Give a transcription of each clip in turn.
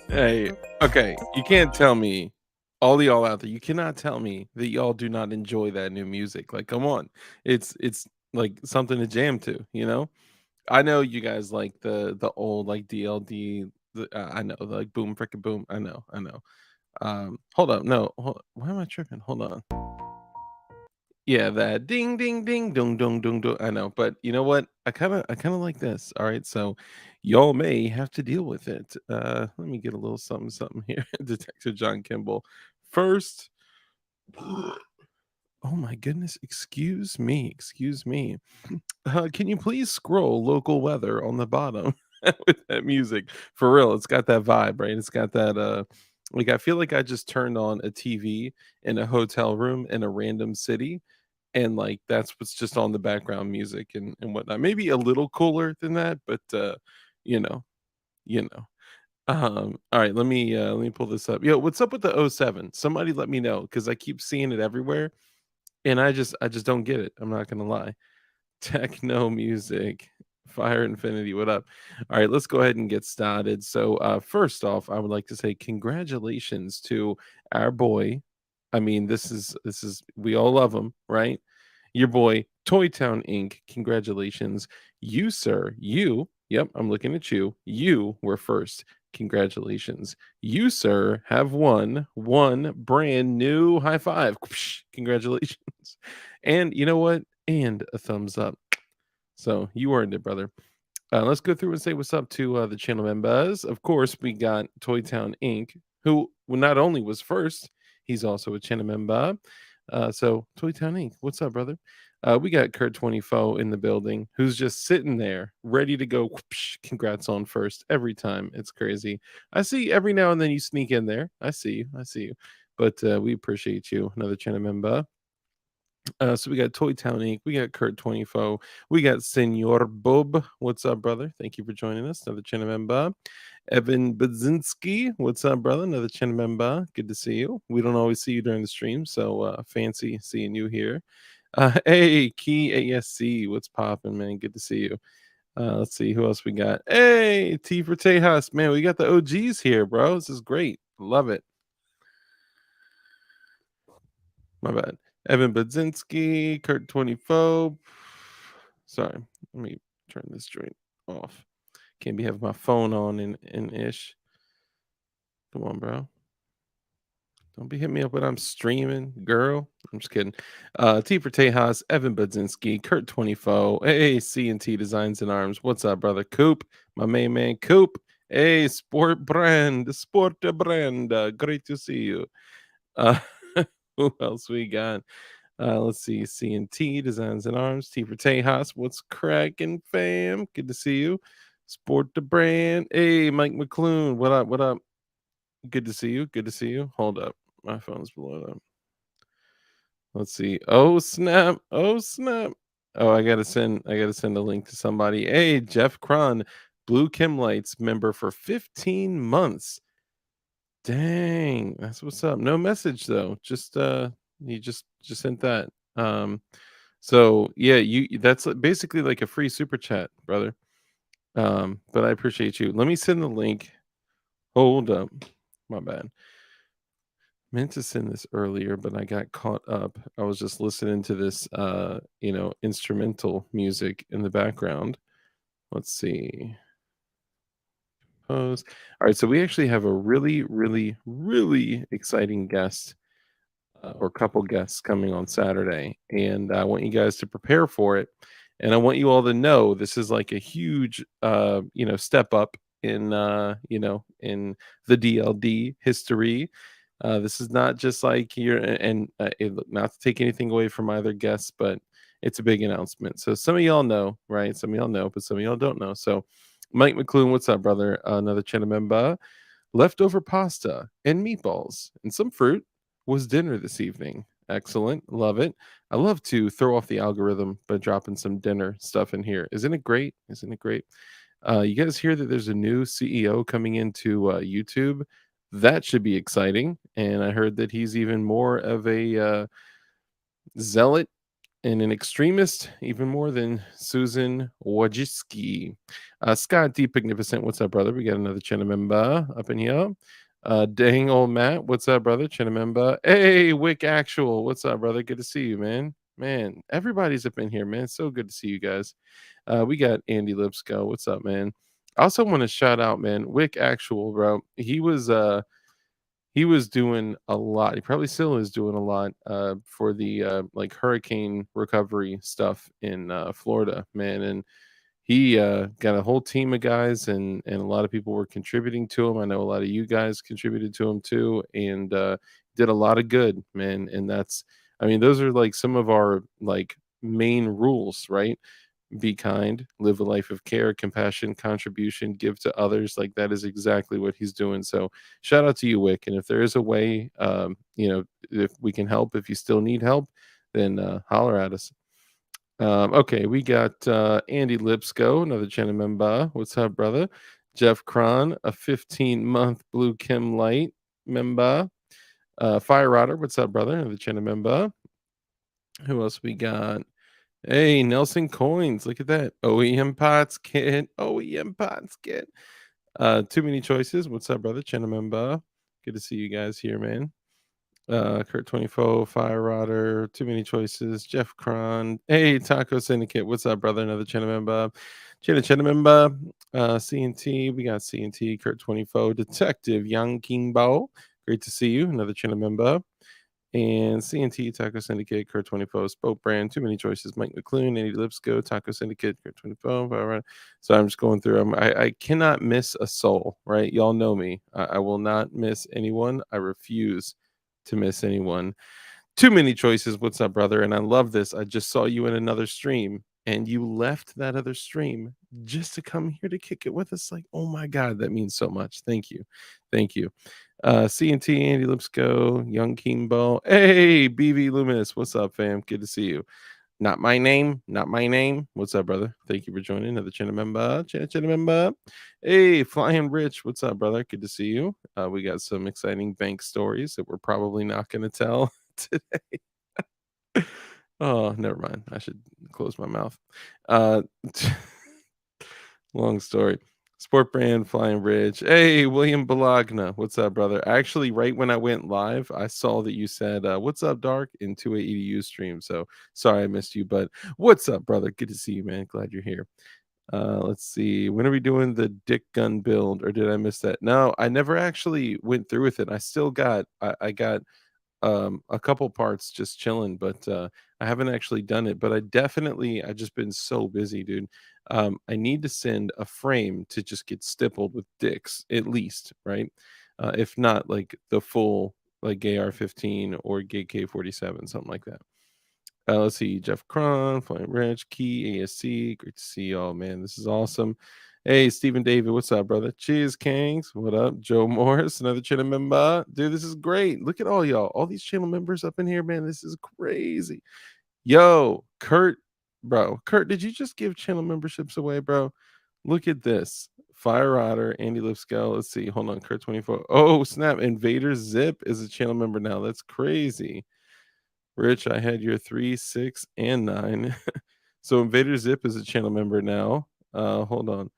Hey, okay, you can't tell me, all of y'all out there, you cannot tell me that y'all do not enjoy that new music. Like, come on, it's like something to jam to, you know. I know you guys like the old like DLD. I know, like boom frickin' boom. I know. Hold up, no, why am I tripping? Hold on. Yeah, that ding ding ding dong dong dong dong. I know, but you know what? I kind of like this. All right, so y'all may have to deal with it. Let me get a little something something here. Detective John Kimball. First, oh my goodness, excuse me. Can you please scroll local weather on the bottom with that music? For real, it's got that vibe, right? It's got that like I feel like I just turned on a TV in a hotel room in a random city, and like that's what's just on the background music and whatnot. Maybe a little cooler than that, but you know, you know. All right, let me pull this up. Yo, what's up with the '07? Somebody let me know because I keep seeing it everywhere, and I just don't get it. I'm not gonna lie. Techno music. Fire Infinity, what up? All right, let's go ahead and get started. So, first off, I would like to say congratulations to our boy. I mean, this is we all love him, right? Your boy, Toy Town Inc. Congratulations, you sir. You, yep, I'm looking at you. You were first. Congratulations, you sir have won one brand new high five. Congratulations, and you know what? And a thumbs up. So you earned it, brother. Let's go through and say what's up to the channel members. Of course, we got Toy Town Inc., who not only was first, he's also a channel member. So Toy Town Inc., what's up, brother? We got Kurt 24 in the building, who's just sitting there, ready to go. Whoopsh, congrats on first every time. It's crazy. I see every now and then you sneak in there. I see you. I see you. But we appreciate you, another channel member. So we got Toy Town Inc. We got Kurt 24. We got Senor Bob. What's up, brother? Thank you for joining us. Another channel member. Evan Budzinski. What's up, brother? Another channel member. Good to see you. We don't always see you during the stream, so fancy seeing you here. Hey, Key ASC. What's popping, man? Good to see you. Let's see who else we got. Hey, T for Tejas. Man, we got the OGs here, bro. This is great. Love it. My bad. Evan Budzinski, Kurt 24. Sorry, let me turn this joint off. Can't be having my phone on and ish. Come on, bro. Don't be hitting me up when I'm streaming, girl. I'm just kidding. T for Tejas, Evan Budzinski, Kurt 24. Hey, C&T Designs and Arms. What's up, brother? Coop, my main man, Coop. Hey, Sport Brand. Great to see you. Uh, Who else we got? Let's see. CNT Designs and Arms. T for Tejas. What's cracking, fam? Good to see you. Sport the brand. Hey, Mike McClune. What up? What up? Good to see you. Good to see you. Hold up. My phone's blowing up. Let's see. Oh snap. Oh snap. Oh, I gotta send a link to somebody. Hey, Jeff Cron, Blue Kim Lights member for 15 months. Dang, that's what's up. No message though. Just you just sent that. Um so yeah, you that's basically like a free super chat, brother. But I appreciate you. Let me send the link. Hold up. My bad. Meant to send this earlier, but I got caught up. I was just listening to this instrumental music in the background. Let's see. Pose. All right, so we actually have a really, really, really exciting guest or couple guests coming on Saturday, and I want you guys to prepare for it. And I want you all to know this is like a huge, step up in, in the DLD history. This is not just like you're, not to take anything away from either guests, but it's a big announcement. So some of y'all know, right? Some of y'all know, but some of y'all don't know. So, Mike McClune, what's up, brother? Another channel member. Leftover pasta and meatballs and some fruit was dinner this evening. Excellent. Love it. I love to throw off the algorithm by dropping some dinner stuff in here. Isn't it great? Isn't it great? You guys hear that there's a new CEO coming into YouTube? That should be exciting. And I heard that he's even more of a zealot and an extremist, even more than Susan Wojcicki. Scott D. Magnificent, what's up, brother? We got another channel member up in here. Dang old Matt, what's up, brother? Channel member. Hey, Wick Actual, what's up, brother? Good to see you, man. Man, everybody's up in here, man. So good to see you guys. We got Andy Lipsco. What's up, man? I also want to shout out, man, Wick Actual, bro. He was doing a lot. He probably still is doing a lot for the like hurricane recovery stuff in Florida, man. And he got a whole team of guys, and a lot of people were contributing to him. I know a lot of you guys contributed to him too, and did a lot of good, man. And that's, I mean, those are like some of our like main rules, right? Be kind, live a life of care, compassion, contribution, give to others. Like that is exactly what he's doing. So shout out to you, Wick. And if there is a way, if we can help, if you still need help, then holler at us. Okay, we got Andy Lipsco, another channel member. What's up, brother? Jeff Cron, a 15-month Blue Kim Light member. Fire Rotter, what's up, brother? Another channel member. Who else we got? Hey, Nelson Coins, look at that. OEM Pots Kit. OEM Pots Kit. Too many choices. What's up, brother? Channel member. Good to see you guys here, man. Kurt 24, Fire Rotter, Too Many Choices, Jeff Cron. Hey, Taco Syndicate. What's up, brother? Another channel member. Channel member. CNT. We got CNT, Kurt 24, Detective Young King Bao. Great to see you. Another channel member. And CNT, Taco Syndicate, Kurt 24, Spoke Brand, Too Many Choices, Mike McClune, Andy Lipsco, Taco Syndicate, Kurt 24. So I'm just going through them. I cannot miss a soul, right? Y'all know me. I will not miss anyone. I refuse to miss anyone. Too many choices. What's up, brother? And I love this. I just saw you in another stream and you left that other stream just to come here to kick it with us. Like, oh my God, that means so much. Thank you. Thank you. CNT, Andy Lipsco, Young Kimbo. Hey, BV Luminous. What's up, fam? Good to see you. Not my name. Not my name. What's up, brother? Thank you for joining. Another channel member. Channel member. Hey, Flying Rich. What's up, brother? Good to see you. We got some exciting bank stories that we're probably not going to tell today. Oh, never mind. I should close my mouth. Uh, long story. Sport Brand, Flying Ridge. Hey, William Bologna. What's up, brother? Actually, right when I went live, I saw that you said, what's up, Dark, in 28EDU stream. So sorry I missed you, but what's up, brother? Good to see you, man. Glad you're here. Let's see. When are we doing the dick gun build, or did I miss that? No, I never actually went through with it. I still got, I got a couple parts just chilling, but I haven't actually done it. But I just been so busy, dude. I need to send a frame to just get stippled with dicks at least, right? If not like the full like Gay R15 or Gay K47, something like that. Let's see, Jeff Cron, Flying Rich, Key, ASC. Great to see y'all, man. This is awesome. Hey, Stephen David, what's up, brother? Cheers, Kings. What up? Joe Morris, another channel member. Dude, this is great. Look at all y'all. All these channel members up in here, man. This is crazy. Yo, Kurt, bro. Kurt, did you just give channel memberships away, bro? Look at this. Fire Otter, Andy Lipscale. Let's see. Hold on, Kurt 24. Oh, snap. Invader Zip is a channel member now. That's crazy. Rich, I had your 3, 6, and 9. So Invader Zip is a channel member now. Hold on.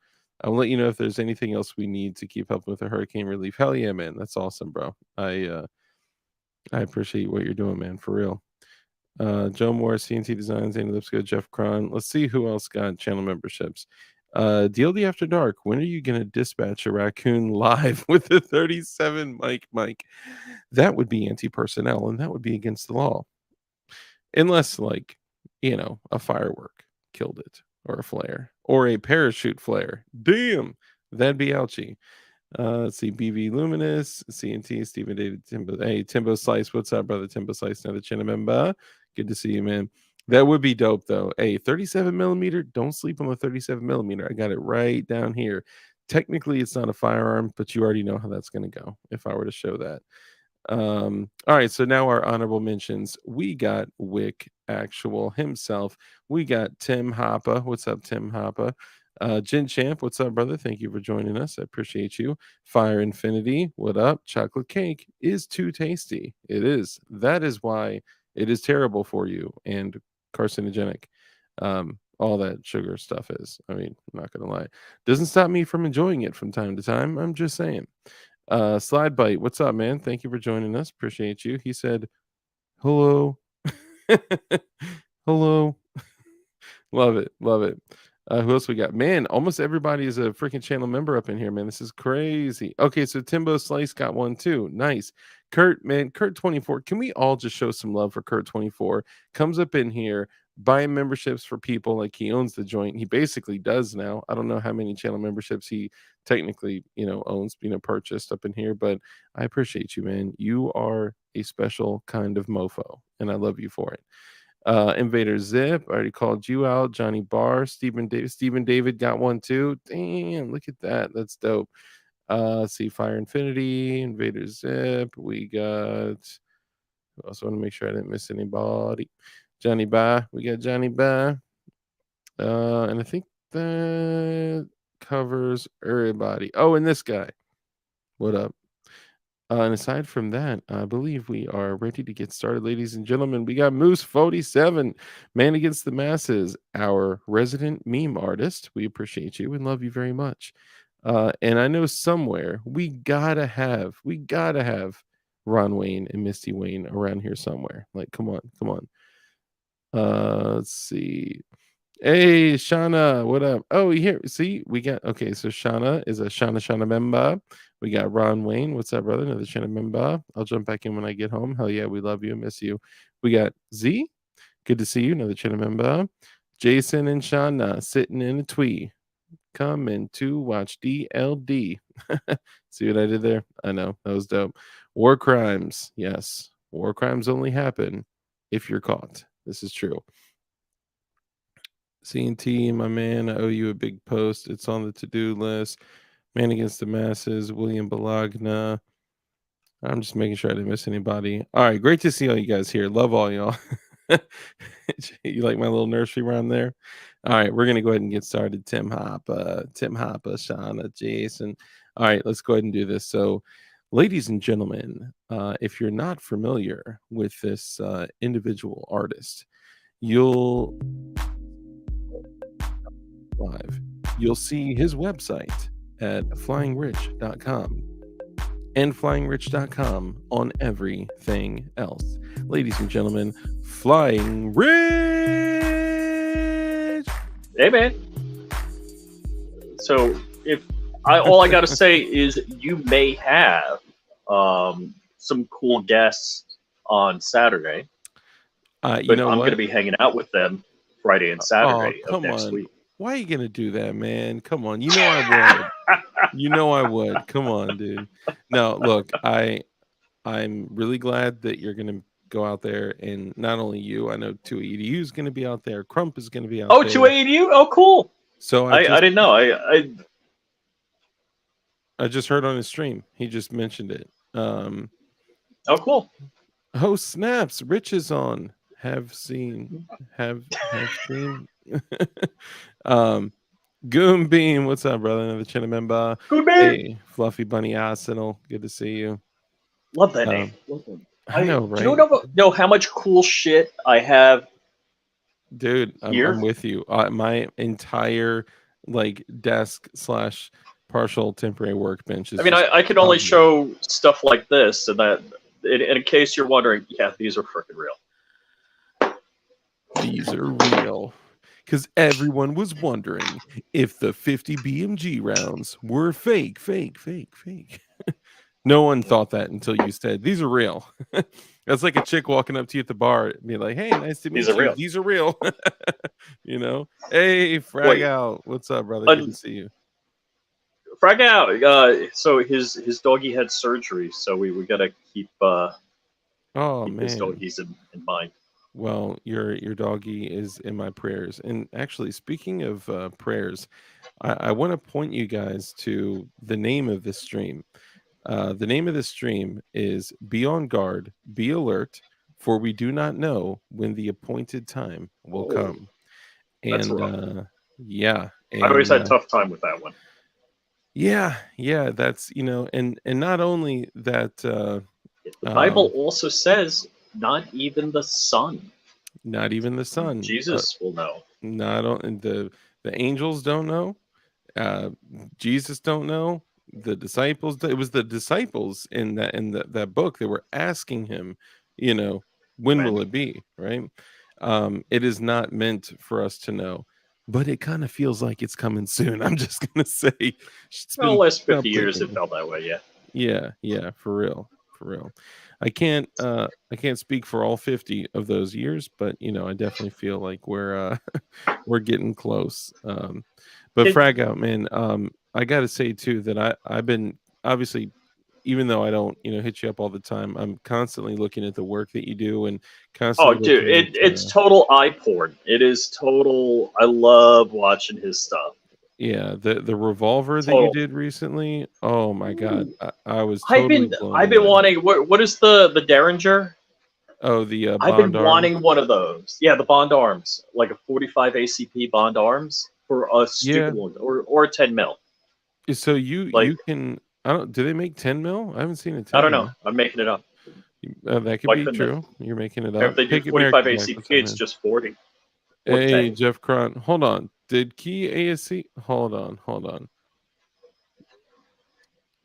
I'll let you know if there's anything else we need to keep helping with the hurricane relief. Hell yeah, man. That's awesome, bro. I appreciate what you're doing, man. For real. Joe Moore, CNC Designs, Andy Lipscomb, Jeff Cron. Let's see who else got channel memberships. DLD After Dark. When are you gonna dispatch a raccoon live with the 37 mic? That would be anti-personnel, and that would be against the law. Unless, like, a firework killed it, or a flare, or a parachute flare. Damn, that'd be ouchie. Let's see, BV Luminous, CNT, Stephen David, Timbo. Hey, Timbo Slice, what's up, brother? Timbo Slice, another channel member. Good to see you, man. That would be dope, though. Hey, 37 millimeter. Don't sleep on the 37 millimeter. I got it right down here. Technically, it's not a firearm, but you already know how that's going to go if I were to show that. All right, so now our honorable mentions. We got Wick Actual himself. We got Tim Hoppa. What's up, Tim Hoppa? Jin Champ, what's up, brother? Thank you for joining us. I appreciate you. Fire Infinity, what up? Chocolate cake is too tasty. It is. That is why it is terrible for you and carcinogenic. All that sugar stuff is. I mean, I'm not gonna lie. Doesn't stop me from enjoying it from time to time. I'm just saying. Slide Bite, what's up, man? Thank you for joining us. Appreciate you. He said, hello. Hello. Love it. Love it. Who else we got? Man, almost everybody is a freaking channel member up in here, man. This is crazy. Okay, so Timbo Slice got one too. Nice. Kurt, man, Kurt 24. Can we all just show some love for Kurt 24? Comes up in here, buying memberships for people like he owns the joint. He basically does now. I don't know how many channel memberships he technically, owns, purchased up in here, but I appreciate you, man. You are a special kind of mofo, and I love you for it. Invader Zip, I already called you out. Johnny Barr, Stephen David got one too. Damn, look at that. That's dope. Let's see, Fire Infinity, Invader Zip. We got. I also want to make sure I didn't miss anybody. Johnny Ba, we got Johnny Ba. And I think that covers everybody. Oh, and this guy. What up? And aside from that, I believe we are ready to get started, ladies and gentlemen. We got Moose 47, Man Against the Masses, our resident meme artist. We appreciate you and love you very much. And I know somewhere we gotta have Ron Wayne and Misty Wayne around here somewhere. Like, come on. Let's see. Hey, Shauna, what up? Oh, here, see, we got, okay, so Shauna is a Shauna member. We got Ron Wayne. What's up, brother? Another Shauna member. I'll jump back in when I get home. Hell yeah, we love you, miss you. We got Z. Good to see you, another Shauna member. Jason and Shauna sitting in a twee. Coming to watch DLD. See what I did there? I know, that was dope. War crimes. Yes, war crimes only happen if you're caught. This is true. CNT, my man, I owe you a big post. It's on the to-do list. Man Against the Masses, William Bologna. I'm just making sure I didn't miss anybody. All right, great to see all you guys here. Love all y'all. You like my little nursery rhyme there? All right, we're gonna go ahead and get started. Tim Hoppa, Shauna, Jason. All right, let's go ahead and do this. So, ladies and gentlemen, if you're not familiar with this individual artist, you'll see his website at flyingrich.com and flyingrich.com on everything else. Ladies and gentlemen, Flying Rich. Hey, man. So all I got to say is you may have some cool guests on Saturday, but I'm going to be hanging out with them Friday and Saturday of next week. Why are you gonna do that, man? Come on, I would. Come on, dude. No, look, I'm really glad that you're gonna go out there, and not only you, I know 2EDU is gonna be out there, Crump is gonna be out Oh, there. 2ADU? Oh, cool. So I didn't know. I just heard on his stream. He just mentioned it. Oh, cool. Oh snaps! Rich is on. Have seen. Have seen. Goon Beam, what's up, brother? Another channel member. Good man. Hey, Fluffy Bunny Arsenal. Good to see you. Love that name. Love that. I know, Do you right? know how much cool shit I have? Dude, Here? I'm with you. My entire like desk / partial temporary workbench is. I mean, just I can only show stuff like this, and that. In case you're wondering, yeah, these are freaking real. These are real. Because everyone was wondering if the 50 BMG rounds were fake. No one thought that until you said, these are real. That's like a chick walking up to you at the bar and be like, hey, nice to meet you. Real. These are real. You know? Hey, Frag Out. What's up, brother? Good to see you. Frag Out. So his doggy had surgery, so we got to keep his doggies in mind. Well, your doggy is in my prayers. And actually, speaking of prayers, I want to point you guys to the name of this stream. The name of this stream is Be on Guard, Be Alert, for we do not know when the appointed time will come. And yeah. And, I always had a tough time with that one. Yeah, that's, and not only that. The Bible also says, not even the Son. Not even the Son. Jesus will know. Not on the angels don't know. Jesus don't know. The disciples. It was the disciples in that book. They were asking him, when will it be? Right. It is not meant for us to know, but it kind of feels like it's coming soon. I'm just gonna say. Well, last 50 years it felt that way. Yeah, for real. I can't speak for all 50 of those years, but I definitely feel like we're getting close. But Frag Out, man, I gotta say too that I've been, obviously, even though I don't hit you up all the time, I'm constantly looking at the work that you do and constantly. Oh, dude, it's total eye porn. It is total. I love watching his stuff. Yeah, the revolver that you did recently. Oh my god, I was totally blown I've been wanting. What is the Derringer? Oh, the Bond I've been arms. wanting one of those. Yeah, the Bond arms, like a 45 ACP Bond arms for a stupid one, or a 10 mil. So you can. I don't. Do they make 10 mil? I haven't seen it. I don't know. I'm making it up. That could be true. You're making it up. If they do 45 ACP, it's just 40. Hey, Jeff Cron. Hold on. Did Key ASC? Hold on.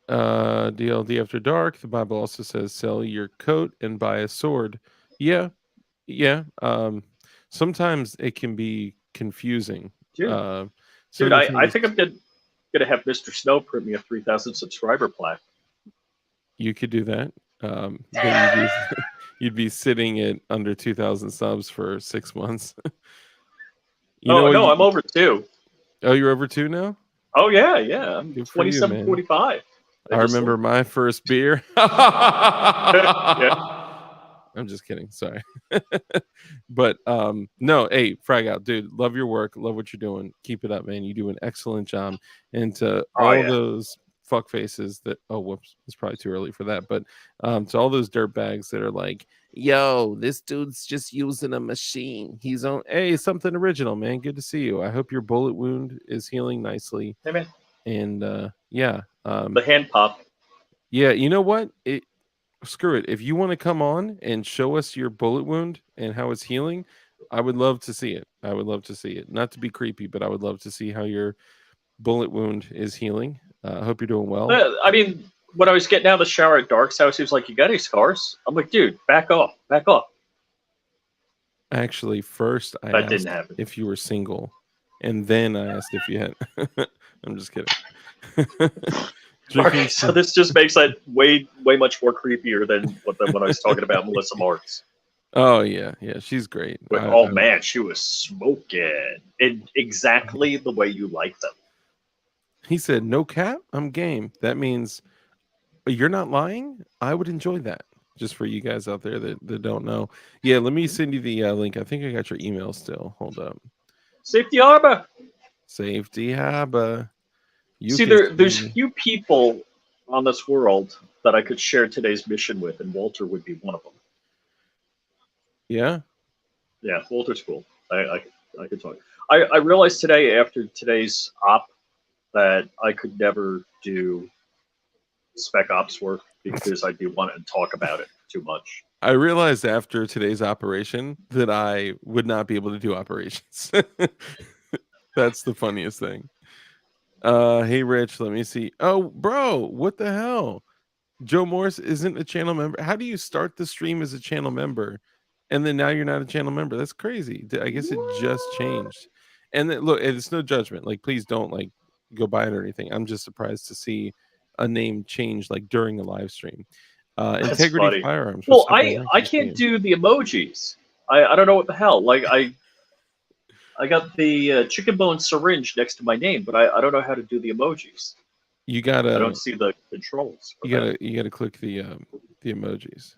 DLD After Dark. The Bible also says, "Sell your coat and buy a sword." Yeah. Sometimes it can be confusing. Dude, I think I'm gonna have Mr. Snow print me a 3,000 subscriber plaque. You could do that. Then you'd be sitting at under 2,000 subs for 6 months. I'm over 2. Oh, you're over 2 now? Oh yeah. I'm 27.45. I remember my first beer. Yeah. I'm just kidding. Sorry. But no, hey, Frag Out, dude, love your work, love what you're doing. Keep it up, man. You do an excellent job. And to those fuck faces that, whoops, it's probably too early for that, but to all those dirt bags that are like, yo, this dude's just using a machine, he's on something original, man. Good to see you. I hope your bullet wound is healing nicely. Hey, man. And the hand pop. Yeah, you know what, screw it. If you want to come on and show us your bullet wound and how it's healing, I would love to see it. Not to be creepy, but I would love to see how your bullet wound is healing. I hope you're doing well. I mean, when I was getting out of the shower at Dark's house, he was like, "You got any scars?" I'm like, "Dude, back off." Actually, first I asked didn't happen. if you were single, and then I asked if you had. I'm just kidding. Okay, so this just makes that way much more creepier than when I was talking about Melissa Marks. Oh yeah, she's great. But, man, she was smoking in exactly the way you like them. He said, "No cap, I'm game." That means you're not lying. I would enjoy that. just for you guys out there that don't know. Yeah, let me send you the link. I think I got your email still. Hold up. Safety Harbor. Safety Harbor. You See, can there's see. few people on this world that I could share today's mission with, and Walter would be one of them. Yeah. Yeah, Walter's cool. I could talk. I realized today after today's op that I could never do spec ops work because I'd be wanting to talk about it too much. I realized after today's operation that I would not be able to do operations. That's the funniest thing. Hey Rich, let me see. Oh, bro, what the hell? Joe Morris isn't a channel member. How do you start the stream as a channel member and then now you're not a channel member? That's crazy. I guess it just changed. And then, look, it's no judgment. Like, please don't like go by it or anything. I'm just surprised to see a name change like during a live stream. That's Integrity funny. Firearms. Well, What's up, brother? I Good to see can't you. do the emojis. I don't know what the hell. Like I got the chicken bone syringe next to my name, but I don't know how to do the emojis. You I gotta don't see the controls for you gotta click the emojis.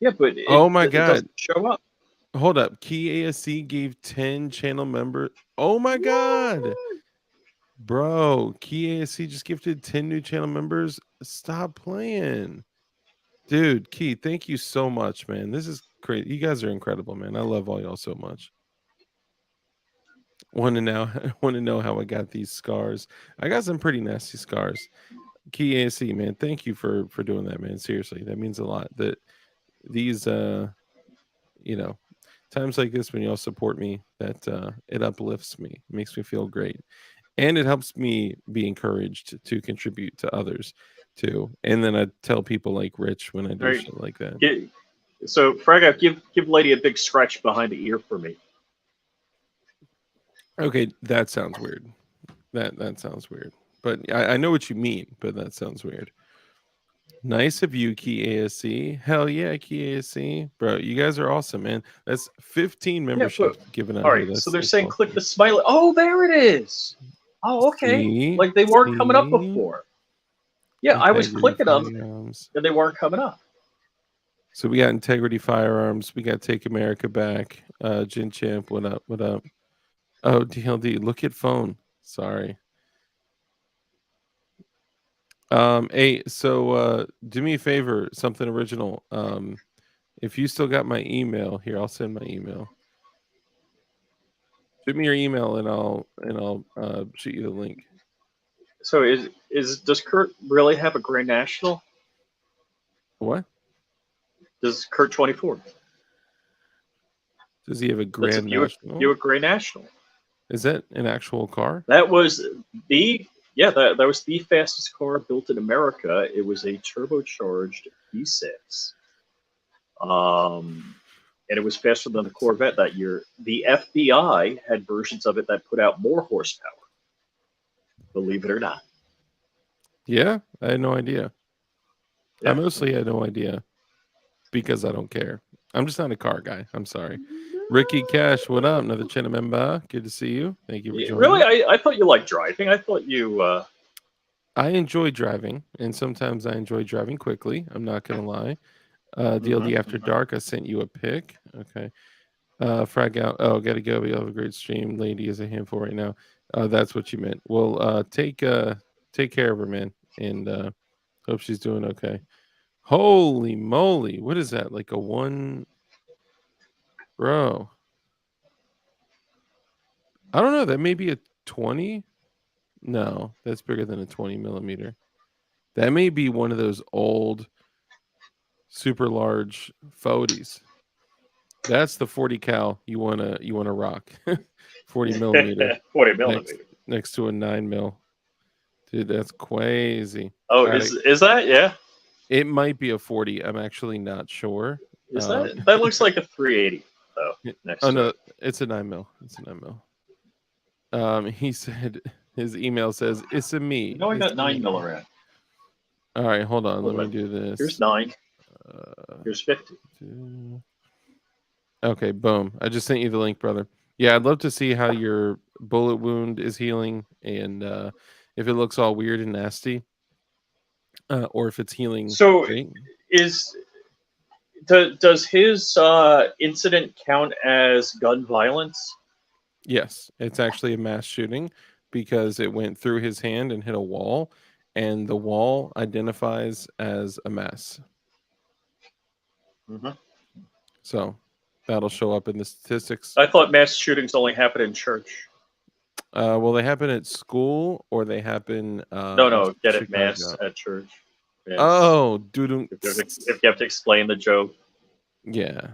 Yeah, but Oh my it god. doesn't show up. Hold up. Key ASC gave 10 channel member. Oh my god. Bro, Key ASC just gifted 10 new channel members. Stop playing. Dude, Key, thank you so much, man. This is great. You guys are incredible, man. I love all y'all so much. Want to know how I got these scars. I got some pretty nasty scars. Key ASC, man. Thank you for doing that, man. Seriously, that means a lot. That these you know, times like this when y'all support me, that it uplifts me, it makes me feel great, and it helps me be encouraged to contribute to others too. And then I tell people like Rich when I All do right. shit like that. So Frag, give lady a big scratch behind the ear for me. Okay, that sounds weird. That sounds weird. But I know what you mean, but that sounds weird. Nice of you, Key ASC. Hell yeah, Key ASC. Bro, you guys are awesome, man. That's 15 Yeah, but memberships given out all here. right. So That's they're saying cool. click the smiley. Oh, there it is. Oh, okay. See, Like they weren't coming up see, before. Yeah, I was integrity clicking them firearms. and they weren't coming up. So we got integrity firearms. We got Take America Back. Jin Champ, what up? What up? Oh, DLD, look at phone. Sorry. Hey, so do me a favor, something original. If you still got my email, here, I'll send my email. Shoot me your email and I'll shoot you the link. So does Kurt really have a Grand National? What? Does Kurt 24? Does he have a That's a Grand Buick National? Grand National. Is that an actual car? That was that was the fastest car built in America. It was a turbocharged V6. And it was faster than the Corvette that year. The FBI had versions of it that put out more horsepower. Believe it or not. Yeah, I had no idea. Yeah. I mostly had no idea because I don't care. I'm just not a car guy. I'm sorry. Ricky Cash, what up? Another channel member. Good to see you. Thank you for joining. Really, I thought you liked driving. I thought you. I enjoy driving, and sometimes I enjoy driving quickly. I'm not gonna lie. DLD After Dark, I sent you a pic. Okay. Frag out. Oh, gotta go. We have a great stream. Lady is a handful right now. That's what you meant. Well, take care of her, man, and hope she's doing okay. Holy moly, what is that? Like a one, bro? I don't know. That may be a 20. No, that's bigger than a 20 millimeter. That may be one of those old, super large 40s. That's the 40 cal you wanna rock. 40 millimeter. 40 millimeter. Next to a 9 mil. Dude, that's crazy. Oh, is that? Yeah. It might be a 40. I'm actually not sure. Is that looks like a 380 though? Next to no, it. it's a 9 mil. It's a 9 mil. He said his email says it's a me. No, I got 9 mil around. All right, hold on. Let me do this. Here's 9. Here's 50. Okay, boom. I just sent you the link, brother. Yeah, I'd love to see how your bullet wound is healing and if it looks all weird and nasty, or if it's healing. So great. Is does his incident count as gun violence? Yes, it's actually a mass shooting because it went through his hand and hit a wall, and the wall identifies as a mass. Mm-hmm. So that'll show up in the statistics. I thought mass shootings only happen in church. Well, they happen at school or they happen in No, get it, mass Chicago. at church. Mass. Oh, doo If you have to explain the joke. yeah,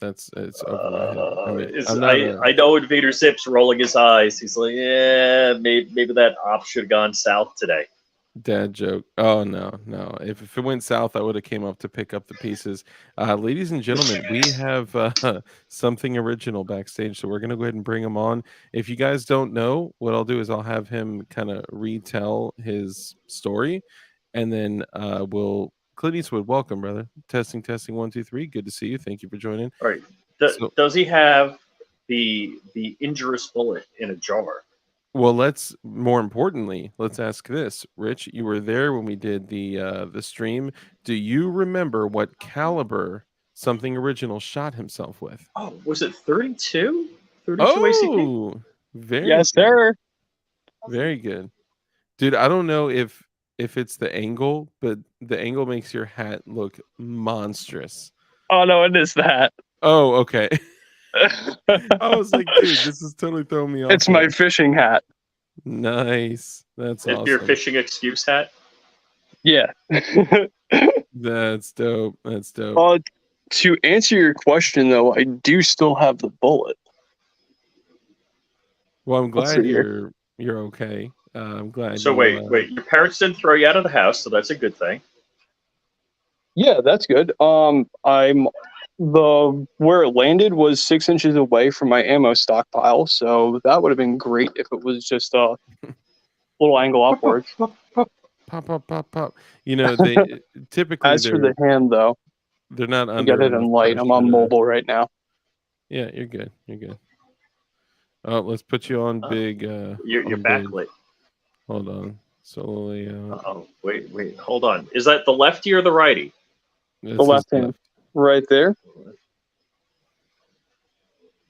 it's over my head. I mean, I'm not I know Invader Zip's rolling his eyes. He's like, yeah, maybe that op should have gone south today. dad joke. Oh no, no. If it went south, I would have came up to pick up the pieces. Ladies and gentlemen, we have something original backstage, so we're gonna go ahead and bring him on. If you guys don't know, what I'll do is I'll have him kind of retell his story, and then we'll. Clint Eastwood, welcome, brother. Testing, 1, 2, 3. Good to see you. Thank you for joining. All right. So, Does he have the injurious bullet in a jar? well, more importantly, let's ask this. Rich, you were there when we did the stream. Do you remember what caliber something original shot himself with? Oh, was it 32? 32 ACP? Oh, very Yes, good. sir. Very good. Dude, I don't know if it's the angle, but the angle makes your hat look monstrous. Oh no, it is that. Oh, okay. I was like, dude, this is totally throwing me off. It's my fishing hat. Nice. That's awesome. Your fishing excuse hat? Yeah. That's dope. That's dope. To answer your question though, I do still have the bullet. Well, I'm glad you're okay. I'm glad. So wait. Your parents didn't throw you out of the house, so that's a good thing. Yeah, that's good. Where it landed was 6 inches away from my ammo stockpile, so that would have been great if it was just a little angle upwards. Pop. You know, they typically. As for the hand, though, they're not under. You got it in light. I'm on mobile right now. Yeah, you're good. You're good. Oh, let's put you on big. You're backlit. Hold on. Slowly. Oh, wait. Hold on. Is that the lefty or the righty? The left hand. Right there.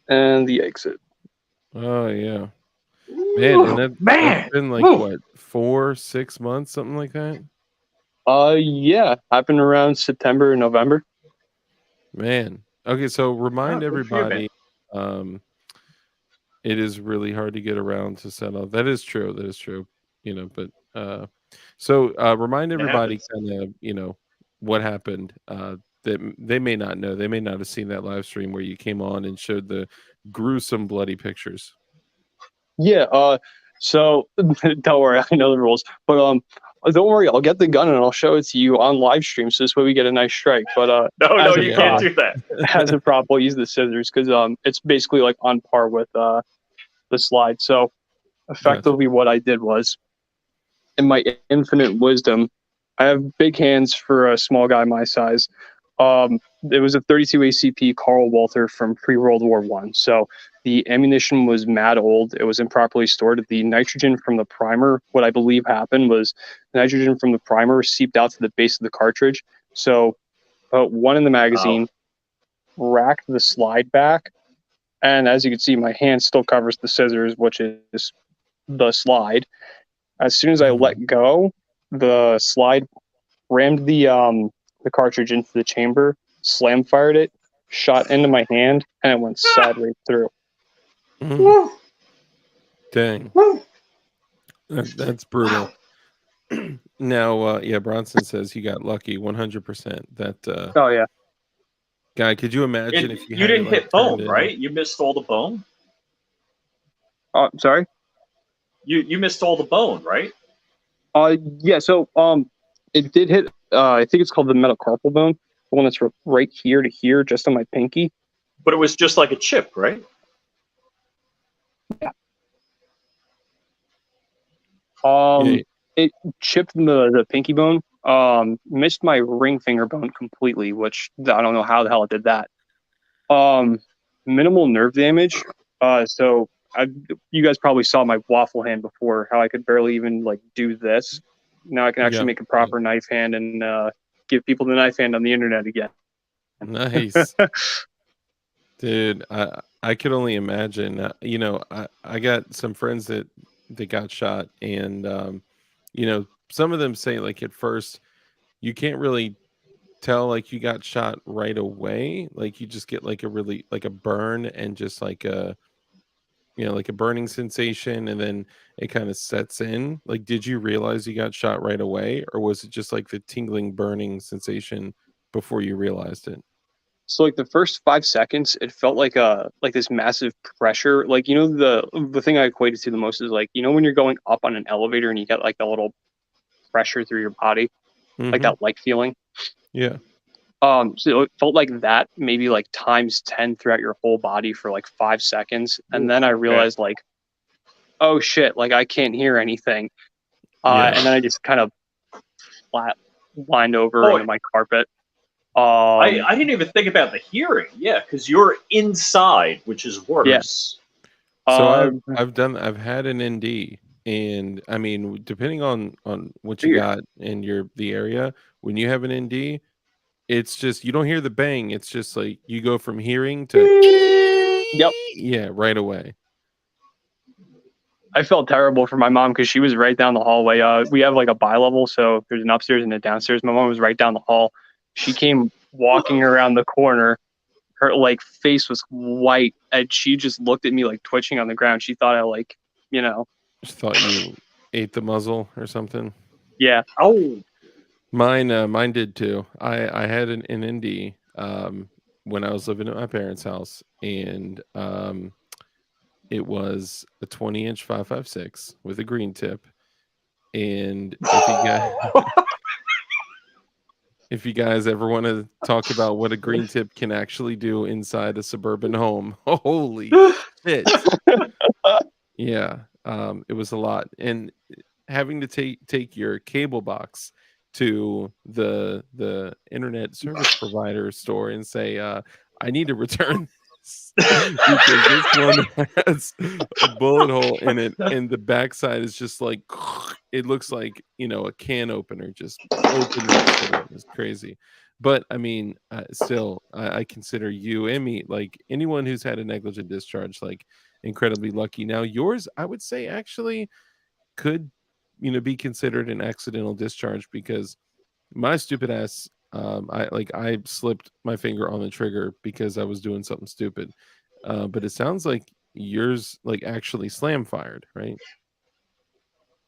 And the exit. Oh, yeah. Man, and that's been like, what, 4-6 months, something like that? Yeah. Happened around September and November. Man. Okay, so remind everybody, it is really hard to get around to settle. That is true. You know, but so remind everybody kind of, you know, what happened. That they may not know. They may not have seen that live stream where you came on and showed the gruesome, bloody pictures. Yeah. So don't worry, I know the rules, but don't worry, I'll get the gun and I'll show it to you on live stream, so this way we get a nice strike. But no, you can't do that. As a prop, we'll use the scissors because it's basically like on par with the slide. So effectively, what I did was, in my infinite wisdom, I have big hands for a small guy my size. It was a 32 ACP Carl Walther from pre-World War I. So the ammunition was mad old. It was improperly stored. The nitrogen from the primer, what I believe happened was the nitrogen from the primer seeped out to the base of the cartridge. So one in the magazine, racked the slide back. And as you can see, my hand still covers the scissors, which is the slide. As soon as I let go, the slide rammed the cartridge into the chamber, slam fired it, shot into my hand, and it went sideways through. Dang. That's brutal. Now, Bronson says you got lucky 100%. That oh yeah. Guy, could you imagine if you didn't hit bone, right? You missed all the bone? Oh, sorry? You missed all the bone, right? Yeah, so it did hit I think it's called the metacarpal bone, the one that's right here to here, just on my pinky. But it was just like a chip, right? Yeah. It chipped the pinky bone. Missed my ring finger bone completely, which I don't know how the hell it did that. Minimal nerve damage. So you guys probably saw my waffle hand before, how I could barely even like do this. Now I can actually make a proper knife hand and give people the knife hand on the internet again. Nice. Dude, I could only imagine. I got some friends that got shot, and some of them say like at first you can't really tell like you got shot right away. Like you just get like a really like a burn and just like a like a burning sensation, and then it kind of sets in. Like, did you realize you got shot right away, or was it just like the tingling, burning sensation before you realized it? So like the first 5 seconds, it felt like this massive pressure. Like the thing I equated to the most is like when you're going up on an elevator and you get like a little pressure through your body, like that light feeling. Yeah. So it felt like that, maybe like times 10 throughout your whole body for like 5 seconds, and then I realized like, oh shit, like I can't hear anything, and then I just kind of flatlined over into my carpet. I didn't even think about the hearing. Yeah, because you're inside, which is worse. Yeah. So I've had an ND, and I mean, depending on what you got in the area, when you have an ND, it's just you don't hear the bang. It's just like you go from hearing to yeah, right away. I felt terrible for my mom because she was right down the hallway. We have like a bi-level, so there's an upstairs and a downstairs. My mom was right down the hall. She came walking around the corner. Her like face was white, and she just looked at me like twitching on the ground. She thought I like, She thought you ate the muzzle or something. Yeah. Oh, mine did too. I had an ND when I was living at my parents' house, and it was a 20-inch 5.56 with a green tip. And if you guys ever want to talk about what a green tip can actually do inside a suburban home, holy shit. Yeah, it was a lot. And having to take your cable box to the internet service provider store and say, I need to return because this one has a bullet hole in it, and the backside is just like it looks like a can opener just opening that shit up. It's crazy. But I mean, still, I consider you and me, like anyone who's had a negligent discharge, like incredibly lucky. Now yours, I would say, actually could be considered an accidental discharge, because my stupid ass, I slipped my finger on the trigger because I was doing something stupid. But it sounds like yours like actually slam fired, right?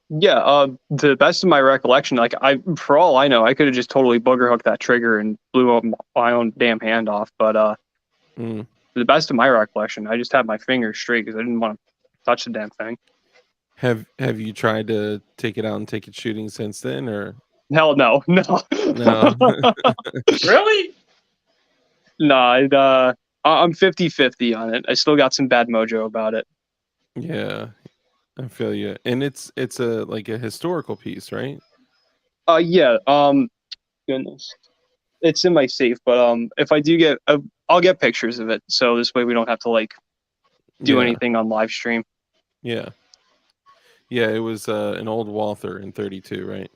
Yeah, to the best of my recollection, like for all I know, I could have just totally booger hooked that trigger and blew up my own damn hand off. But to the best of my recollection, I just had my fingers straight because I didn't want to touch the damn thing. Have you tried to take it out and take it shooting since then, or? Hell no. Really? No, I'm 50-50 on it. I still got some bad mojo about it. Yeah, I feel you. And it's a like a historical piece, right? Yeah. Goodness, it's in my safe. But if I do get, I'll get pictures of it, so this way we don't have to like do anything on live stream. Yeah. Yeah, it was an old Walther in 32, right?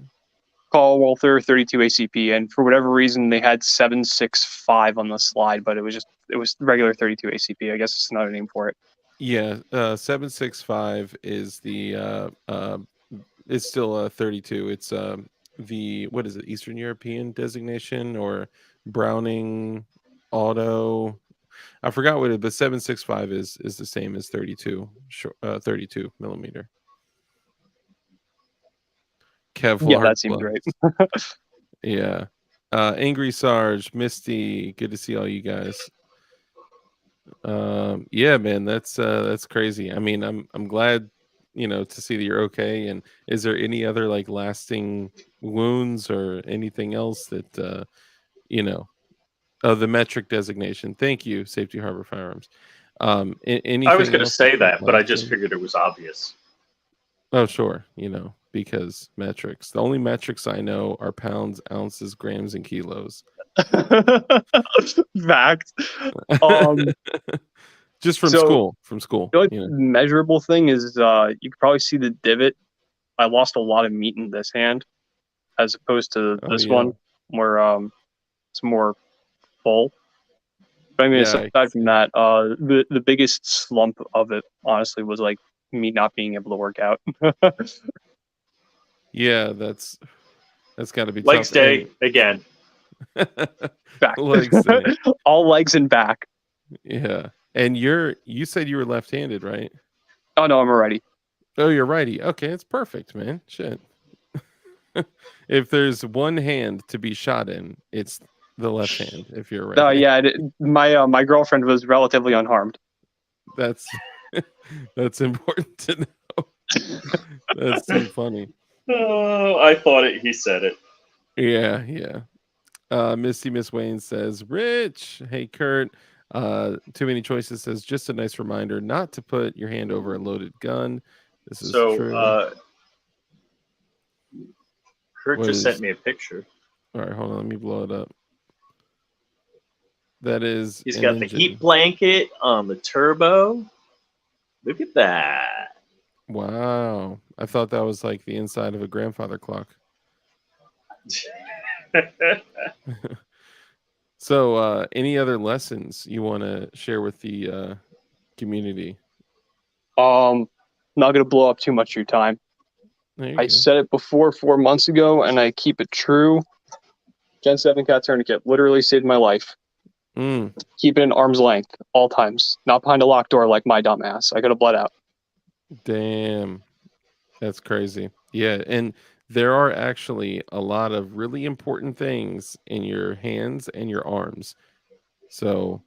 Call Walther 32 ACP, and for whatever reason they had 765 on the slide, but it was regular 32 ACP. I guess it's another name for it. Yeah, 765 is the it's still 32. It's the what is it? Eastern European designation or Browning Auto. I forgot what it, but 765 is the same as 32 32 millimeter. Kevlar. Yeah, that seems right. Yeah. Angry Sarge, Misty, good to see all you guys. Yeah, man, that's crazy. I mean, I'm glad, to see that you're okay. And is there any other like lasting wounds or anything else that the metric designation? Thank you, Safety Harbor Firearms. Anything I was going to else say that, but I lasting? just figured it was obvious. Oh, sure. Because metrics. The only metrics I know are pounds, ounces, grams, and kilos. Fact. Just from school. The measurable thing is you can probably see the divot. I lost a lot of meat in this hand as opposed to this one. where it's more full. But I mean, aside from that, the biggest slump of it, honestly, was like me not being able to work out. Yeah, that's got to be legs tough. day again. Back. Legs day. All legs and back. Yeah, and you said you were left-handed, right? Oh no, I'm a righty. Oh, you're righty. Okay, it's perfect, man. Shit. If there's one hand to be shot in, it's the left hand. If you're right. Yeah, my girlfriend was relatively unharmed. That's important to know. That's too funny. Oh, I thought it. He said it. Yeah. Misty Miss Wayne says, Rich. Hey, Kurt. Too Many Choices says, just a nice reminder not to put your hand over a loaded gun. This is true. Kurt just sent me a picture. All right, hold on. Let me blow it up. That is. He's got engine. The heat blanket on the turbo. Look at that. Wow. I thought that was like the inside of a grandfather clock. So, any other lessons you want to share with the community? Not going to blow up too much of your time. I said it before 4 months ago, and I keep it true. Gen 7 cat tourniquet literally saved my life. Keep it in arm's length all times, not behind a locked door like my dumb ass. I could have bled out. Damn, that's crazy. Yeah, and there are actually a lot of really important things in your hands and your arms. So,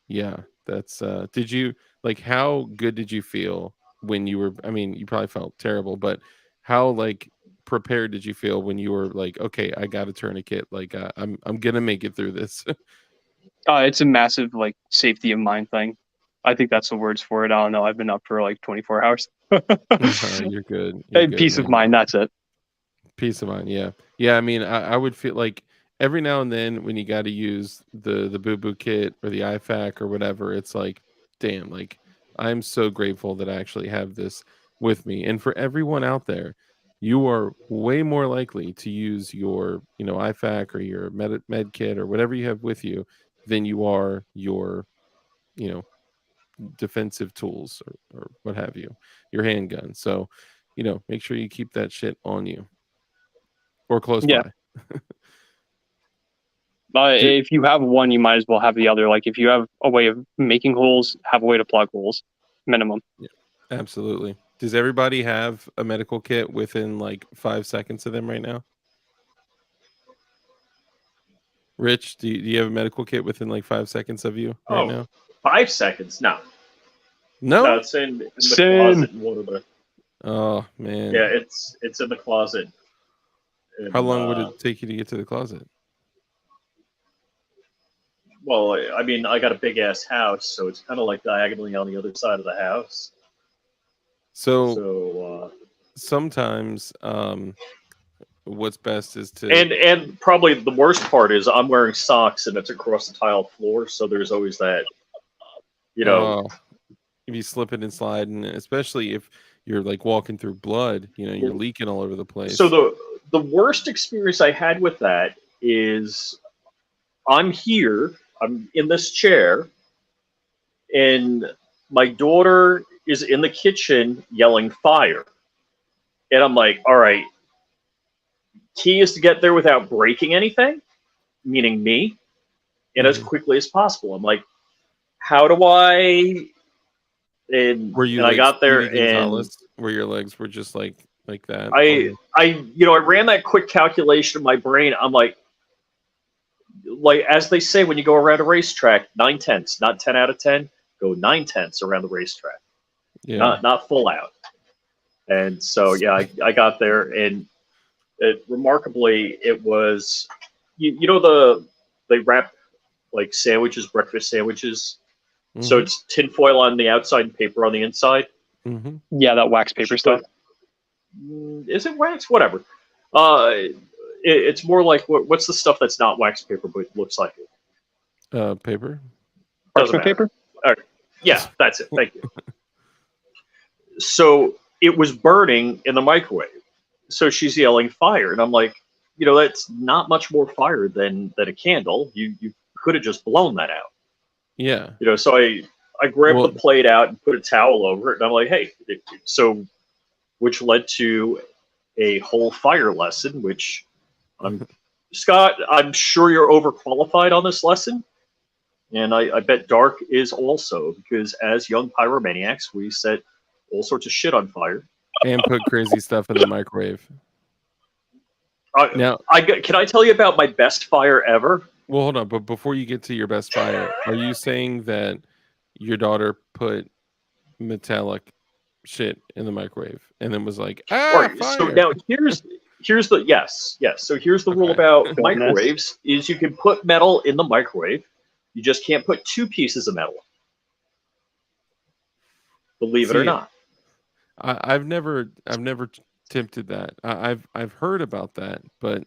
yeah, that's. Did you like? How good did you feel when you were? I mean, you probably felt terrible, but how like prepared did you feel when you were like, okay, I got a tourniquet, like I'm gonna make it through this? It's a massive like safety of mind thing. I think that's the words for it. I don't know. I've been up for like 24 hours. You're good. You're good, peace man. of mind. That's it. Peace of mind. Yeah. I mean, I would feel like every now and then when you got to use the boo boo kit or the IFAC or whatever, it's like, damn, like I'm so grateful that I actually have this with me. And for everyone out there, you are way more likely to use your, IFAC or your med kit or whatever you have with you than you are your, defensive tools or what have you, your handgun. So, make sure you keep that shit on you or close by. If you have one, you might as well have the other. Like if you have a way of making holes, have a way to plug holes, minimum. Yeah, absolutely. Does everybody have a medical kit within like 5 seconds of them right now? Rich, do you have a medical kit within like 5 seconds of you right now? 5 seconds? No, it's in the closet in one of the. Oh man. Yeah, it's in the closet. How long would it take you to get to the closet? Well, I mean, I got a big ass house, so it's kind of like diagonally on the other side of the house. So sometimes what's best is to and probably the worst part is I'm wearing socks and it's across the tile floor, so there's always that, if you slip it and slide, and especially if you're like walking through blood, you're leaking all over the place. So the worst experience I had with that is I'm in this chair, and my daughter is in the kitchen yelling fire. And I'm like, all right, key is to get there without breaking anything, meaning me, and as quickly as possible. I'm like, how do I... And I got there, and where your legs were just like that. I ran that quick calculation in my brain. I'm like as they say when you go around a racetrack, 9/10, not 10 out of 10. Go 9/10 around the racetrack, not full out. And so I got there, and remarkably, it was they wrap like sandwiches, breakfast sandwiches. So it's tinfoil on the outside and paper on the inside. Mm-hmm. Yeah, that wax paper stuff. Is it wax? Whatever. It's more like what's the stuff that's not wax paper but looks like it? Paper. Parchment paper. Yeah, that's it. Thank you. So it was burning in the microwave. So she's yelling fire, and I'm like, that's not much more fire than a candle. You could have just blown that out. Yeah. So I grabbed the plate out and put a towel over it, and I'm like, hey, which led to a whole fire lesson, which Scott, I'm sure you're overqualified on this lesson. And I bet Dark is also, because as young pyromaniacs, we set all sorts of shit on fire. And put crazy stuff in the microwave. Now, can I tell you about my best fire ever? Well, hold on. But before you get to your best fire, are you saying that your daughter put metallic shit in the microwave and then was like, fire? So now here's the yes. So here's the rule about microwaves: is you can put metal in the microwave, you just can't put two pieces of metal. Believe it or not. I've never tempted that. I've heard about that, but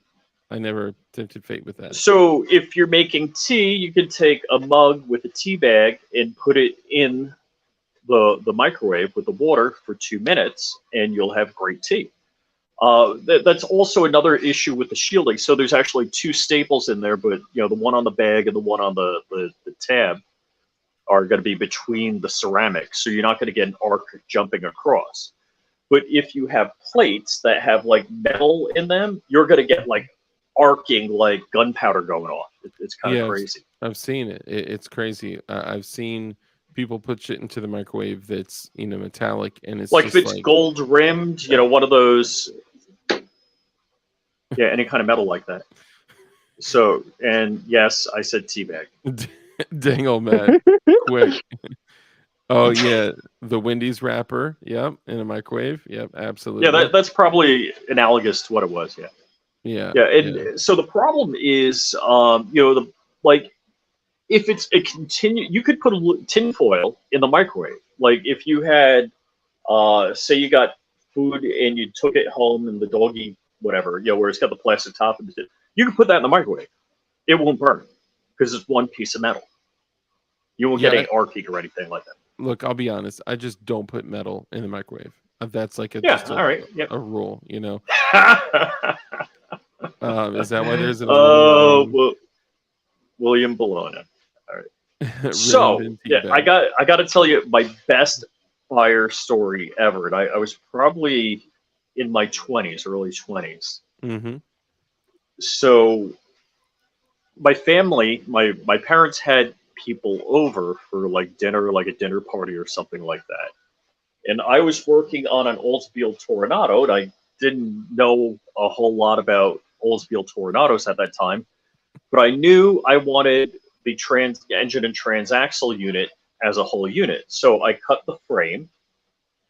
I never tempted fate with that. So if you're making tea, you can take a mug with a tea bag and put it in the microwave with the water for 2 minutes, and you'll have great tea. That's also another issue with the shielding. So there's actually two staples in there, but the one on the bag and the one on the tab are going to be between the ceramics, so you're not going to get an arc jumping across. But if you have plates that have like metal in them, you're going to get like arcing, like gunpowder going off. It's kind of crazy. I've seen it. It's crazy. I've seen people put shit into the microwave that's metallic, and it's like just if it's gold rimmed, one of those. Yeah, any kind of metal like that. So, and yes, I said teabag. Dang old Matt, quick. Oh yeah, the Wendy's wrapper. Yep, in a microwave. Yep, absolutely. Yeah, that's probably analogous to what it was. Yeah. So the problem is, if it's a you could put a tin foil in the microwave. Like if you had, say you got food and you took it home and the doggy whatever, where it's got the plastic top, and you can put that in the microwave. It won't burn because it's one piece of metal. You won't get any arc heat or anything like that. Look, I'll be honest. I just don't put metal in the microwave. That's like a rule, Is that why there's an William Bologna? All right. So I got to tell you my best fire story ever, and I was probably in my 20s, early 20s. Mm-hmm. So my family, my parents had people over for like dinner, like a dinner party or something like that. And I was working on an Oldsmobile Toronado, and I didn't know a whole lot about Oldsmobile Toronados at that time, but I knew I wanted the engine and transaxle unit as a whole unit. So I cut the frame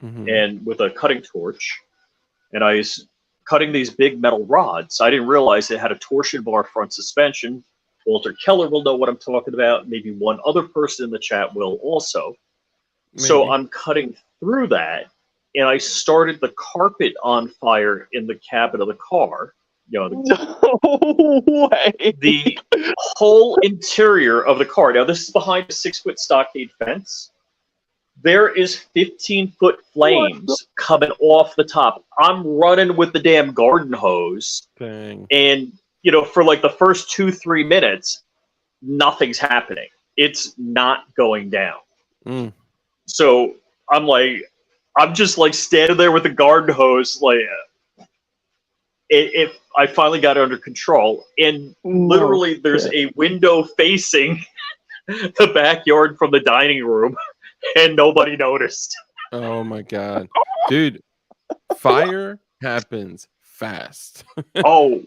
and with a cutting torch, and I was cutting these big metal rods. I didn't realize it had a torsion bar front suspension. Walter Keller will know what I'm talking about. Maybe one other person in the chat will also. Maybe. So I'm cutting through that, and I started the carpet on fire in the cabin of the car. No way. The whole interior of the car. Now, this is behind a 6-foot stockade fence. There is 15-foot flames coming off the top. I'm running with the damn garden hose. Dang. And, for like the first 2-3 minutes, nothing's happening. It's not going down. Mm. So I'm just like standing there with the garden hose, like, if I finally got it under control, and literally there's a window facing the backyard from the dining room, and nobody noticed. Oh my God, dude, fire happens fast. Oh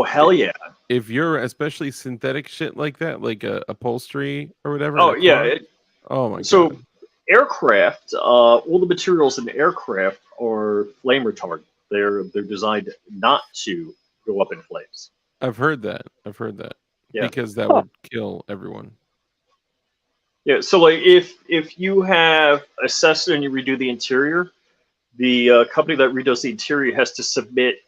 hell yeah! If you're especially synthetic shit like that, like upholstery or whatever. Oh yeah. Oh my God. So aircraft, all the materials in aircraft are flame retardant. They're designed not to go up in flames. I've heard that. Yeah. Because that would kill everyone. Yeah. So like if you have a Cessna and you redo the interior, the company that redoes the interior has to submit,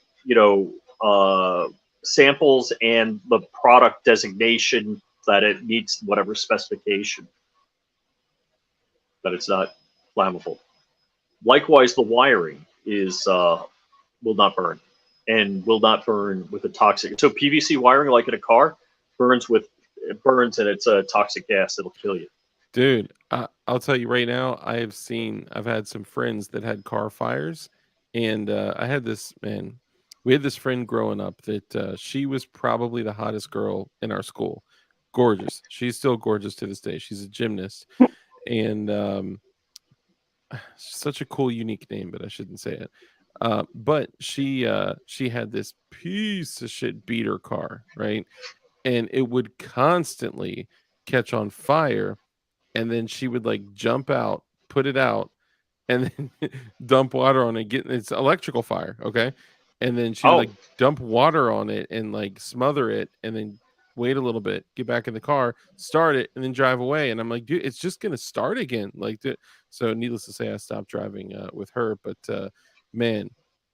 samples and the product designation that it meets whatever specification, that it's not flammable. Likewise, the wiring is will not burn. and will not burn with a toxic. So PVC wiring, like in a car, burns and it's a toxic gas that'll kill you. Dude, I'll tell you right now, I've had some friends that had car fires, and I had this man. We had this friend growing up that she was probably the hottest girl in our school. Gorgeous. She's still gorgeous to this day. She's a gymnast, and such a cool, unique name, but I shouldn't say it. But she had this piece of shit beater car, right? And it would constantly catch on fire, and then she would like jump out, put it out, and then dump water on it. It's electrical fire, okay? And then she would like dump water on it and like smother it, and then wait a little bit, get back in the car, start it, and then drive away. And I'm like, dude, it's just gonna start again. Like, so needless to say, I stopped driving with her. But man,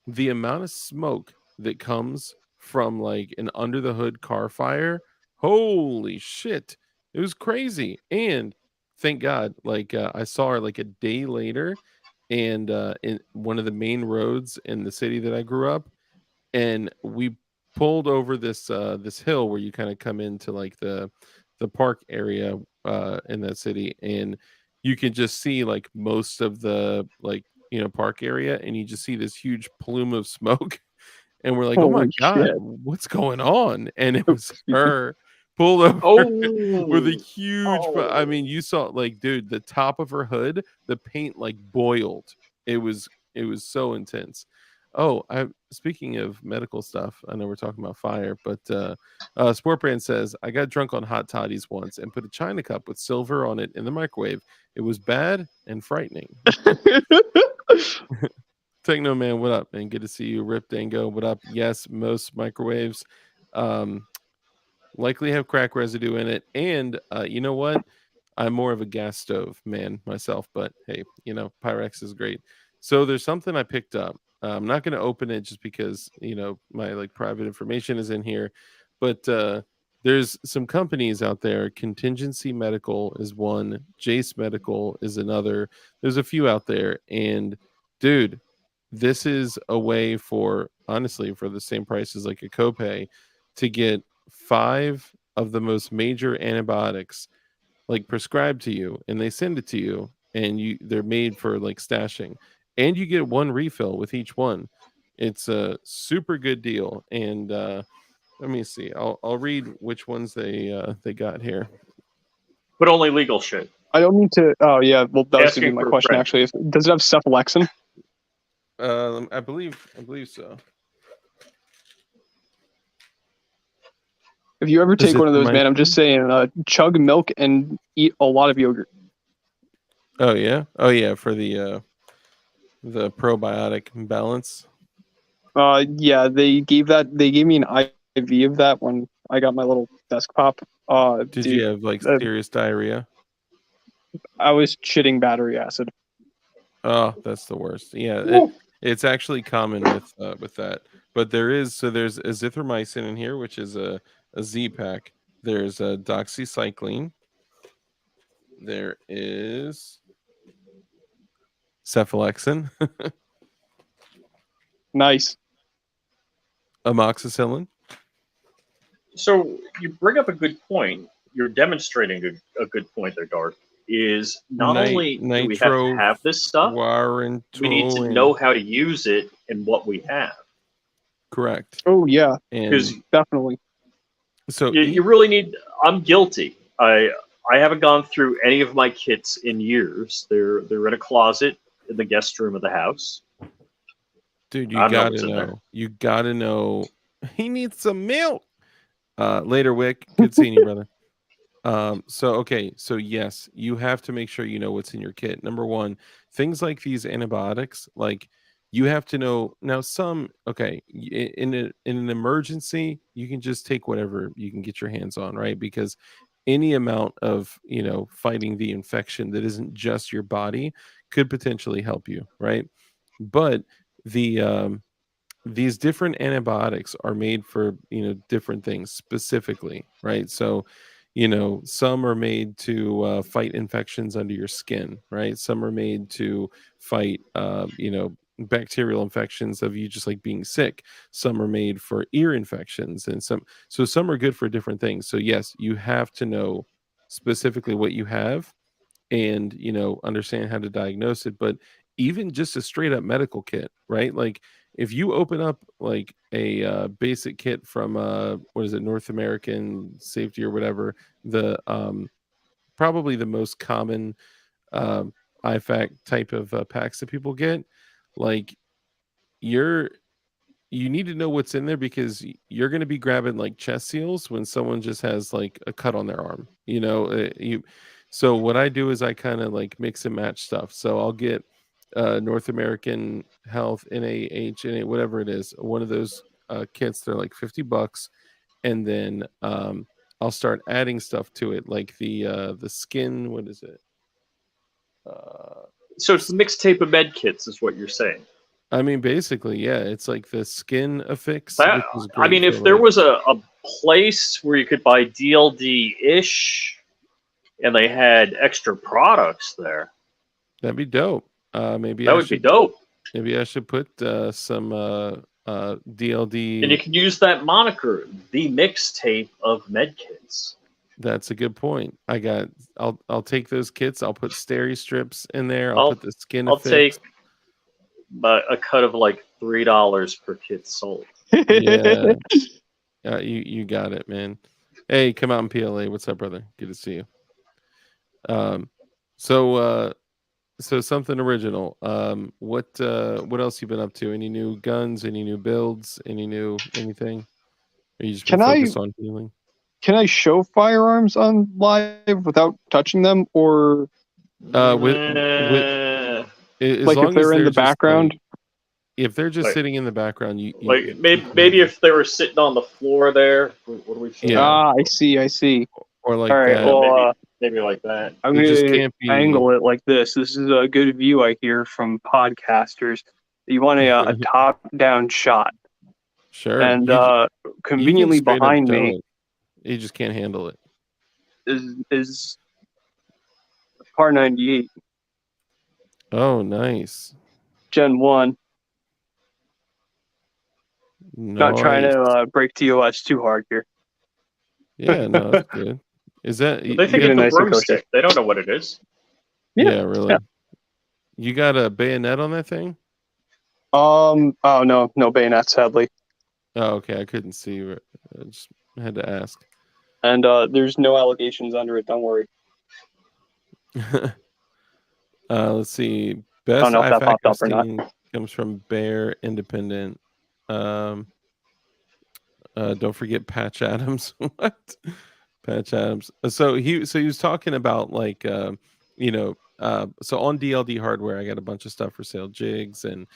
the amount of smoke that comes from like an under the hood car fire, holy shit, it was crazy. And thank God, like I saw her like a day later, and in one of the main roads in the city that I grew up, and we pulled over this hill where you kind of come into like the park area in that city, and you can just see like most of the like park area, and you just see this huge plume of smoke. And we're like, oh my Holy God, shit. what's going on? And it was her pulled over with a huge, I mean, you saw like, dude, the top of her hood, the paint like boiled. It was so intense. Oh, speaking of medical stuff, I know we're talking about fire, but Sport Brand says, I got drunk on hot toddies once and put a china cup with silver on it in the microwave. It was bad and frightening. Techno Man, what up, man? Good to see you. Rip Dango, what up? Yes, most microwaves likely have crack residue in it. And you know what? I'm more of a gas stove man myself, but hey, Pyrex is great. So there's something I picked up. I'm not going to open it just because, my like private information is in here, but there's some companies out there. Contingency Medical is one, Jace Medical is another. There's a few out there, and dude, this is a way for, honestly, for the same price as like a copay, to get 5 of the most major antibiotics like prescribed to you, and they send it to you, and they're made for like stashing, and you get 1 refill with each one. It's a super good deal. And let me see, I'll read which ones they got here. But only legal shit. I don't need to. Oh yeah, well that was gonna be my question actually. Does it have cephalexin? I believe so. If you ever take one of those, man, I'm just saying, chug milk and eat a lot of yogurt. Oh yeah, for the probiotic balance. Yeah, they gave me an IV of that when I got my little desk pop. Did you have like serious diarrhea? I was shitting battery acid. Oh, that's the worst. Yeah, it's actually common with that. But there's azithromycin in here, which is a Z-Pack. There's a doxycycline. There is cephalexin. Nice. Amoxicillin. So you bring up a good point. You're demonstrating a good point there, Dark. Is not only do we have to have this stuff, we need to know how to use it and what we have. Correct. Oh yeah, because definitely. So you really need. I'm guilty. I haven't gone through any of my kits in years. They're in a closet in the guest room of the house. Dude, you gotta know. You gotta know. He needs some milk. Later, Wick. Good seeing you, brother. So yes, you have to make sure you know what's in your kit. Number one, things like these antibiotics, like you have to know now. In an emergency, you can just take whatever you can get your hands on, right? Because any amount of fighting the infection that isn't just your body could potentially help you, right? But these different antibiotics are made for different things specifically, right? So some are made to fight infections under your skin, right? Some are made to fight bacterial infections of you just like being sick. Some are made for ear infections, and some are good for different things. So yes, you have to know specifically what you have, and understand how to diagnose it. But even just a straight up medical kit, right? Like if you open up like a basic kit from what is it, North American Safety or whatever, the probably the most common um IFAC type of packs that people get, like you're you need to know what's in there, because you're going to be grabbing like chest seals when someone just has like a cut on their arm. So what I do is I kind of like mix and match stuff. So I'll get North American Health, NAH, whatever it is, one of those kits. They're like $50, and then I'll start adding stuff to it, like the skin. What is it? So it's the mixtape of med kits, is what you're saying. I mean, basically, yeah, it's like the skin affix, That, which is great. I mean, if there was a place where you could buy DLD-ish and they had extra products there, that'd be dope. Maybe that would be dope. Maybe I should put some DLD. And you can use that moniker, the mixtape of medkits. That's a good point. I'll take those kits. I'll put steri strips in there. I'll put the skin. I'll take a cut of like $3 per kit sold. Yeah. You got it, man. Hey, come out in PLA. What's up, brother? Good to see you. So something original. What else you been up to? Any new guns? Any new builds? Anything? Are you just focused on healing? Can I show firearms on live without touching them, or like if they're in the background? Like, if they're just sitting in the background, you like maybe if they were sitting on the floor there. What do we say? Yeah. I see. Or like all right, that. well, maybe like that. I'm going to angle it like this. This is a good view I hear from podcasters. You want a top-down shot. Sure. And conveniently behind me, you just can't handle it. Is Par 98. Oh, nice. Gen 1. Nice. Not trying to break TOS too hard here. Yeah, no, that's good. Is that they think it's a broomstick? They don't know what it is. Yeah, really. Yeah. You got a bayonet on that thing? Oh no bayonet, sadly. Oh, okay. I couldn't see. I just had to ask. And there's no allegations under it. Don't worry. Let's see. Best I don't know if that popped up or not. Comes from Bear Independent. Don't forget Patch Adams. What? Patch Adams. So he was talking about like so on DLD hardware, I got a bunch of stuff for sale, jigs and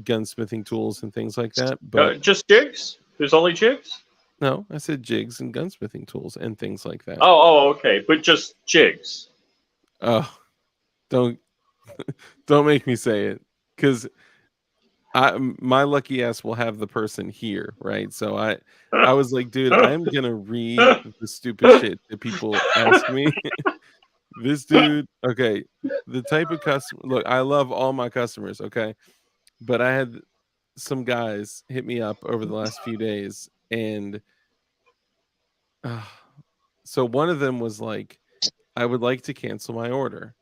gunsmithing tools and things like that. But just jigs? There's only jigs? No, I said jigs and gunsmithing tools and things like that. Oh, okay, but just jigs. Oh, don't make me say it, because my lucky ass will have the person here, right? So I was like, dude, I'm gonna read the stupid shit that people ask me. This dude, okay, the type of customer. Look, I love all my customers, okay, but I had some guys hit me up over the last few days, and so one of them was like, I would like to cancel my order.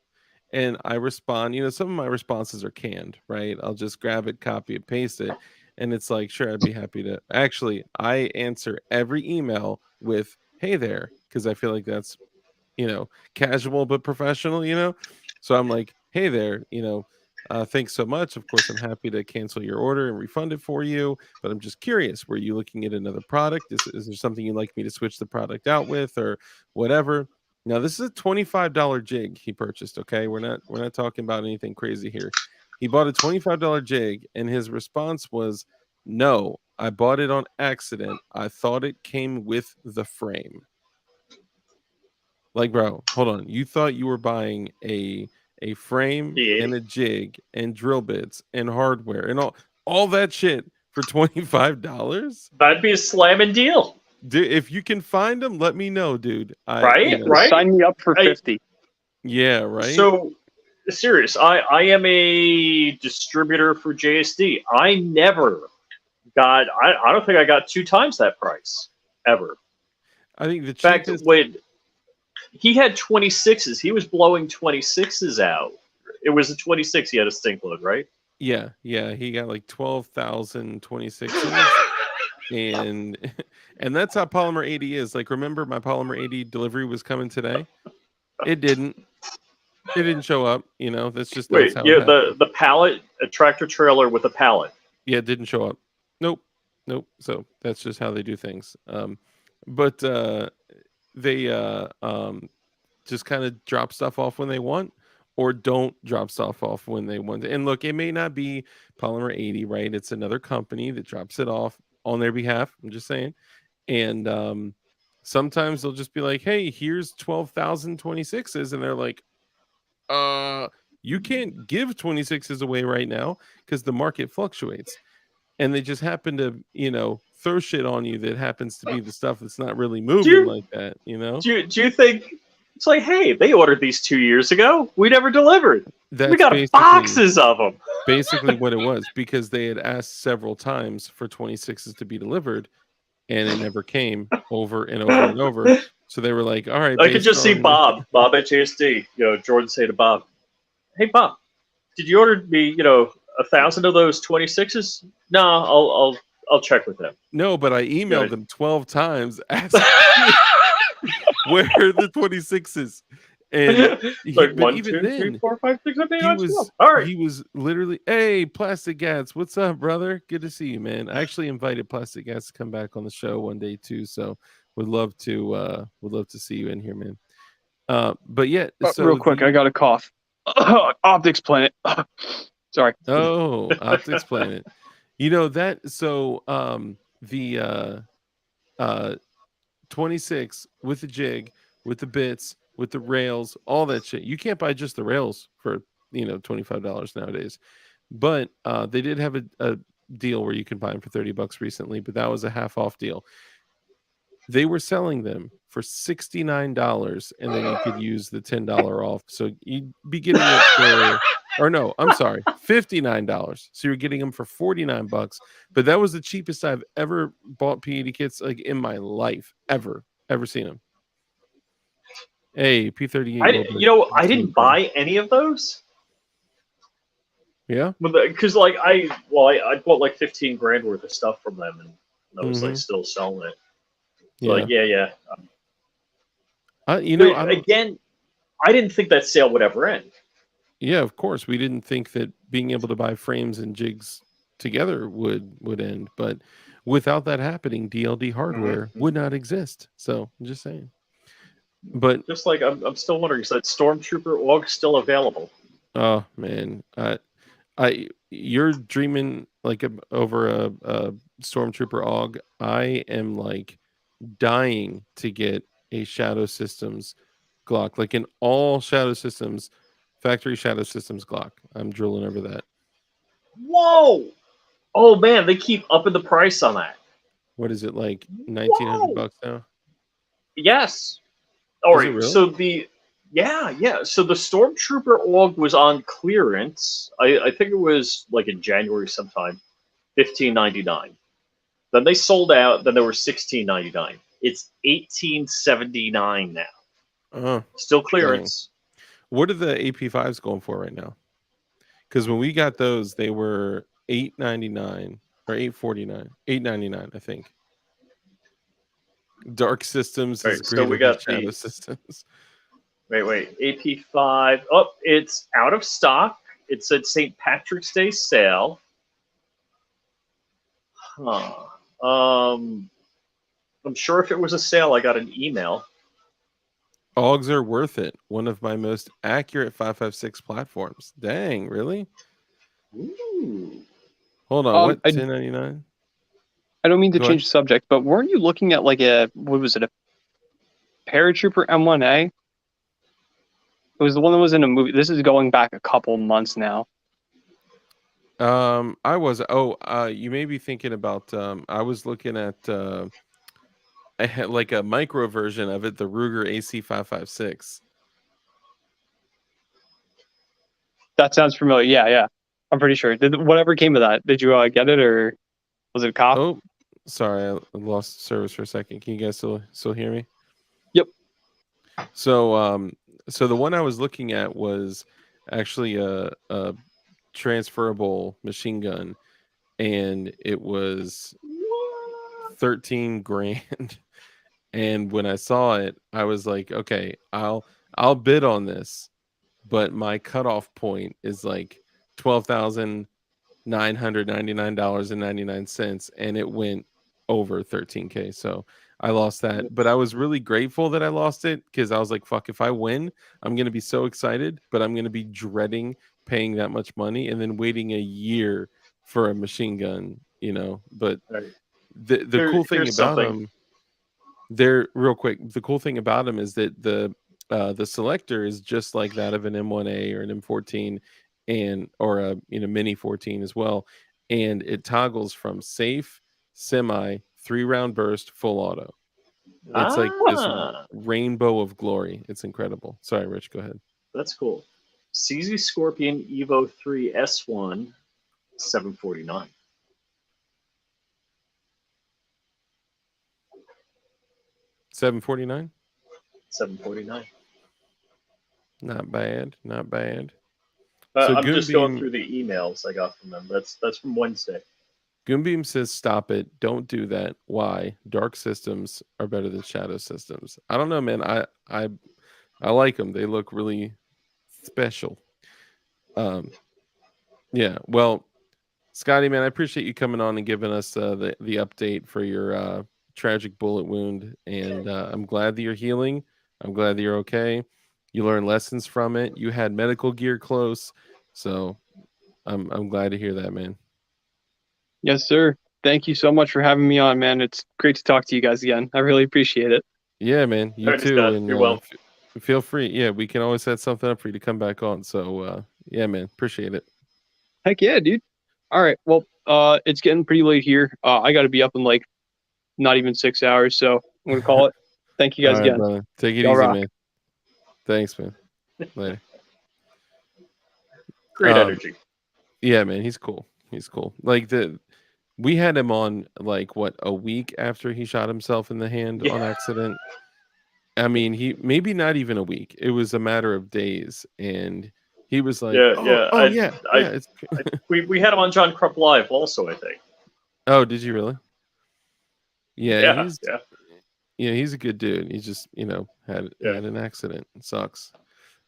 And I respond, some of my responses are canned, right? I'll just grab it, copy it, paste it. And it's like, sure, I'd be happy to. Actually, I answer every email with, hey there, because I feel like that's, casual but professional, So I'm like, hey there, thanks so much. Of course, I'm happy to cancel your order and refund it for you. But I'm just curious, were you looking at another product? Is there something you'd like me to switch the product out with or whatever? Now, this is a $25 jig he purchased, okay? We're not talking about anything crazy here. He bought a $25 jig, and his response was, no, I bought it on accident. I thought it came with the frame. Like, bro, hold on. You thought you were buying a frame and a jig and drill bits and hardware and all that shit for $25? That'd be a slamming deal. Dude, if you can find them, let me know, dude. Right? Sign me up for 50. Yeah, right. So serious. I am a distributor for JSD. I never got. I don't think I got 2 times that price ever. I think the In fact, cheapest. when he had 26s, he was blowing 26s out. It was a 26 he had a stink load, right? Yeah, he got like 12,000 26s. And and that's how Polymer 80 is. Like, remember my Polymer 80 delivery was coming today? It didn't. It didn't show up. That's Wait, how it yeah, happened. the pallet, a tractor trailer with a pallet. Yeah, it didn't show up. Nope. So that's just how they do things. But they just kind of drop stuff off when they want, or don't drop stuff off when they want. And look, it may not be Polymer 80, right? It's another company that drops it off on their behalf. I'm just saying. And sometimes they'll just be like, hey, here's 12,000 26s. And they're like, you can't give 26s away right now because the market fluctuates. And they just happen to, throw shit on you that happens to be the stuff that's not really moving like that, Do you think it's like, hey, they ordered these 2 years ago. We never delivered. We That's got boxes of them. basically what it was, because they had asked several times for 26s to be delivered, and it never came, over and over and over. So they were like, all right, I could just see Bob at JSD. Jordan say to Bob, "Hey Bob, did you order me 1,000 of those 26s? No, I'll check with them." No, but I emailed them 12 times asking where are the 26s. And like but 1, even 2, 3, then 4, 5, 6, 7, 8, he 9, 10. was All right. he was literally, hey, Plastic Gats, what's up, brother? Good to see you, man. I actually invited Plastic Gats to come back on the show one day too, so would love to see you in here, man. But yeah, so real quick, I got a cough. Optics Planet. Sorry. Optics Planet. That, so the 26 with the jig, with the bits, with the rails, all that shit. You can't buy just the rails for $25 nowadays. But they did have a deal where you can buy them for $30 recently, but that was a half off deal. They were selling them for $69, and then you could use the $10 off. So you'd be getting it for, or no, I'm sorry, $59. So you're getting them for $49. But that was the cheapest I've ever bought P80 kits, like, in my life, ever seen them. Hey, P38. I didn't buy any of those. Yeah, because I bought like 15 grand worth of stuff from them, and I was like still selling it. So like, yeah. Again, I didn't think that sale would ever end. Yeah, of course, we didn't think that being able to buy frames and jigs together would end, but without that happening, DLD hardware would not exist. So I'm just saying. But just like I'm still wondering, is that Stormtrooper AUG still available? Oh man, you're dreaming like over a Stormtrooper AUG. I am like dying to get a Shadow Systems Glock, like an all Shadow Systems, factory Shadow Systems Glock. I'm drooling over that. Whoa! Oh man, they keep upping the price on that. What is it, like $1,900 now? Yes. All right. Really? So So the Stormtrooper AUG was on clearance. I think it was like in January sometime, $15.99. Then they sold out. Then they were $16.99. It's $18.79 now. Still clearance. Dang. What are the AP5s going for right now? Because when we got those, they were $8.99 or $8.49, $8.99, I think. Dark Systems is greater we got than Shadow Systems. Wait. AP5. Oh, it's out of stock. It's at St. Patrick's Day sale. Huh. I'm sure if it was a sale, I got an email. AUGs are worth it. One of my most accurate 5.56 platforms. Dang, really? Ooh. Hold on, what? $10.99? I don't mean to change the subject, but weren't you looking at like a Paratrooper M1A? It was the one that was in a movie. This is going back a couple months now. I was. You may be thinking about. I was looking at. I had like a micro version of it, the Ruger AC 5.56. That sounds familiar. Yeah. I'm pretty sure. Did whatever came of that? Did you get it, or was it a cop? Oh, sorry, I lost service for a second. Can you guys still hear me? Yep. So so the one I was looking at was actually a transferable machine gun, and it was 13 grand. And when I saw it, I was like, okay, I'll bid on this, but my cutoff point is like $12,999.99, and it went over 13K. So I lost that, but I was really grateful that I lost it, because I was like, fuck, if I win, I'm gonna be so excited, but I'm gonna be dreading paying that much money and then waiting a year for a machine gun, But the cool thing Here's about something. them, they're real quick. The cool thing about them is that the selector is just like that of an M1A or an M14, or a mini 14 as well, and it toggles from safe, semi, 3-round burst, full auto. It's like this Ah, rainbow of glory. It's incredible. Sorry, Rich, go ahead. that's cool. CZ Scorpion Evo 3 S1 749. $749. 749. Not bad. Not bad. So I'm just going Goonbeam through the emails I got from them. That's from Wednesday. Goonbeam says, "Stop it! Don't do that. Why? Dark systems are better than shadow systems." I don't know, man. I like them. They look really special. Yeah. Well, Scotty, man, I appreciate you coming on and giving us the update for your tragic bullet wound, and I'm glad that you're healing. I'm glad that you're okay. You learned lessons from it. You had medical gear close, so I'm glad to hear that, man. Yes, sir. Thank you so much for having me on, man. It's great to talk to you guys again. I really appreciate it. Yeah, man. You All right, too, Scott. and You're welcome. feel free. Yeah, we can always set something up for you to come back on. So yeah, man, appreciate it. Heck yeah, dude. All right. Well, it's getting pretty late here. I got to be up in like not even 6 hours, so I'm gonna call it. Thank you All guys right, again. brother. Take it Y'all easy, rock. man. Thanks, man. Later. Great energy. Yeah, man, he's cool. He's cool. Like we had him on like what, a week after he shot himself in the hand on accident. I mean, he maybe not even a week. It was a matter of days, and he was like, "Oh yeah, It's we had him on John Krupp Live also, I think. oh, did you really? Yeah, Yeah. he's a good dude. He just had an accident. It sucks,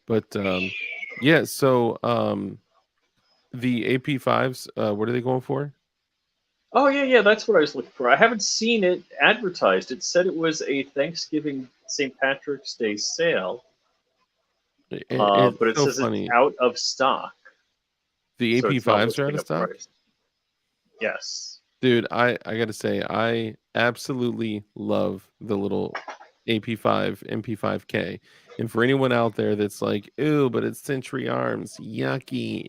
but yeah. So the AP5s, what are they going for? Oh yeah, that's what I was looking for. I haven't seen it advertised. It said it was a Thanksgiving St. Patrick's Day sale, It's but it so says it's funny. out of stock. The So it's not AP5s are out listing of a stock? price. Yes. Dude, I gotta say, I absolutely love the little AP5 MP5K. And for anyone out there that's like, ew, but it's Century Arms, yucky,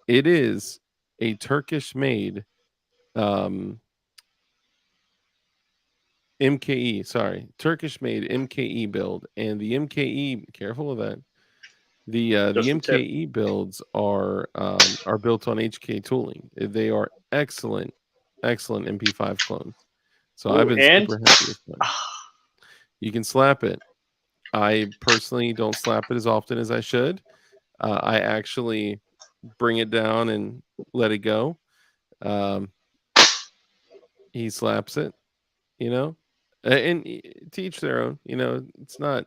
it is a Turkish made MKE, Turkish made MKE build. And the MKE, careful of that. The Just a tip. MKE builds are built on HK tooling. They are excellent MP5 clones. So I've Ooh, been and super happy with them. You can slap it. I personally don't slap it as often as I should. I actually bring it down and let it go. He slaps it, and to each their own. It's not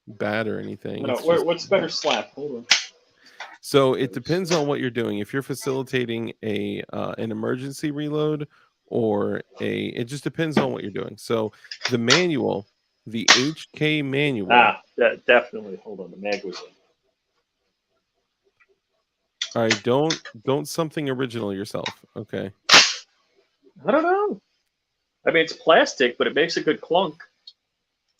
bad or anything. no, It's just what's better slap? Hold on. so it depends on what you're doing. If you're facilitating an emergency reload it just depends on what you're doing. So the manual, the HK manual. Definitely. Hold on, the mag was in. All right, don't something original yourself. Okay. I don't know. I mean, it's plastic, but it makes a good clunk.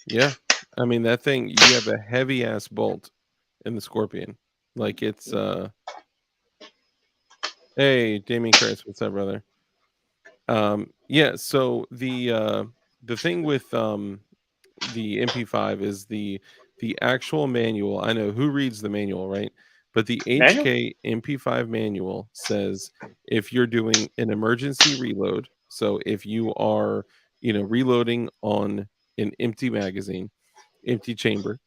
Yeah. I mean, that thing, you have a heavy ass bolt in the Scorpion. Like it's hey, Damien Chris, what's up, brother? Yeah, so the thing with the MP5 is the actual manual. I know who reads the manual, right? But the Manual? HK MP5 manual says if you're doing an emergency reload, so if you are, reloading on an empty magazine, empty chamber,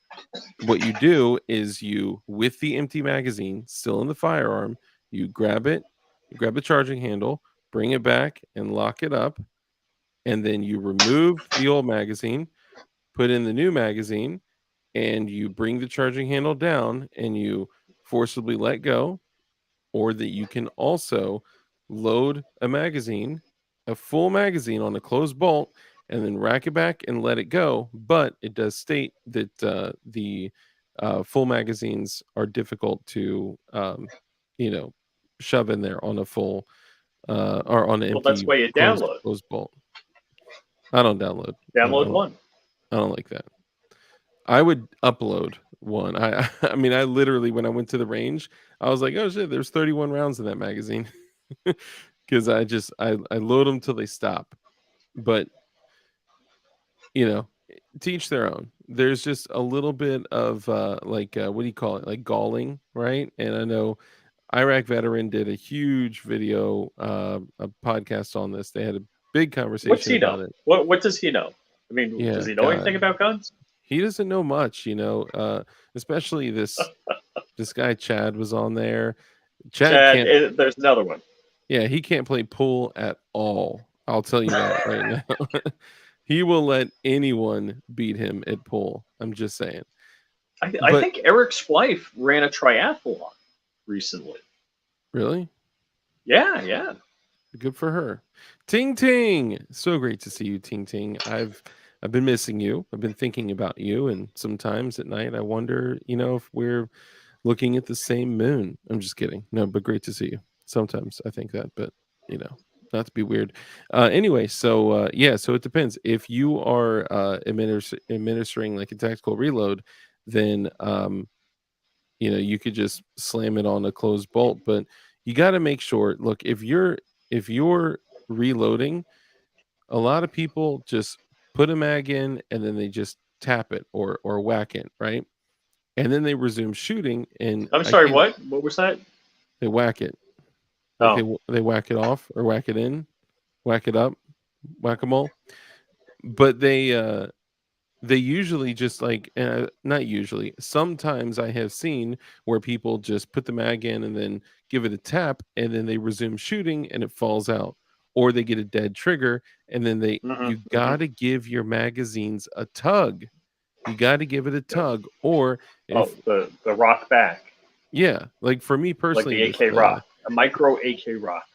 what you do is you, with the empty magazine still in the firearm, you grab it, you grab the charging handle, bring it back and lock it up, and then you remove the old magazine, put in the new magazine, and you bring the charging handle down and you forcibly let go, or that you can also load a magazine, a full magazine on a closed bolt, and then rack it back and let it go. But it does state that the full magazines are difficult to, you know, shove in there on a full or on an Well, that's empty why you closed download. bolt. I don't download. Download one. I don't like that. I would upload one. I mean, I literally, when I went to the range, I was like, "Oh shit, there's 31 rounds in that magazine," because I load them till they stop. But to each their own. There's just a little bit of what do you call it? Like galling, right? And I know Iraq veteran did a huge video, a podcast on this. They had a big What's conversation he know? about it. What does he know? I mean, does Yeah, he know God. anything about guns? He doesn't know much, especially this guy Chad was on there. Chad can't. There's another one. Yeah, he can't play pool at all. I'll tell you that right now. He will let anyone beat him at pool. I'm just saying. I think Eric's wife ran a triathlon recently. Really? Yeah. Good for her. Ting Ting. So great to see you, Ting Ting. I've been missing you. I've been thinking about you, and sometimes at night I wonder, if we're looking at the same moon. I'm just kidding. No, but great to see you. Sometimes I think that, but not to be weird. Anyway, so so it depends. If you are administering like a tactical reload, then you could just slam it on a closed bolt, but you got to make sure. Look, if you're reloading, a lot of people just put a mag in and then they just tap it or whack it, right? And then they resume shooting, and I'm I sorry, can't. what? What was that? They whack it, like Oh, they whack it off or whack it in, whack it up, whack 'em all. But they usually just not usually. Sometimes I have seen where people just put the mag in and then give it a tap, and then they resume shooting and it falls out, or they get a dead trigger, and then you got to give your magazines a tug. You got to give it a tug, or oh, if the rock back, yeah, like for me like personally the with AK rock, a micro AK rock.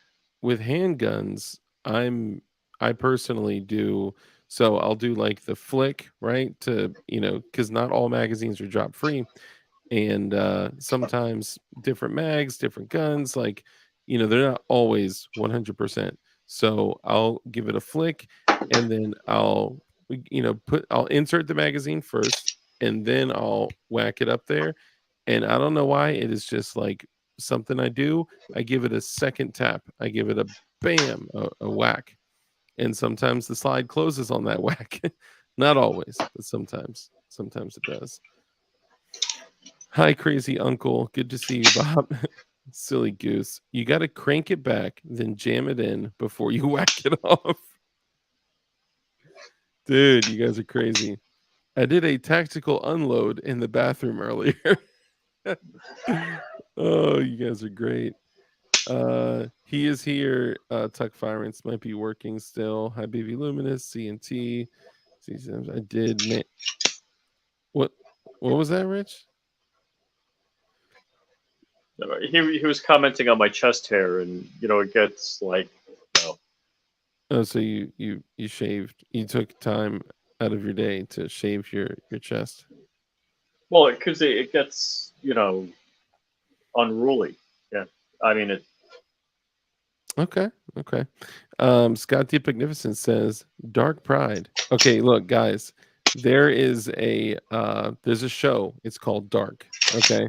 handguns, I personally do. So I'll do like the flick, right? To, because not all magazines are drop free. And sometimes different mags, different guns, like, they're not always 100%. So I'll give it a flick, and then I'll insert the magazine first, and then I'll whack it up there. And I don't know why, it is just like something I do. I give it a second tap. I give it a bam, a whack. And sometimes the slide closes on that whack. Not always, but sometimes. Sometimes it does. Hi, crazy uncle. Good to see you, Bob. Silly goose. You got to crank it back, then jam it in before you whack it off. Dude, you guys are crazy. I did a tactical unload in the bathroom earlier. Oh, you guys are great. He is here. Tuck Firings might be working still. Hi, Baby Luminous, CNT. I did. What was that, Rich? He was commenting on my chest hair, and it gets like, Oh, so you shaved. You took time out of your day to shave your chest. well, because it gets unruly. Yeah, I mean it. Okay. Scott the Magnificent says Dark Pride. Okay, look, guys, there's a show. It's called Dark. Okay.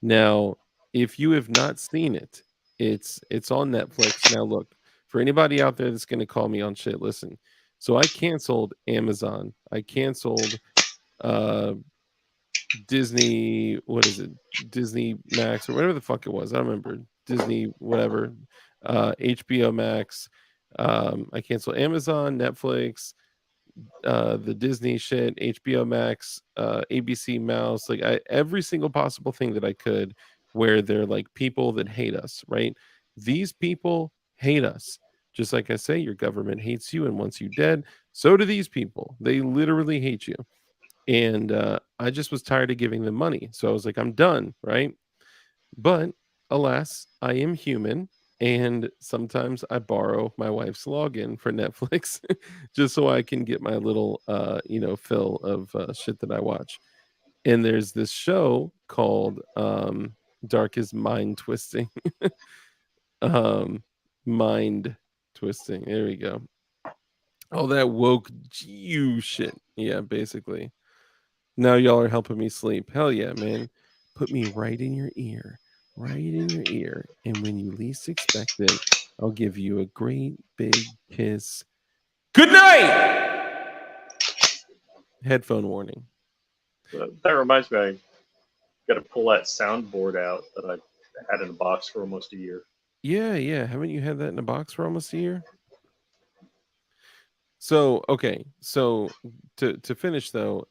Now, if you have not seen it, it's on Netflix. Now, look, for anybody out there that's going to call me on shit, listen. So I canceled Amazon. I canceled Disney, what is it? Disney Max or whatever the fuck it was. I don't remember. Disney, whatever. HBO Max. I canceled Amazon, Netflix, the Disney shit, HBO Max, ABC Mouse, like every single possible thing that I could where they're like people that hate us, right? These people hate us. Just like I say, your government hates you and wants you dead. So do these people. They literally hate you. And I just was tired of giving them money. So I was like, I'm done, right? But alas, I am human. And sometimes I borrow my wife's login for Netflix just so I can get my little, fill of shit that I watch. And there's this show called Dark is Mind Twisting. um, Mind Twisting. There we go. All that woke Jew shit. Yeah, basically. Now y'all are helping me sleep. Hell yeah, man. Put me right in your ear. Right in your ear. And when you least expect it, I'll give you a great big kiss. Good night! Headphone warning. That reminds me, I got to pull that soundboard out that I had in a box for almost a year. Yeah. Haven't you had that in a box for almost a year? So, okay. So to finish though,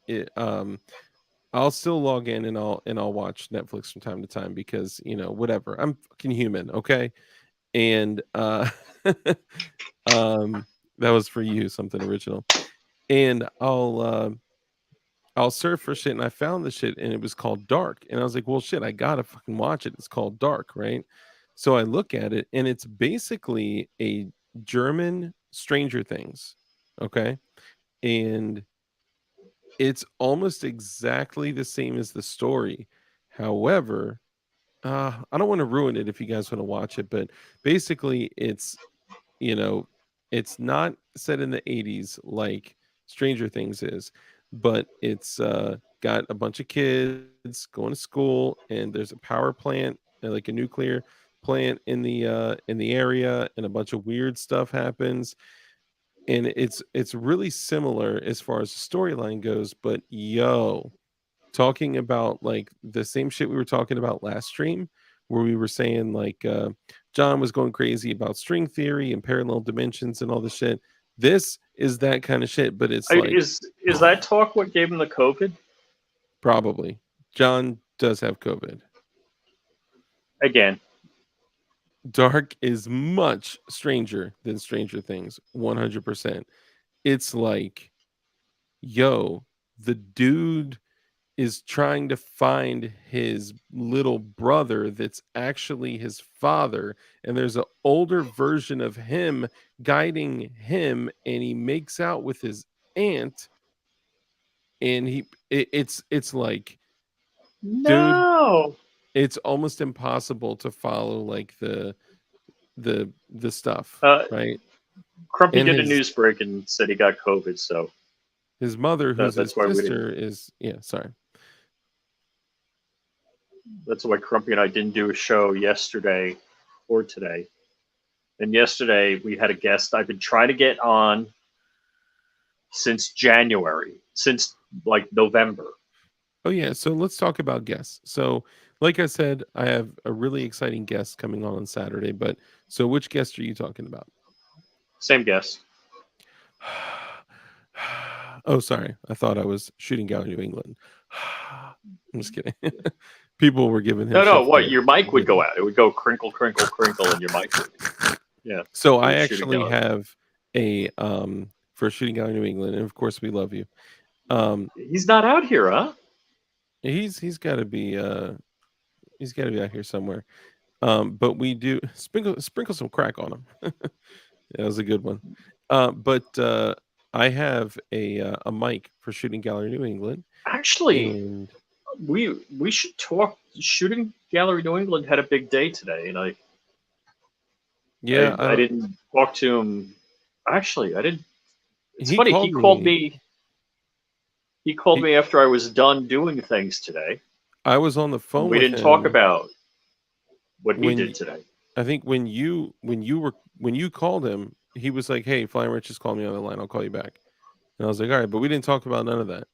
I'll still log in and I'll watch Netflix from time to time because, whatever. I'm fucking human, okay? And that was for you, something original. And I'll surf for shit, and I found the shit, and it was called Dark, and I was like, well, shit, I gotta fucking watch it. It's called Dark, right? So I look at it, and it's basically a German Stranger Things, okay, and it's almost exactly the same as the story. However, I don't want to ruin it if you guys want to watch it, but basically, you know, it's not set in the 80s like Stranger Things is, but it's got a bunch of kids going to school, and there's a power plant, like a nuclear plant in the area, and a bunch of weird stuff happens. And it's really similar as far as the storyline goes, but talking about like the same shit we were talking about last stream where we were saying like John was going crazy about string theory and parallel dimensions and all this shit. This is that kind of shit, but it's like Is that talk what gave him the COVID? probably John does have COVID. Again, Dark is much stranger than Stranger Things, 100%. It's like, the dude is trying to find his little brother that's actually his father, and there's an older version of him guiding him, and he makes out with his aunt, and it's like, dude, no. it's almost impossible to follow like the stuff, right? Crumpy And did a news break and said he got COVID, so his mother, who's his that's why sister, is sorry. That's why Crumpy and I didn't do a show yesterday or today. And yesterday we had a guest I've been trying to get on since January, since like November. Oh yeah, so let's talk about guests. So, like I said, I have a really exciting guest coming on Saturday. But so, which guest are you talking about? Same guest. Oh, sorry. I thought I was shooting Gallery New England. I'm just kidding. People were giving him No. shit What? Your mic would go out. It would go crinkle, crinkle, crinkle, and your mic would. Yeah. So I actually have a for shooting Gallery New England, and of course we love you. He's not out here, huh? He's got to be out here somewhere. But we do sprinkle some crack on him. That was a good one. But I have a mic for Shooting Gallery New England. Actually, and we should talk. Shooting Gallery New England had a big day today, and I didn't talk to him. Actually, I didn't. It's funny. He called me. He called me after I was done doing things today. I was on the phone. We didn't talk about what he did today. I think when you called him, he was like, "Hey, Flying Rich just called me on the line. I'll call you back." And I was like, "All right," but we didn't talk about none of that.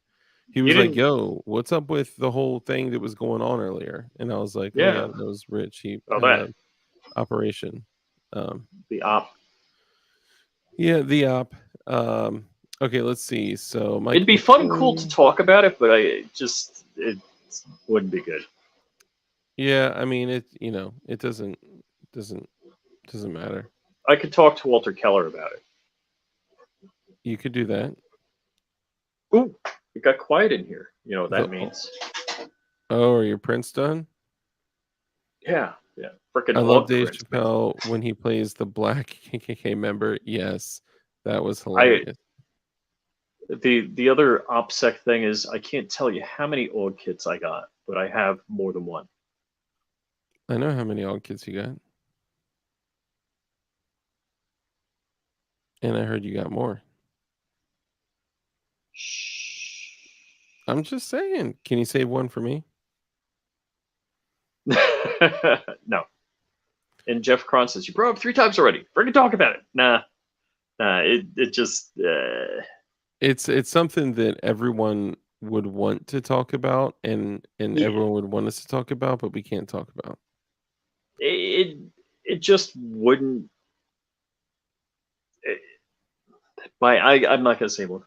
He was like, "Yo, what's up with the whole thing that was going on earlier?" And I was like, "Oh yeah, that was Rich. He had an operation." The op. Yeah, the op. Okay, let's see. So it'd be fun and cool to talk about it, but it wouldn't be good. Yeah, I mean it. It doesn't matter. I could talk to Walter Keller about it. You could do that. Ooh, it got quiet in here. You know what that means? Oh, are your prints done? Yeah. Freaking. I love Dave Chappelle when he plays the black KKK member. Yes, that was hilarious. The other opsec thing is I can't tell you how many old kits I got, but I have more than one. I know how many old kits you got. And I heard you got more. Shh. I'm just saying. Can you save one for me? No. And Jeff Cron says, you brought up 3 times already. Freaking talk about it. Nah. It just... It's something that everyone would want to talk about and everyone would want us to talk about, but we can't talk about. It just wouldn't... I'm not going to say more.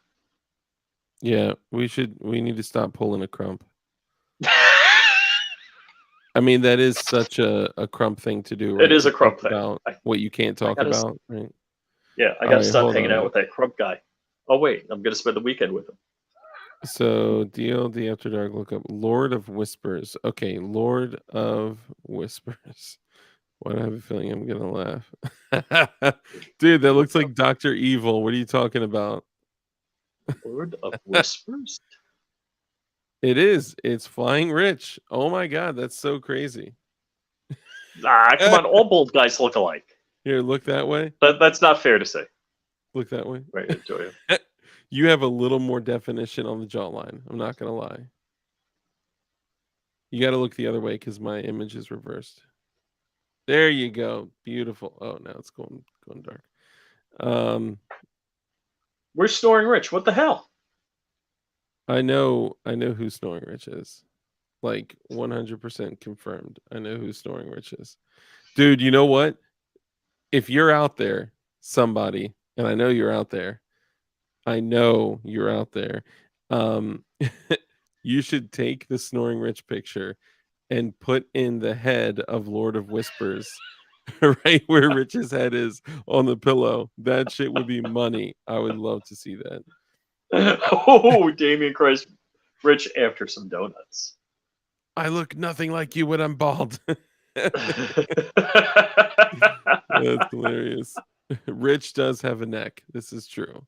Yeah, we need to stop pulling a crump. I mean, that is such a crump thing to do, right? It is a crump thing. About what you can't talk about, right? Yeah, I got to stop hanging out with that crump guy. Oh, wait, I'm going to spend the weekend with him. So, DLD After Dark, look up Lord of Whispers. Okay, Lord of Whispers. Why do I have a feeling I'm going to laugh? Dude, that looks like Dr. Evil. What are you talking about? Lord of Whispers? It is. It's Flying Rich. Oh my God, that's so crazy. Come on, all bald guys look alike. Here, look that way. That's not fair to say. Look that way. Right, enjoy it. You have a little more definition on the jawline. I'm not gonna lie. You got to look the other way because my image is reversed. There you go. Beautiful. Oh, now it's going dark. Where's Snoring Rich? What the hell? I know who Snoring Rich is. Like 100% confirmed. I know who Snoring Rich is. Dude, you know what? If you're out there, somebody, and I know you're out there, you should take the Snoring Rich picture and put in the head of Lord of Whispers right where Rich's head is on the pillow. That shit would be money. I would love to see that. Oh, Damien Christ, Rich after some donuts. I look nothing like you when I'm bald. That's hilarious. Rich does have a neck. This is true.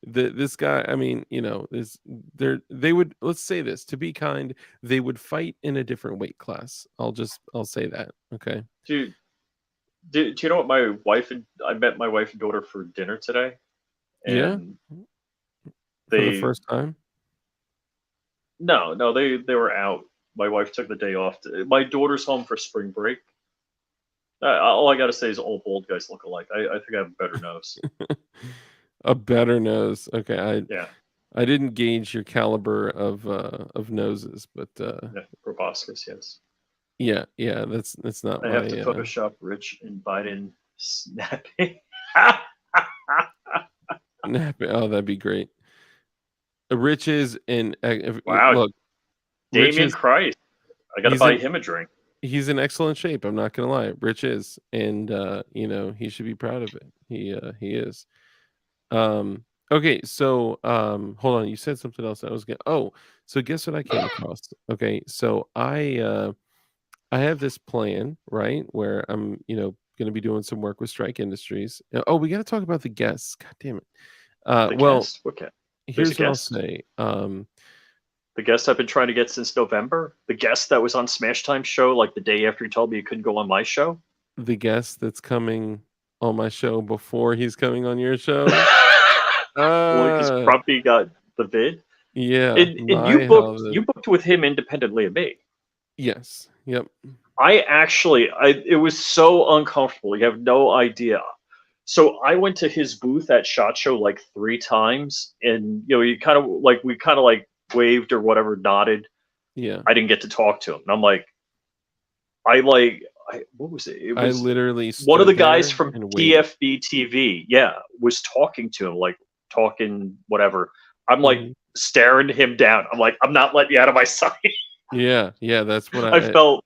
This guy, I mean, they would, let's say this, to be kind, they would fight in a different weight class. I'll say that. Okay. Do you know what I met my wife and daughter for dinner today? And for the first time? No, they were out. My wife took the day off. My daughter's home for spring break. All I got to say is all bald guys look alike. I think I have a better nose. A better nose. Okay, yeah. I didn't gauge your caliber of noses, but proboscis, yes. Yeah, that's not. I have to Photoshop Rich and Biden snapping. Oh, that'd be great. Rich is in. Wow, look, Damien Christ. I got to buy him a drink. He's in excellent shape. I'm not gonna lie. Rich is, and he should be proud of it. He is. Okay, so hold on. You said something else. So guess what I came across? Okay, so I have this plan, right, where I'm going to be doing some work with Strike Industries. Oh, we got to talk about the guests. God damn it. Guest? Okay. Here's what I'll say. The guest I've been trying to get since November. The guest that was on Smash Time show like the day after he told me he couldn't go on my show. The guest that's coming on my show before he's coming on your show. Because Crumpy got the vid. Yeah. And you booked with him independently of me. Yes. Yep. It was so uncomfortable. You have no idea. So I went to his booth at SHOT Show like 3 times, and we kind of waved or whatever, nodded. Yeah. I didn't get to talk to him, and I'm like, what was it? It I was literally one of stood the guys there from and waited. TFB TV. Yeah, was talking to him, like talking whatever. I'm like staring him down. I'm like, I'm not letting you out of my sight. Yeah, that's what I felt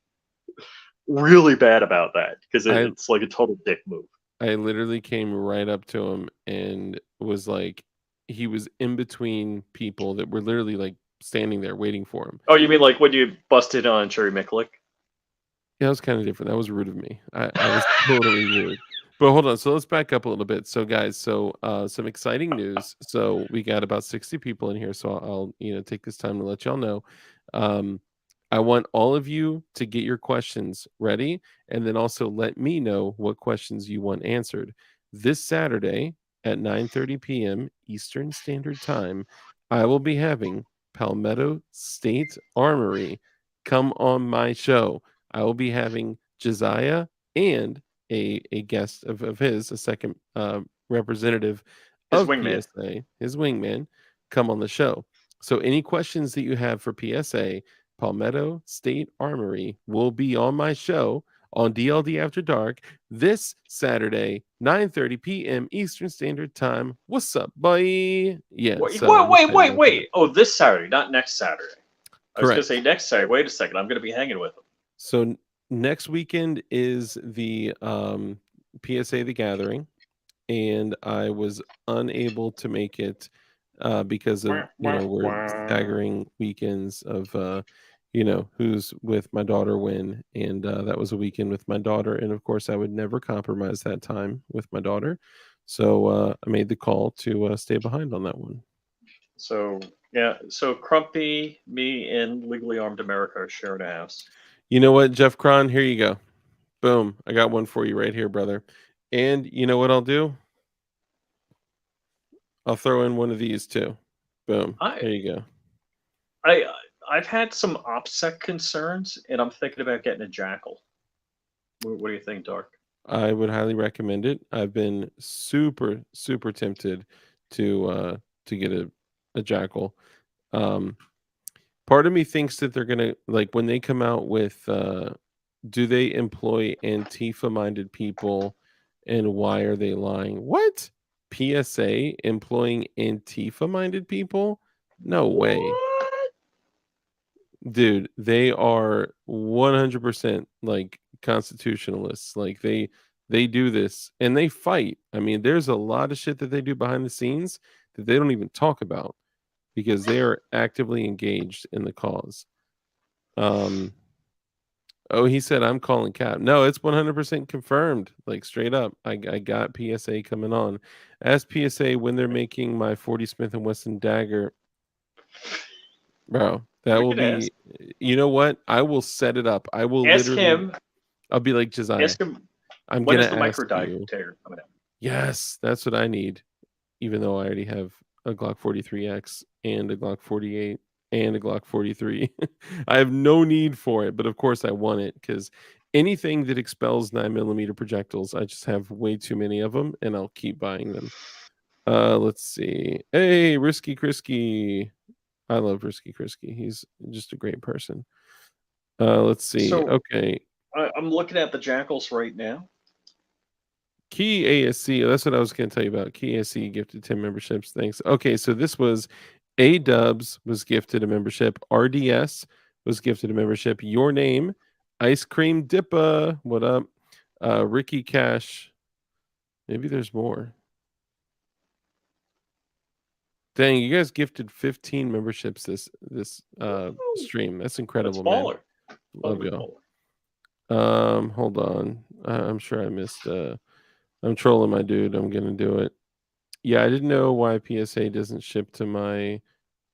really bad about that because it's like a total dick move. I literally came right up to him and was like, he was in between people that were literally like standing there waiting for him. Oh, you mean like when you busted on Cherry Micklick? Yeah, that was kind of different. That was rude of me. I was totally rude. But hold on. So let's back up a little bit. So guys, some exciting news. So we got about 60 people in here. So I'll take this time to let y'all know. I want all of you to get your questions ready, and then also let me know what questions you want answered. This Saturday at 9:30 p.m. Eastern Standard Time, I will be having Palmetto State Armory come on my show. I will be having Josiah and a guest of his, a second representative His of wingman. PSA, his wingman, come on the show. So any questions that you have for PSA, Palmetto State Armory will be on my show on DLD After Dark this Saturday, 9:30 p.m. Eastern Standard Time. What's up, boy? Yeah. Wait. Oh, this Saturday, not next Saturday. I was going to say next Saturday. Wait a second. I'm going to be hanging with him. So next weekend is the PSA The Gathering, and I was unable to make it because of we're staggering weekends of who's with my daughter when, and that was a weekend with my daughter, and of course I would never compromise that time with my daughter, so I made the call to stay behind on that one. So Crumpy, me, and Legally Armed America are sharing a house. You know what, Jeff Cron, here you go. Boom, I got one for you right here, brother. And you know what I'll do? I'll throw in one of these too. Boom. There you go. I've had some OPSEC concerns, and I'm thinking about getting a Jackal. What do you think, Dark? I would highly recommend it. I've been super, super tempted to get a Jackal. Part of me thinks that they're gonna, like, when they come out with do they employ Antifa-minded people, and why are they lying? What? PSA employing Antifa-minded people? No way. Dude, they are 100% like constitutionalists. Like they do this and they fight. I mean, there's a lot of shit that they do behind the scenes that they don't even talk about because they are actively engaged in the cause. Oh, he said I'm calling Cap. No, it's 100% confirmed. Like straight up. I got PSA coming on. Ask PSA when they're making my 40 Smith & Wesson dagger. Bro, that will be, you know what? I will set it up. I will ask him. I'll be like, Josiah, ask him, I'm when gonna is the ask micro you. dagger coming out? Yes, that's what I need. Even though I already have a Glock 43X and a Glock 48 and a Glock 43. I have no need for it, but of course I want it because anything that expels 9mm projectiles, I just have way too many of them, and I'll keep buying them. Let's see. Hey, Risky Krisky. I love Risky Krisky. He's just a great person. Let's see. So, okay. I'm looking at the Jackals right now. Key ASC. That's what I was going to tell you about. Key ASC gifted 10 memberships. Thanks. Okay, so this was A-Dubs was gifted a membership. RDS was gifted a membership. Your Name. Ice Cream Dippa. What up? Ricky Cash. Maybe there's more. Dang, you guys gifted 15 memberships this stream. That's incredible, man. Love y'all. Hold on. I'm sure I missed I'm trolling my dude. I'm gonna do it. Yeah, I didn't know why PSA doesn't ship to my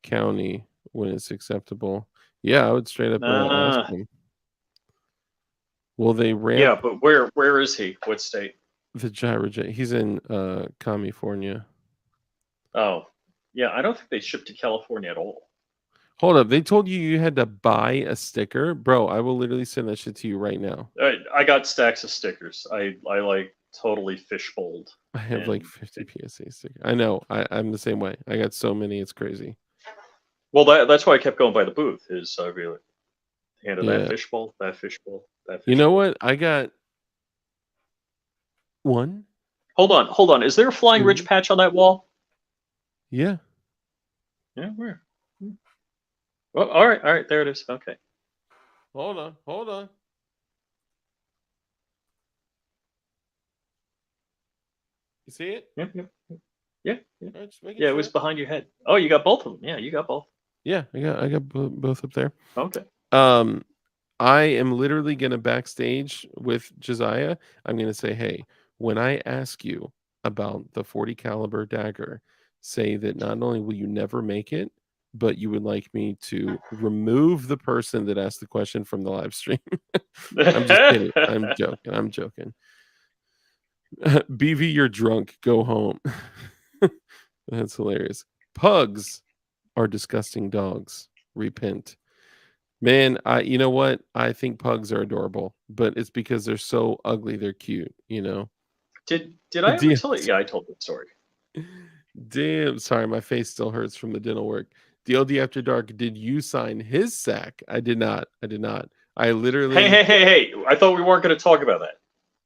county when it's acceptable. Yeah, I would straight up ask him. Will they ramp? Yeah, but where is he? What state? The Gyro J. He's in California. Oh, yeah. I don't think they ship to California at all. Hold up. They told you had to buy a sticker? Bro, I will literally send that shit to you right now. I got stacks of stickers. I like totally fishbowled. I have like 50 PSA stickers. I know. I'm the same way. I got so many. It's crazy. Well, that's why I kept going by the booth. Is I'd be like, handle that fishbowl, that fishbowl, that fishbowl. You know what? I got one. Hold on. Is there a Flying Ridge patch on that wall? Yeah. Yeah, where? Well, all right. There it is. Okay. Hold on. You see it? Yeah. Right, Yeah, it was behind your head. Oh, you got both of them. Yeah, you got both. Yeah, I got both up there. Okay. I am literally gonna backstage with Josiah. I'm gonna say, hey, when I ask you about the 40 caliber dagger, say that not only will you never make it, but you would like me to remove the person that asked the question from the live stream. I'm just kidding. I'm joking. BV, you're drunk. Go home. That's hilarious. Pugs are disgusting dogs. Repent. Man, you know what? I think pugs are adorable, but it's because they're so ugly. They're cute, you know. Did I ever tell you? Yeah, I told the story. Damn, sorry, my face still hurts from the dental work. DLD After Dark, did you sign his sack? I did not. I literally. Hey! I thought we weren't going to talk about that.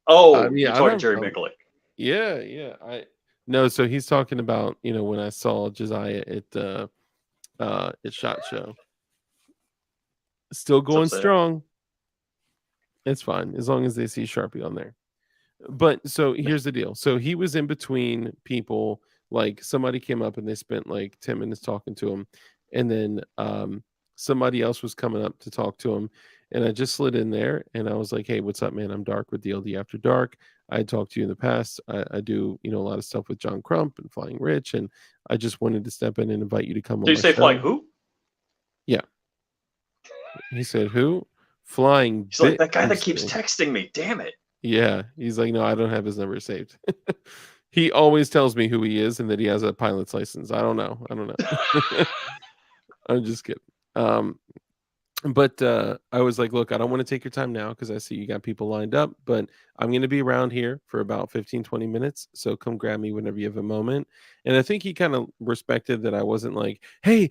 Oh, you're talking Jerry Miculek. Yeah. No, so he's talking about, you know, when I saw Josiah at SHOT Show. Still going strong. It's fine as long as they see Sharpie on there. But so here's the deal. So he was in between people. Like somebody came up and they spent like 10 minutes talking to him, and then somebody else was coming up to talk to him, and I just slid in there and I was like, hey, what's up, man? I'm Dark with DLD After Dark. I talked to you in the past. I do, you know, a lot of stuff with John Crump and Flying Rich, and I just wanted to step in and invite you to come on my show. Did you say Flying who? Yeah. He said who? Flying. He's like, that guy that keeps texting me. Damn it. Yeah. He's like, no, I don't have his number saved. He always tells me who he is and that he has a pilot's license. I don't know. I'm just kidding. But I was like, look, I don't want to take your time now because I see you got people lined up, but I'm going to be around here for about 15-20 minutes. So come grab me whenever you have a moment. And I think he kind of respected that I wasn't like, hey,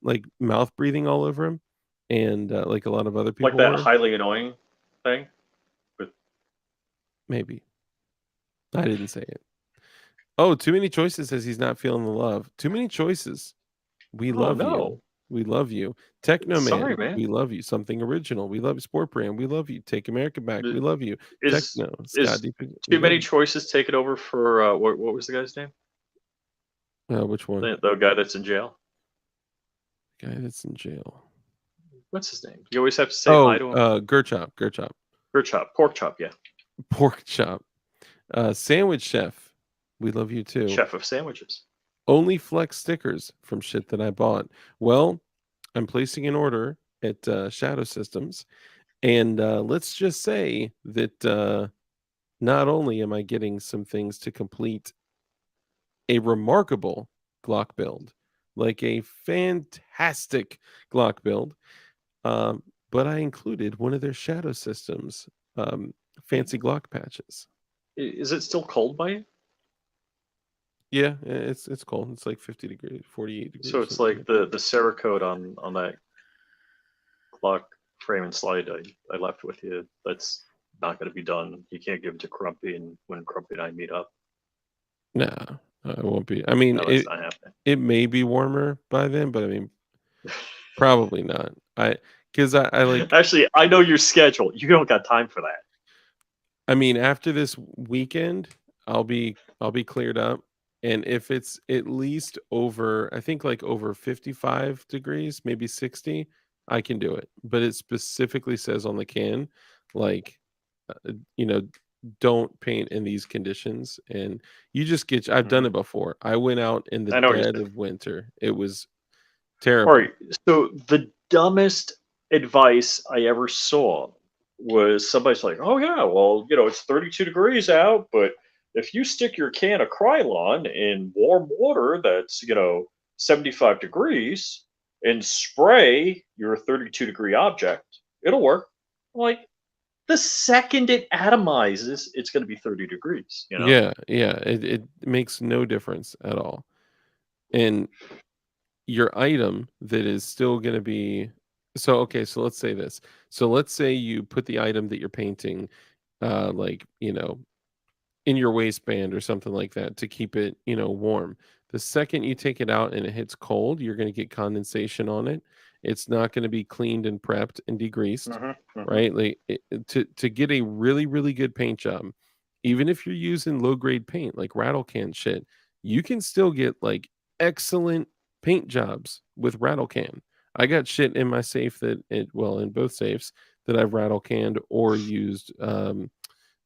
like mouth breathing all over him. And like a lot of other people. Like that highly annoying thing? Maybe. I didn't say it. Oh, Too Many Choices says he's not feeling the love. Too Many Choices. We love you. We love you. Techno Sorry, man. We love you. Something Original. We love you. Sport Brand. We love you. Take America Back. We love you. Techno. Scott, Too Many Choices taken over for what was the guy's name? Which one? The guy that's in jail. Guy that's in jail. What's his name? You always have to say hi to him. Gerchop. Pork chop, yeah. Pork chop. Sandwich Chef. We love you too. Chef of sandwiches. Only Flex stickers from shit that I bought. Well, I'm placing an order at Shadow Systems, and let's just say that not only am I getting some things to complete a remarkable Glock build, like a fantastic Glock build, but I included one of their Shadow Systems fancy Glock patches. Is it still cold by you? Yeah, it's cold. It's like 50 degrees, 48 degrees. So it's like the Cerakote on that Glock frame and slide I left with you. That's not going to be done. You can't give it to Crumpy, and when Crumpy and I meet up. No, it won't be. I mean, it may be warmer by then, but I mean, probably not. Because I like. Actually, I know your schedule. You don't got time for that. I mean, after this weekend, I'll be cleared up. And if it's at least over, I think like over 55 degrees, maybe 60, I can do it. But it specifically says on the can, like, you know, don't paint in these conditions. And you just get, I've done it before. I went out in the dead of winter. It was terrible. All right. So the dumbest advice I ever saw was somebody's like, oh yeah, well, you know, it's 32 degrees out, but if you stick your can of Krylon in warm water that's, you know, 75 degrees and spray your 32 degree object, it'll work. I'm like, the second it atomizes, it's going to be 30 degrees. You know? Yeah, yeah. It makes no difference at all. And your item that is still going to be so okay. So let's say this. So let's say you put the item that you're painting, like in your waistband or something like that to keep it, warm. The second you take it out and it hits cold, you're going to get condensation on it. It's not going to be cleaned and prepped and degreased, right? Like to get a really really good paint job, even if you're using low grade paint like rattle can shit, you can still get like excellent paint jobs with rattle can. I got shit in my safe in both safes that I've rattle canned or used the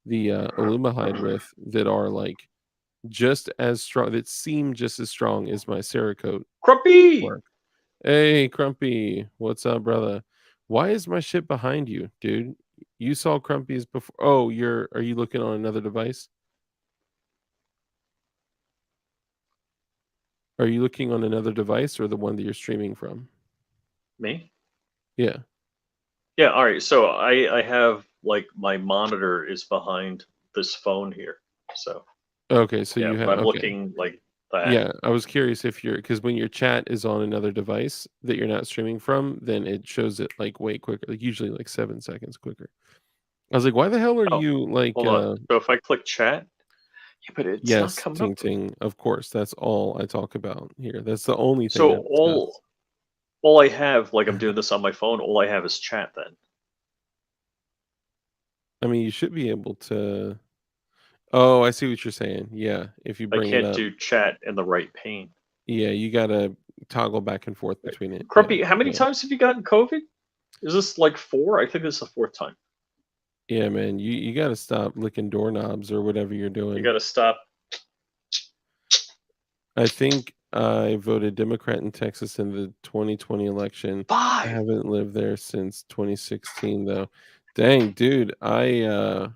Alumahide with that are like just as strong, that seem just as strong as my Cerakote Crumpy! work. Hey, Crumpy, what's up, brother? Why is my shit behind you, dude? You saw Crumpy's before. Oh, are you looking on another device? Are you looking on another device or the one that you're streaming from? Me? Yeah. Yeah, all right. So I have like my monitor is behind this phone here. So Okay, so yeah, you but have I'm okay. looking like that. Yeah, I was curious if because when your chat is on another device that you're not streaming from, then it shows it like way quicker, like usually like 7 seconds quicker. I was like, why the hell are Oh, you like hold on. So if I click chat, yeah, but it's not yes, coming ting up. ting. Of course, that's all I talk about here. That's the only thing So I discuss. all I have, like I'm doing this on my phone, all I have is chat then. I mean, you should be able to. Oh, I see what you're saying. Yeah, if you I bring it can't up, do chat in the right pane. yeah, you gotta toggle back and forth between it. Yeah, Crumpy, how many yeah, times have you gotten COVID? Is this like 4? I think this is the 4th time. yeah, man. You gotta stop licking doorknobs or whatever you're You doing. got to stop. I think I voted Democrat in Texas in the 2020 election. I 5. haven't lived there since 2016 though. Dang, dude, I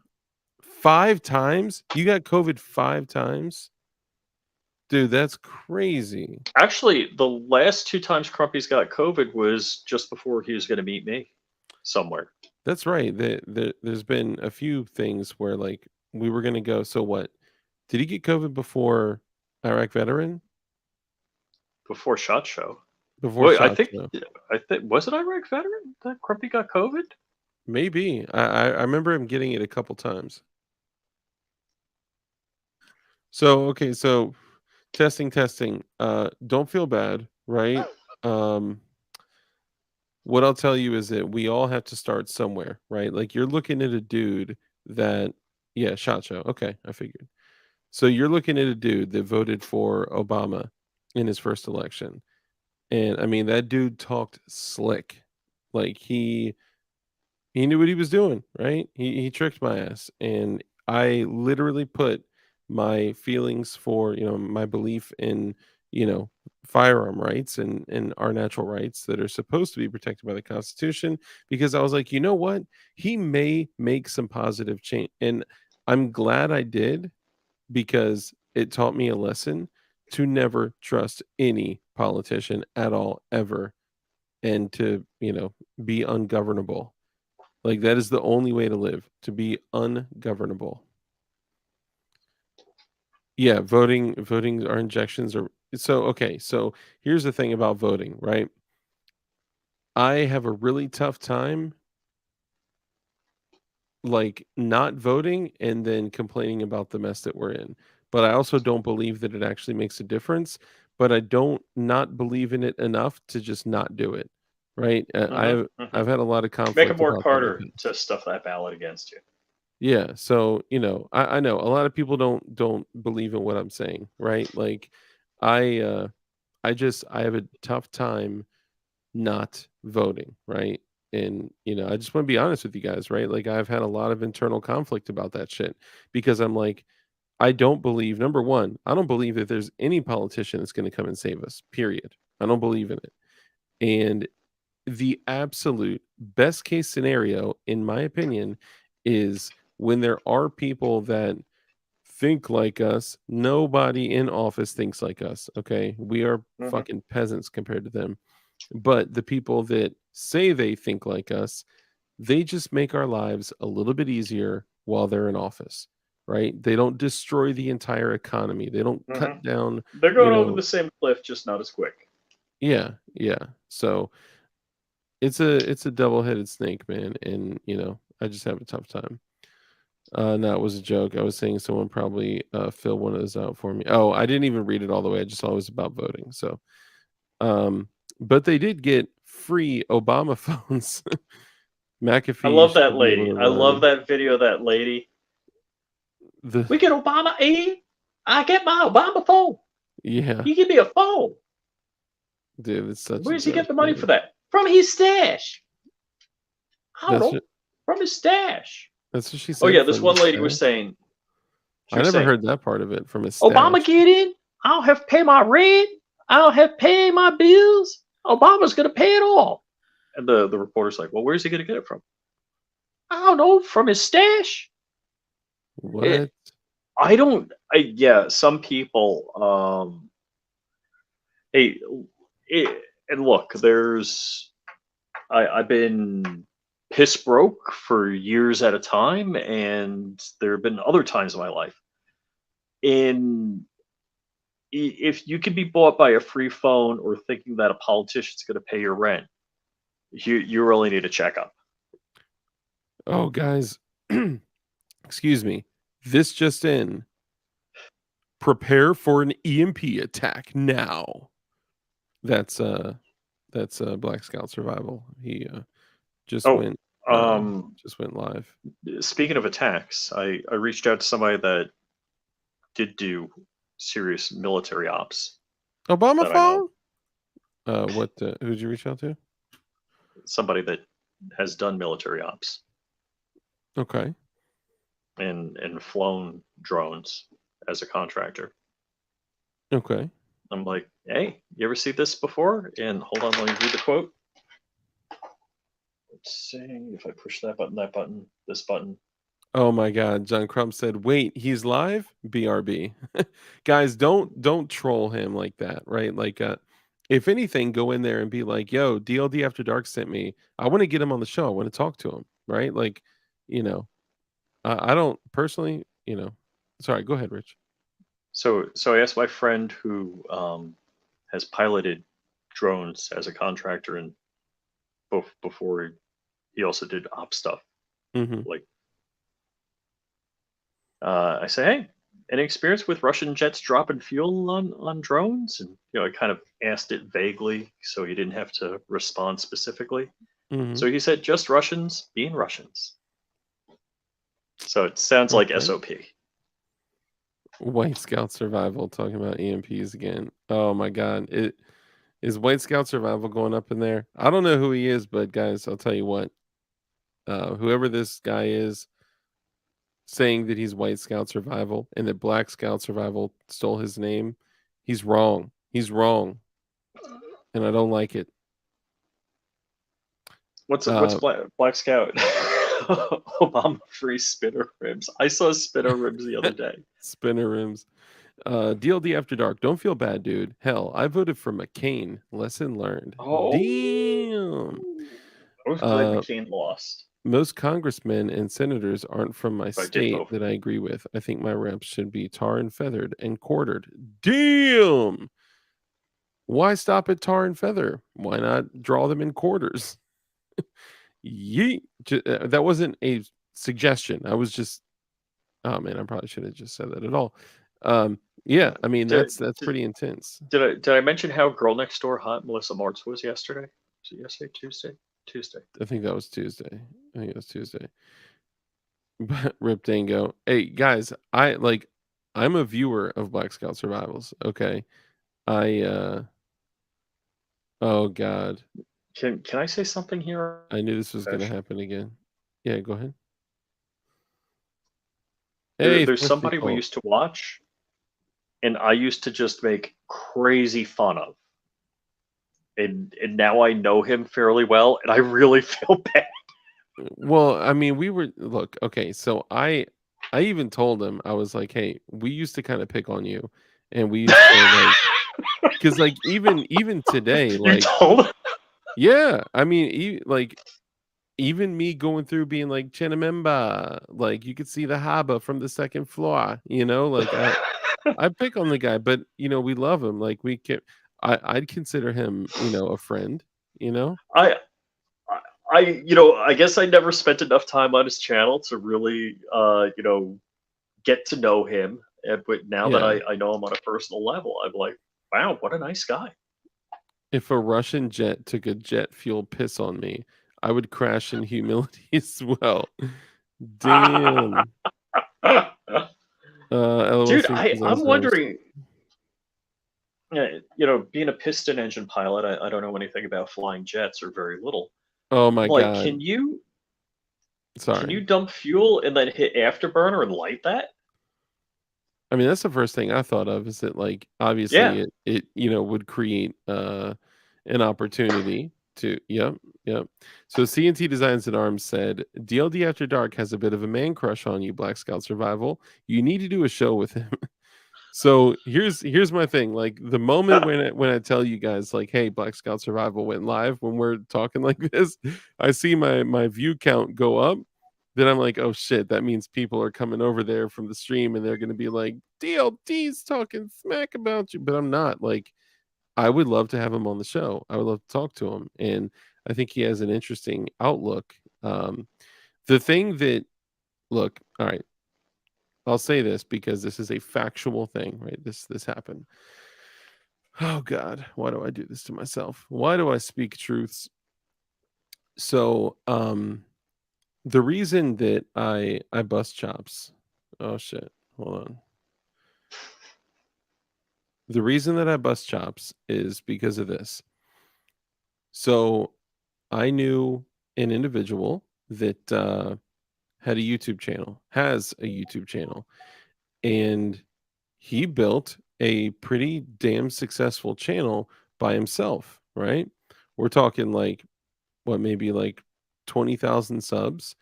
5 times? You got COVID 5 times? Dude, that's crazy. Actually, the last 2 times Crumpy's got COVID was just before he was going to meet me somewhere. That's right. There's been a few things where like we were gonna go. So what? Did he get COVID before Iraq veteran? Before SHOT Show. Before Wait, SHOT Show? I think was it Iraq veteran that Crumpy got COVID? Maybe. I remember him getting it a couple times. So okay, so testing. Don't feel bad, right? Um, what I'll tell you is that we all have to start somewhere, right? Like you're looking at a dude that, yeah, shot show. Okay, I figured. So you're looking at a dude that voted for Obama in his first election. And I mean, that dude talked slick. Like he knew what he was doing, right? He tricked my ass, and I literally put my feelings for, my belief in, you know, firearm rights and our natural rights that are supposed to be protected by the Constitution because I was like, you know what? He may make some positive change, and I'm glad I did because it taught me a lesson to never trust any politician at all ever and to, be ungovernable. Like that is the only way to live, to be ungovernable. Yeah, voting our injections are so okay. So here's the thing about voting, right? I have a really tough time like not voting and then complaining about the mess that we're in. But I also don't believe that it actually makes a difference, but I don't not believe in it enough to just not do it. Right? I've had a lot of Make it conflict more about that in the harder to past. stuff that ballot against you. Yeah, so, I know a lot of people don't believe in what I'm saying, right? Like I I have a tough time not voting, right? And, I just want to be honest with you guys, right? Like I've had a lot of internal conflict about that shit because I'm like I don't believe number 1, I don't believe that there's any politician that's going to come and save us. Period. I don't believe in it. And the absolute best case scenario, in my opinion, is when there are people that think like us. Nobody in office thinks like us. Okay. We are fucking peasants compared to them. But the people that say they think like us, they just make our lives a little bit easier while they're in office, right? They don't destroy the entire economy. They don't cut down, They're going over the same cliff, just not as quick. Yeah. So it's a double-headed snake, man, and I just have a tough time. No, it was a joke. I was saying someone probably fill one of those out for me. Oh, I didn't even read it all the way. I just saw it was about voting. So, but they did get free Obama phones. McAfee. I love that lady. I love that video of that lady. We get Obama aid. I get my Obama phone. Yeah. He give me a phone. Dude, it's such. Where's he get the money for that? From his stash. I don't know. From his stash. That's what she said. Oh yeah, this one lady was saying. I never heard that part of it from his stash. Obama get in. I don't have to pay my rent. I don't have to pay my bills. Obama's gonna pay it all. And the reporter's like, well, where's he gonna get it from? I don't know. From his stash. What? Yeah, some people. And look, I've been piss broke for years at a time, and there have been other times in my life. And if you can be bought by a free phone or thinking that a politician's going to pay your rent, you really need a checkup. Oh, guys, excuse me. This just in. Prepare for an EMP attack now. That's Black Scout Survival. He just went live. Speaking of attacks, I reached out to somebody that did do serious military ops. Obama phone? Who'd you reach out to? Somebody that has done military ops. Okay. And flown drones as a contractor. Okay. I'm like, hey, you ever see this before? And hold on, let me read the quote. Let's see if I push that button, this button. Oh my God. John Crump said, wait, he's live? BRB. Guys, don't troll him like that, right? Like, if anything, go in there and be like, yo, DLD After Dark sent me. I want to get him on the show. I want to talk to him, right? Like, I don't personally, sorry, go ahead, Rich. So I asked my friend who has piloted drones as a contractor, and before he also did op stuff. Mm-hmm. Like, I say, hey, any experience with Russian jets dropping fuel on drones? And I kind of asked it vaguely, so he didn't have to respond specifically. Mm-hmm. So he said, just Russians being Russians. So it sounds like SOP. White Scout Survival talking about EMPs again. Oh my God. Is White Scout Survival going up in there? I don't know who he is, but guys, I'll tell you what. Whoever this guy is saying that he's White Scout Survival and that Black Scout Survival stole his name, he's wrong. He's wrong. And I don't like it. What's Black Scout? Obama free spinner rims. I saw spinner rims the other day. Spinner rims. DLD After Dark. Don't feel bad, dude. Hell, I voted for McCain. Lesson learned. Oh, damn. I was glad McCain lost. Most congressmen and senators aren't from my state that I agree with. I think my reps should be tar and feathered and quartered. Damn. Why stop at tar and feather? Why not draw them in quarters? Yeet. That wasn't a suggestion. I was just, oh man, I probably should have just said that at all. Yeah, I mean that's pretty intense. Did I mention how girl next door hot Melissa Martz was yesterday? Was it yesterday? Tuesday. I think that was Tuesday. But Rip Dango. Hey guys, I'm a viewer of Black Scout Survivals. Okay. Oh God. Can I say something here? I knew this was going to happen again. Yeah, go ahead. Hey, there's somebody we used to watch, and I used to just make crazy fun of. And now I know him fairly well, and I really feel bad. Well, I mean, okay, so I even told him, I was like, hey, we used to kind of pick on you, and we used to because even today, you told him? Yeah, I mean, even me going through being like Chinamemba, like you could see the haba from the second floor, like I pick on the guy, but we love him. Like we can, I'd consider him, a friend, I I guess I never spent enough time on his channel to really get to know him. But now that Yeah. I know him on a personal level, I'm like, wow, what a nice guy. If a Russian jet took a jet fuel piss on me, I would crash in humility as well. Damn. LOL Dude, sync designs I'm arms. wondering, being a piston engine pilot, I don't know anything about flying jets or very little. Oh my Like, god. can you Sorry. dump fuel and then hit afterburner and light that? I mean, that's the first thing I thought of is that like Yeah. obviously it would create an opportunity to yep. So CNT Designs and Arms said DLD After Dark has a bit of a man crush on you, Black Scout Survival. You need to do a show with him. So here's my thing. Like the moment when I tell you guys like, hey, Black Scout Survival went live, when we're talking like this, I see my view count go up. Then I'm like, oh shit, that means people are coming over there from the stream and they're gonna be like, DLD's talking smack about you. But I'm not. Like, I would love to have him on the show. I would love to talk to him. And I think he has an interesting outlook. The thing that look, all right, I'll say this because this is a factual thing, right? This happened. Oh God, why do I do this to myself? Why do I speak truths? So, the reason that I bust chops. Oh shit, hold on. The reason that I bust chops is because of this. So, I knew an individual that had a YouTube channel, has a YouTube channel, and he built a pretty damn successful channel by himself, right? We're talking like what, maybe like 20,000 subs.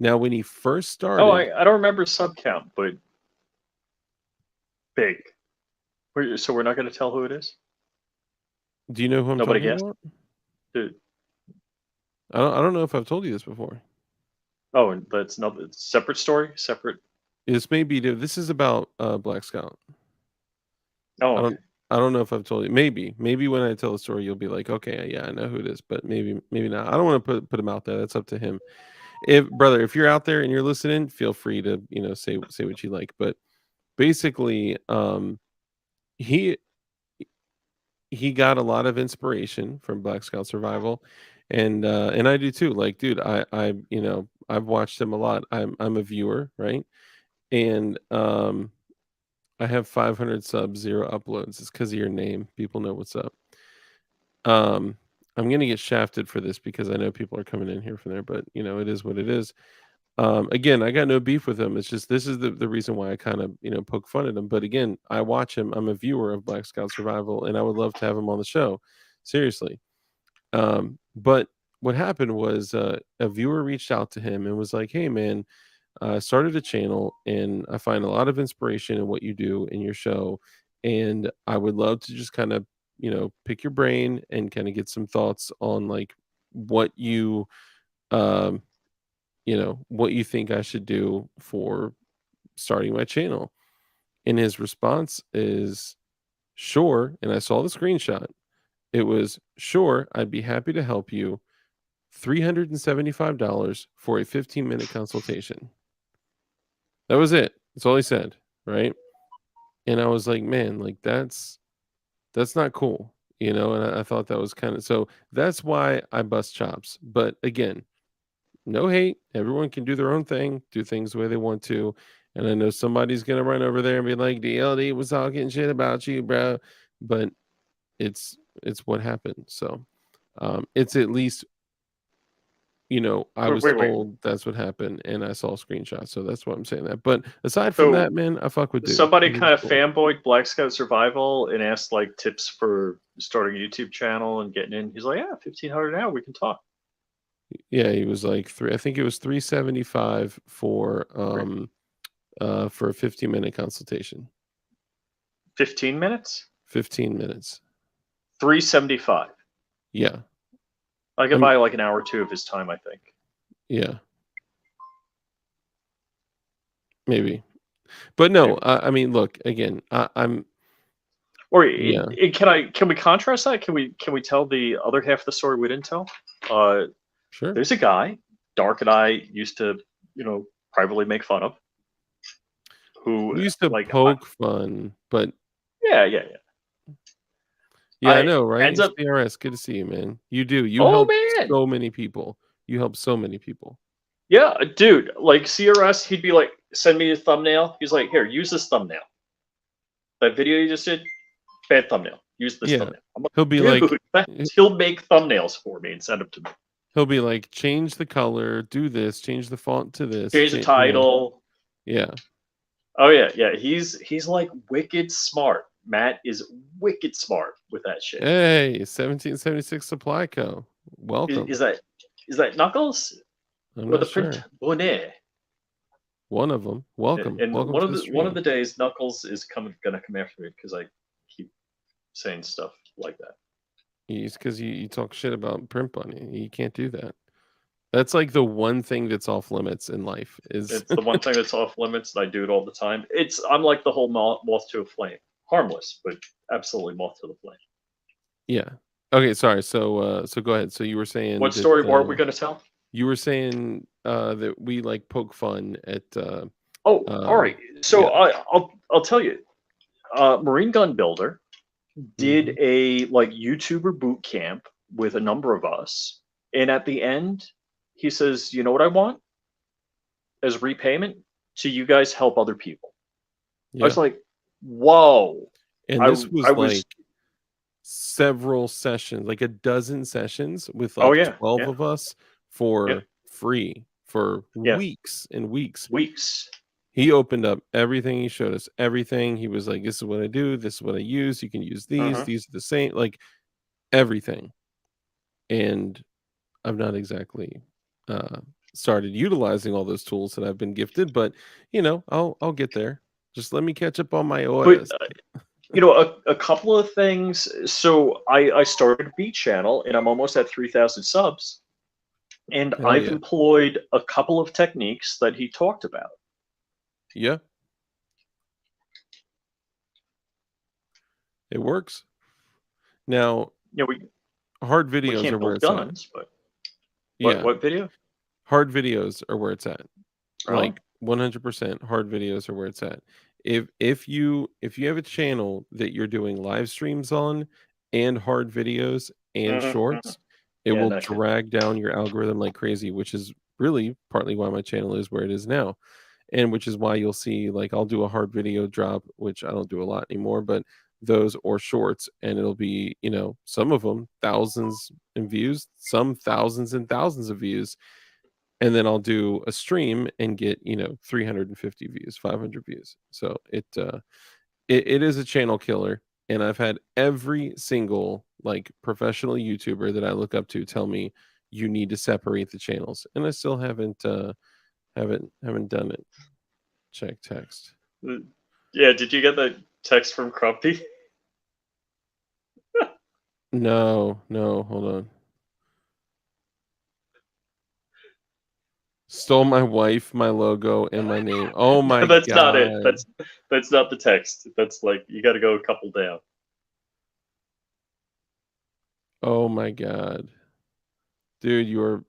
Now, when he first Oh, started, I don't remember sub count, but big. So we're not going to tell who it is? do you know who I'm Nobody talking guessed? about? Dude. I don't know if I've told you this before. Oh, and that's not a separate story? Separate. This is about Black Scout. Oh, I okay. don't I don't know if I've told you. Maybe when I tell the story, you'll be like, okay, yeah, I know who it is, but maybe not. I don't want to put him out there. That's up to him. If you're out there and you're listening, feel free to say what you like. But basically, he he got a lot of inspiration from Black Scout Survival, and I do too. Like, dude, I've watched him a lot. I'm a viewer, right? And I have 500 subs, 0 uploads. It's because of your name. People know what's up. Um, I'm gonna get shafted for this because I know people are coming in here from there, but it is what it is. Again, I got no beef with him. It's just this is the reason why I kind of poke fun at him. But again, I watch him. I'm a viewer of Black Scout Survival, and I would love to have him on the show. Seriously. But what happened was a viewer reached out to him and was like, "Hey, man, I started a channel, and I find a lot of inspiration in what you do in your show, and I would love to just kind of pick your brain and kind of get some thoughts on like what um what you think I should do for starting my channel." And his response is, "Sure." And I saw the screenshot. It was, "Sure, I'd be happy to help you. $375 for a 15-minute consultation." That was it. That's all he said, right? And I was like, man, like that's not cool, and I thought that was kind of, so that's why I bust chops. But again, no hate. Everyone can do their own thing, do things the way they want to. And I know somebody's gonna run over there and be like, DLD was talking shit about you, bro. But it's what happened. So it's at least, I Wait, was wait, wait. told that's what happened and I saw screenshots. So that's why I'm saying that. But aside from So that, man, I fuck with dude. somebody Dude's kind of cool. fanboyed Black Scout Survival and asked like tips for starting a YouTube channel and getting in. He's like, yeah, 1,500 an hour, we can talk. Yeah, he was like I think it was 375 for Right. a 15-minute consultation. 15 minutes? 15 minutes. 375. Yeah. I could buy like an hour or two of his time, I think. Yeah. Maybe. But no, I mean, look, again, I'm Or yeah. can we contrast that? Can we tell the other half of the story we didn't tell? Sure. There's a guy Dark and I used to, privately make fun of, who We used to like poke fun, but yeah. yeah, I I know, right? ends up CRS, good to see you, man. You do. You oh help man. so many people. You help so many people. Yeah, dude, like CRS, he'd be like, send me a thumbnail. He's like, here, use this thumbnail. That video you just did, bad thumbnail. Use this Yeah. thumbnail. I'm like, He'll be like dude, he'll make thumbnails for me and send them to me. he'll be like, change the color, do this, change the font to this, Change the title. Yeah. Oh yeah. He's like wicked smart. Matt is wicked smart with that shit. Hey, 1776 Supply Co. Welcome. Is that Knuckles? I'm Or not the sure. Print Bonnet? One of them. Welcome. And Welcome one to of the the stream. days, Knuckles is gonna come after me because I keep saying stuff like that. It's because you talk shit about Print Bunny. You can't do that. That's like the one thing that's off limits in life. Is It's the one thing that's off limits, and I do it all the time. I'm like the whole moth to a flame, harmless, but absolutely moth to the flame. Yeah. Okay. Sorry. So go ahead. So you were saying What that, story more are we going to tell? You were saying that we like poke fun at. All right. So yeah. I'll tell you. Marine Gun Builder did a like YouTuber boot camp with a number of us, and at the end, he says, "You know what I want as repayment to you guys help other people." Yeah. I was like, "Whoa!" And this was like several sessions, like a dozen sessions with like 12 of us for free for weeks and weeks. He opened up everything. He showed us everything. He was like, this is what I do. This is what I use. You can use these. These are the same, like everything. And I've not exactly started utilizing all those tools that I've been gifted, but I'll get there. Just let me catch up on my orders. But, a couple of things. So I started a beat channel, and I'm almost at 3,000 subs. And I've employed a couple of techniques that he talked about. Yeah. It works. Now, hard videos are where it's guns, at. But what video? Hard videos are where it's at. Like 100% hard videos are where it's at. If you have a channel that you're doing live streams on and hard videos and shorts, it will drag down your algorithm like crazy, which is really partly why my channel is where it is now. And which is why you'll see, like, I'll do a hard video drop, which I don't do a lot anymore, but those or shorts, and it'll be, some of them thousands in views, some thousands and thousands of views. And then I'll do a stream and get 350 views, 500 views. So it is a channel killer. And I've had every single like professional YouTuber that I look up to tell me you need to separate the channels, and I still haven't done it. Check text. Yeah, did you get the text from Crumpy? No, hold on. Stole my wife, my logo, and my name. Oh my god. That's not it. That's not the text. That's like, you got to go a couple down. Oh my god. Dude, you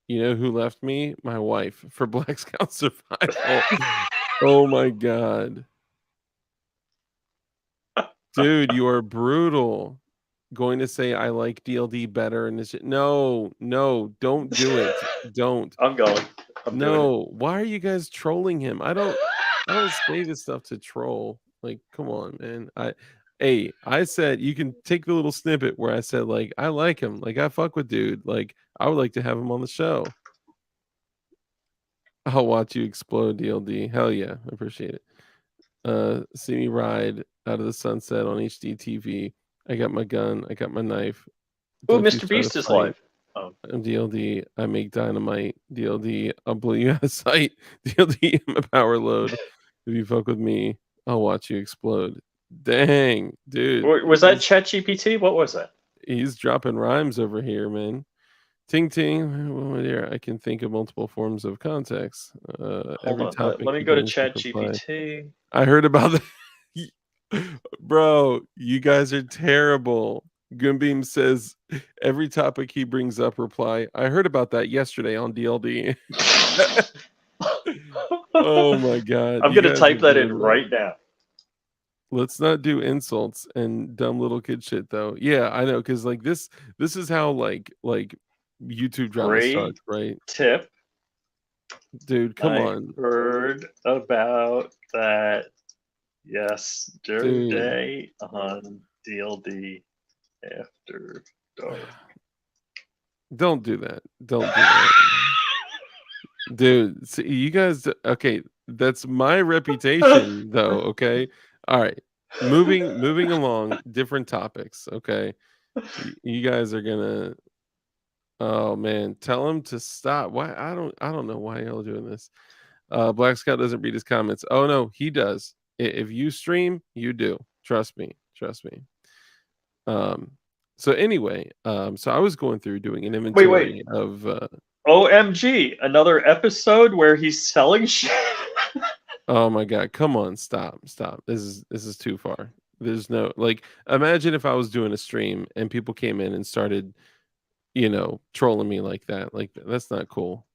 know who left me? My wife for Black Scout Survival. Oh my god. Dude, you are brutal. Going to say I like DLD better and this shit. No, don't do it. Don't. I'm going. Why are you guys trolling him? I don't say this stuff to troll. Like, come on, man. I said you can take the little snippet where I said, like, I like him, like I fuck with dude, like I would like to have him on the show. I'll watch you explode, DLD. Hell yeah, I appreciate it. See me ride out of the sunset on HD TV. I got my gun, I got my knife. Oh, Mr. Beast is live. I'm DLD. I make dynamite. DLD. I'll blow you out of sight. DLD. I'm a power load. If you fuck with me, I'll watch you explode. Dang, dude. Was that ChatGPT? What was that? He's dropping rhymes over here, man. Ting ting. Well, dear, I can think of multiple forms of context. Every on. topic Let me he go to brings up Chat reply. GPT. I heard about that. Bro, you guys are terrible. Goonbeam says every topic he brings up reply. I heard about that yesterday on DLD. Oh my god. I'm You gonna guys are type that in doing that. right now. Let's not do insults and dumb little kid shit though. Yeah, I know, because like this is how like YouTube drama Great starts, right? tip. Dude, come I on. heard about that Dude. yesterday on DLD After Dark. Don't do that. Don't do that. Dude, see, you guys okay, that's my reputation though, okay? All right. Moving along, different topics, okay? You guys are gonna oh man, tell him to stop. Why I don't know why y'all doing this. Black Scout doesn't read his comments. Oh no, he does. If you stream, you do. Trust me. Trust me. Um so anyway, so I was going through doing an Wait. inventory of OMG, another episode where he's selling shit. oh my god, come on, stop. This is too far. There's no like imagine if I was doing a stream and people came in and started, trolling me like that. Like that's not cool.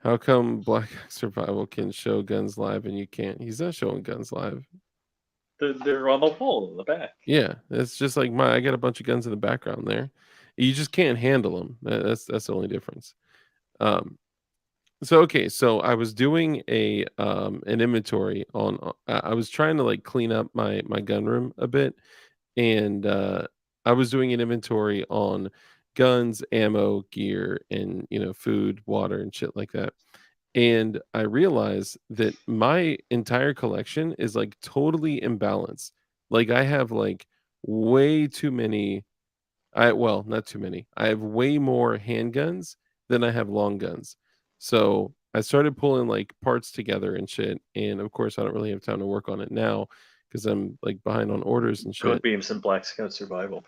How come Black Survival can show guns live and you can't? He's not showing guns live. They're on the wall in the back. Yeah, it's just like I got a bunch of guns in the background there. You just can't handle them. That's the only difference. So okay, so I was doing an inventory on. I was trying to like clean up my gun room a bit, and I was doing an inventory on guns, ammo, gear, and food, water, and shit like that. And I realized that my entire collection is like totally imbalanced. Like I have like way too many. Well, not too many. I have way more handguns than I have long guns. So I started pulling like parts together and shit. And of course, I don't really have time to work on it now because I'm like behind on orders and Code shit. Beams and Black Scout Survival.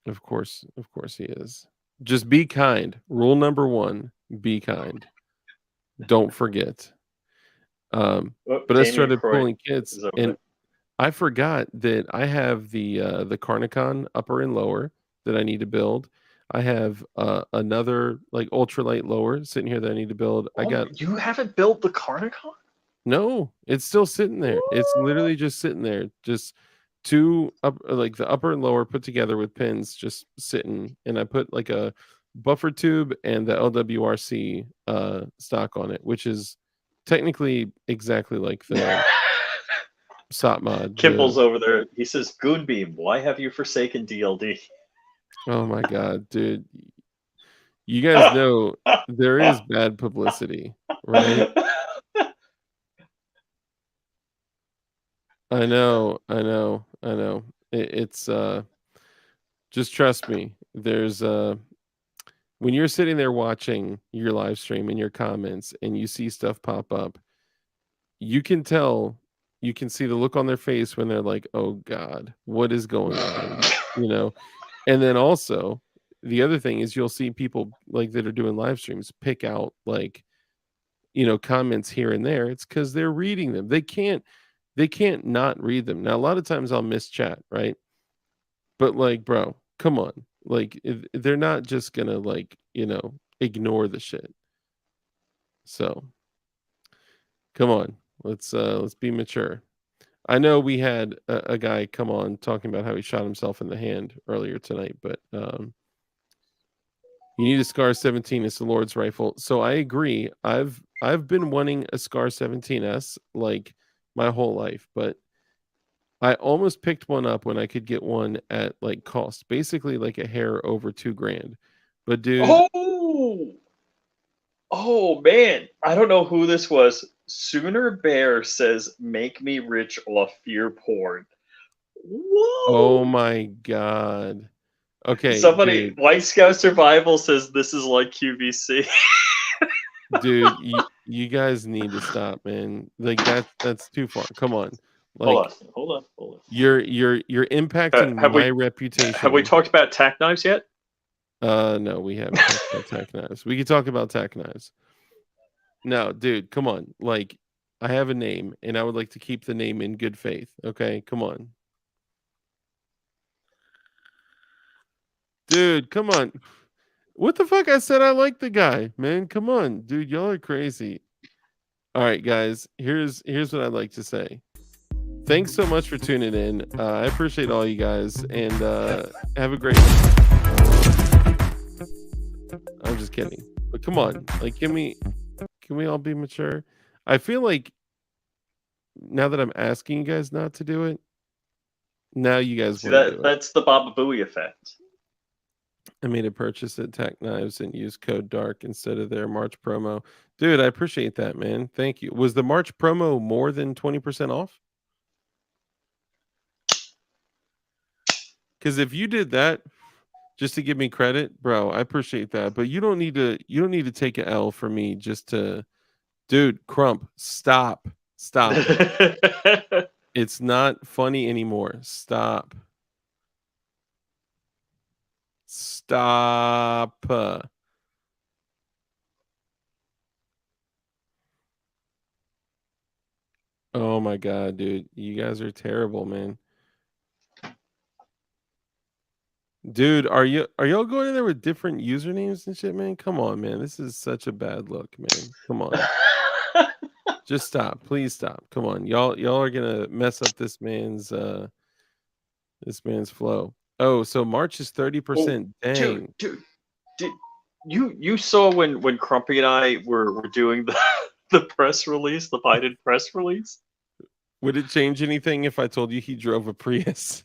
Of course he is. Just be kind. Rule number 1: be kind. Don't forget. But I Damien started Croy pulling kits, is over and there. I forgot that I have the Carnicon upper and lower that I need to build. I have another like ultralight lower sitting here that I need to build. I got You haven't built the Carnicon? no, it's still sitting there. It's literally just sitting there, just two up like the upper and lower put together with pins, just sitting. And I put like a buffer tube and the LWRC stock on it, which is technically exactly like the SOP mod. Kimball's over there. He says, Goonbeam, why have you forsaken DLD? Oh my god, dude. You guys know there is bad publicity, right? I know. It's just trust me. There's when you're sitting there watching your live stream and your comments and you see stuff pop up, you can tell, you can see the look on their face when they're like, "Oh god, what is going on?" You know? And then also, the other thing is you'll see people like that are doing live streams pick out like, comments here and there. It's because they're reading them. They can't not read them. Now, a lot of times I'll miss chat, right? But like, bro, come on. Like, they're not just gonna like, ignore the shit. So, come on, let's be mature. I know we had a guy come on talking about how he shot himself in the hand earlier tonight, but you need a Scar 17. It's the Lord's rifle. So I agree. I've been wanting a Scar 17S like my whole life, but I almost picked one up when I could get one at like cost, basically like a hair over $2,000. But dude, Oh man, I don't know who this was. Sooner Bear says, "Make me rich off fear porn." Whoa! oh my god. Okay, Somebody, dude, White Scout Survival says this is like QVC. dude, you guys need to stop, man. Like that's too far. Come on. Like Hold on. you're impacting Have my we reputation. have we talked about tack knives yet? No, we haven't talked about tack knives. We can talk about tack knives. No, dude, come on. Like, I have a name, and I would like to keep the name in good faith. Okay, come on, dude. Come on. What the fuck? I said I like the guy, man. Come on, dude. Y'all are crazy. All right, guys. Here's what I'd like to say. Thanks so much for tuning in. I appreciate all you guys, and have a great. I'm just kidding, but come on, like, can we all be mature? I feel like now that I'm asking you guys not to do it, now you guys See, want to do it. that's the Baba Booey effect. I made a purchase at Tech Knives and used code DARK instead of their March promo. Dude, I appreciate that, man. Thank you. Was the March promo more than 20% off? Because if you did that just to give me credit, bro, I appreciate that. But you don't need to take an L for me just to, dude, Crump, stop. It's not funny anymore. Stop. Oh my god, dude. You guys are terrible, man. Dude, are y'all going in there with different usernames and shit, man? Come on, man. This is such a bad look, man. Come on. Just stop. Please stop. Come on. Y'all are gonna mess up this man's flow. Oh, so March is 30%. Dang. Dude, you saw when Crumpy and I were doing the press release, the Biden press release? Would it change anything if I told you he drove a Prius?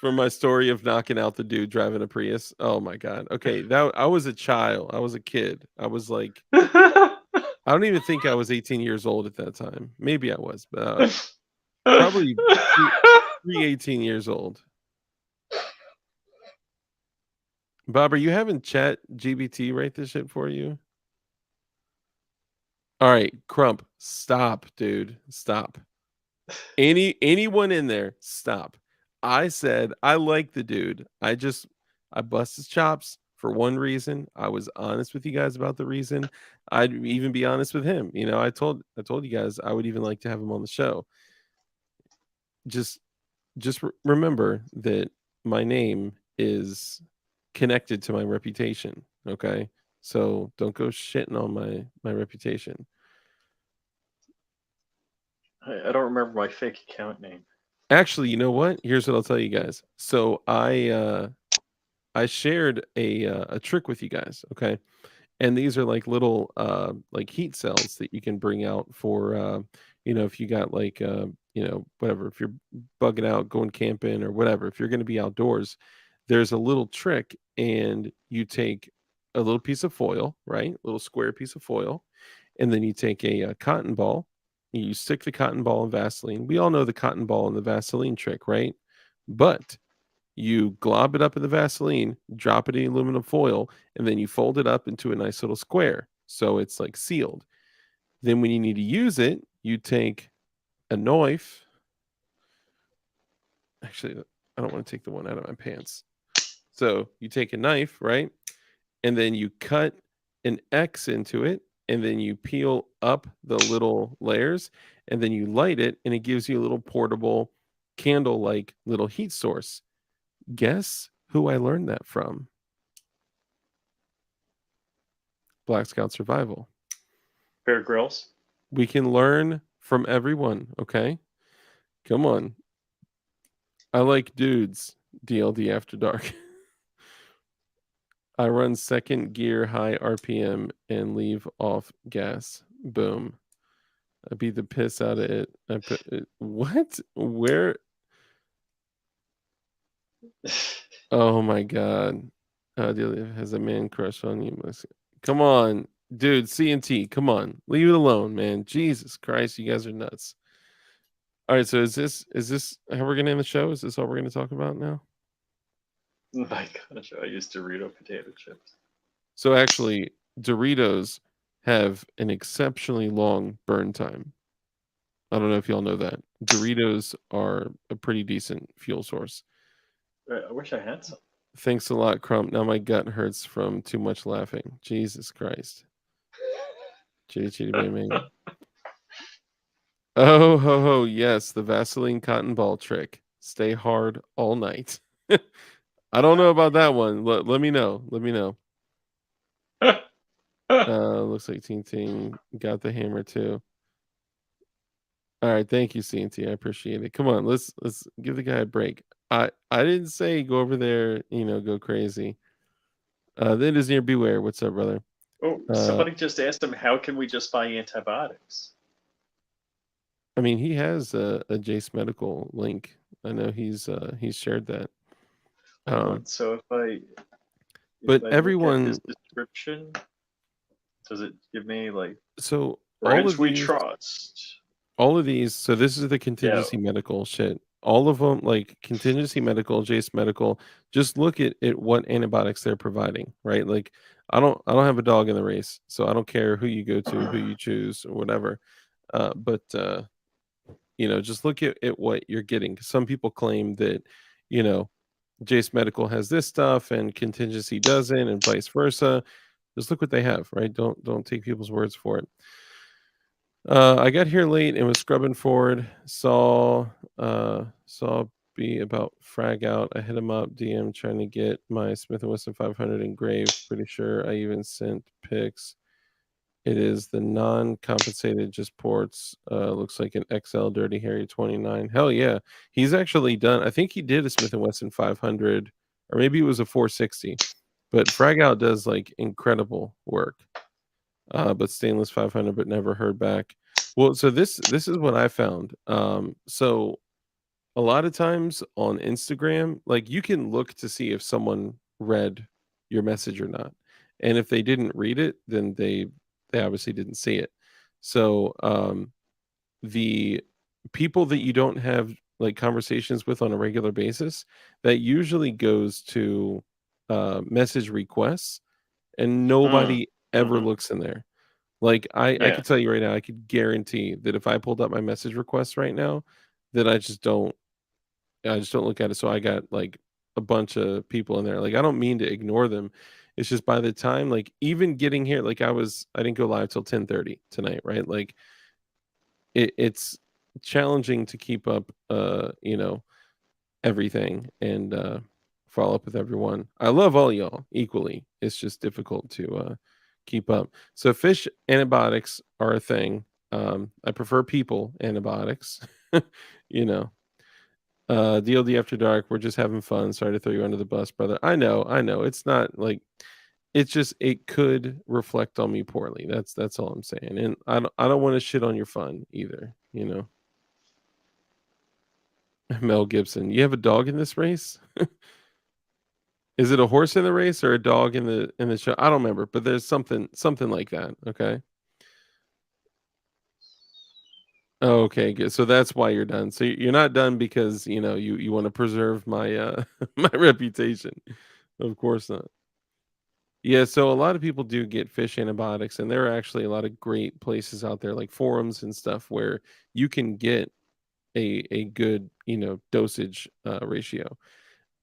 For my story of knocking out the dude driving a Prius. Oh my god. Okay, that I was a child. I was a kid. I was like, I don't even think I was 18 years old at that time. Maybe I was, but probably 18 years old. Bob, are you having Chat GBT write this shit for you? All right, Crump, stop, dude. Stop. Anyone in there, stop. I said I like the dude. I bust his chops for one reason. I was honest with you guys about the reason. I'd even be honest with him. You know, I told you guys I would even like to have him on the show. Just remember that my name is connected to my reputation, okay? So don't go shitting on my reputation. I don't remember my fake account name. Actually, you know what? Here's what I'll tell you guys. So I shared a trick with you guys, okay? And these are like little like heat cells that you can bring out for you know, if you got like you know, whatever, if you're bugging out, going camping or whatever, if you're going to be outdoors, there's a little trick, and you take a little piece of foil, right? A little square piece of foil, and then you take a cotton ball. You stick the cotton ball in Vaseline. We all know the cotton ball and the Vaseline trick, right? But you glob it up in the Vaseline, drop it in aluminum foil, and then you fold it up into a nice little square. So it's like sealed. Then when you need to use it, you take a knife. Actually, I don't want to take the one out of my pants. So you take a knife, right? And then you cut an X into it, and then you peel up the little layers, and then you light it, and it gives you a little portable candle-like little heat source. Guess who I learned that from? Black Scout Survival. Bear Grylls. We can learn from everyone, okay? Come on. I like dudes. DLD After Dark. I run second gear, high RPM, and leave off gas. Boom. I beat the piss out of it. I put it. What? Where? Oh my god. Delia has a man crush on you. Come on, dude. CNT. Come on. Leave it alone, man. Jesus Christ, you guys are nuts. All right, so is this how we're gonna end the show? Is this all we're gonna talk about now? My gosh, I used Dorito potato chips. So actually, Doritos have an exceptionally long burn time. I don't know if y'all know that. Doritos are a pretty decent fuel source. I wish I had some. Thanks a lot, Crump. Now my gut hurts from too much laughing. Jesus Christ. Chitty chitty bang bang. Oh ho ho, yes, the Vaseline cotton ball trick. Stay hard all night. I don't know about that one. Let me know. Let me know. Looks like Ting Ting got the hammer too. All right, thank you, CNT. I appreciate it. Come on, let's give the guy a break. I didn't say go over there, go crazy. That is near Beware. What's up, brother? Oh, somebody just asked him, how can we just buy antibiotics? I mean, he has a Jace Medical link. I know he's shared that. Hold on. So if I but look everyone at his description, does it give me like so brands we trust? All of these, so this is the contingency medical shit. All of them, like contingency medical, Jace Medical, just look at what antibiotics they're providing, right? Like I don't have a dog in the race, so I don't care who you go to, who you choose, or whatever. But just look at what you're getting. Some people claim that, Jace Medical has this stuff and contingency doesn't, and vice versa. Just look what they have, right? Don't take people's words for it. I got here late and was scrubbing forward. Saw B about frag out. I hit him up, DM trying to get my Smith & Wesson 500 engraved. Pretty sure I even sent pics. It is the non-compensated just ports. Looks like an XL Dirty Harry 29. Hell yeah. He's actually done. I think he did a Smith & Wesson 500, or maybe it was a 460. But frag out does like incredible work. But stainless 500, but never heard back. Well, so this is what I found. So a lot of times on Instagram, like you can look to see if someone read your message or not, and if they didn't read it, then they obviously didn't see it. So the people that you don't have like conversations with on a regular basis, that usually goes to message requests, and nobody ever looks in there. Like I can tell you right now, I could guarantee that if I pulled up my message requests right now, that I just don't look at it. So I got like a bunch of people in there. Like I don't mean to ignore them. It's just by the time like even getting here, like I didn't go live till 10:30 tonight, right? Like it's challenging to keep up everything and follow up with everyone. I love all y'all equally. It's just difficult to keep up. So fish antibiotics are a thing. I prefer people antibiotics. DLD After Dark, we're just having fun. Sorry to throw you under the bus, brother. I know. It's not like it's just it could reflect on me poorly. That's all I'm saying. And I don't want to shit on your fun either, Mel Gibson, you have a dog in this race? Is it a horse in the race or a dog in the show? I don't remember, but there's something like that. Okay. Oh, okay, good. So that's why you're done. So you're not done because you want to preserve my my reputation. Of course not. Yeah, so a lot of people do get fish antibiotics, and there are actually a lot of great places out there, like forums and stuff, where you can get a good dosage ratio.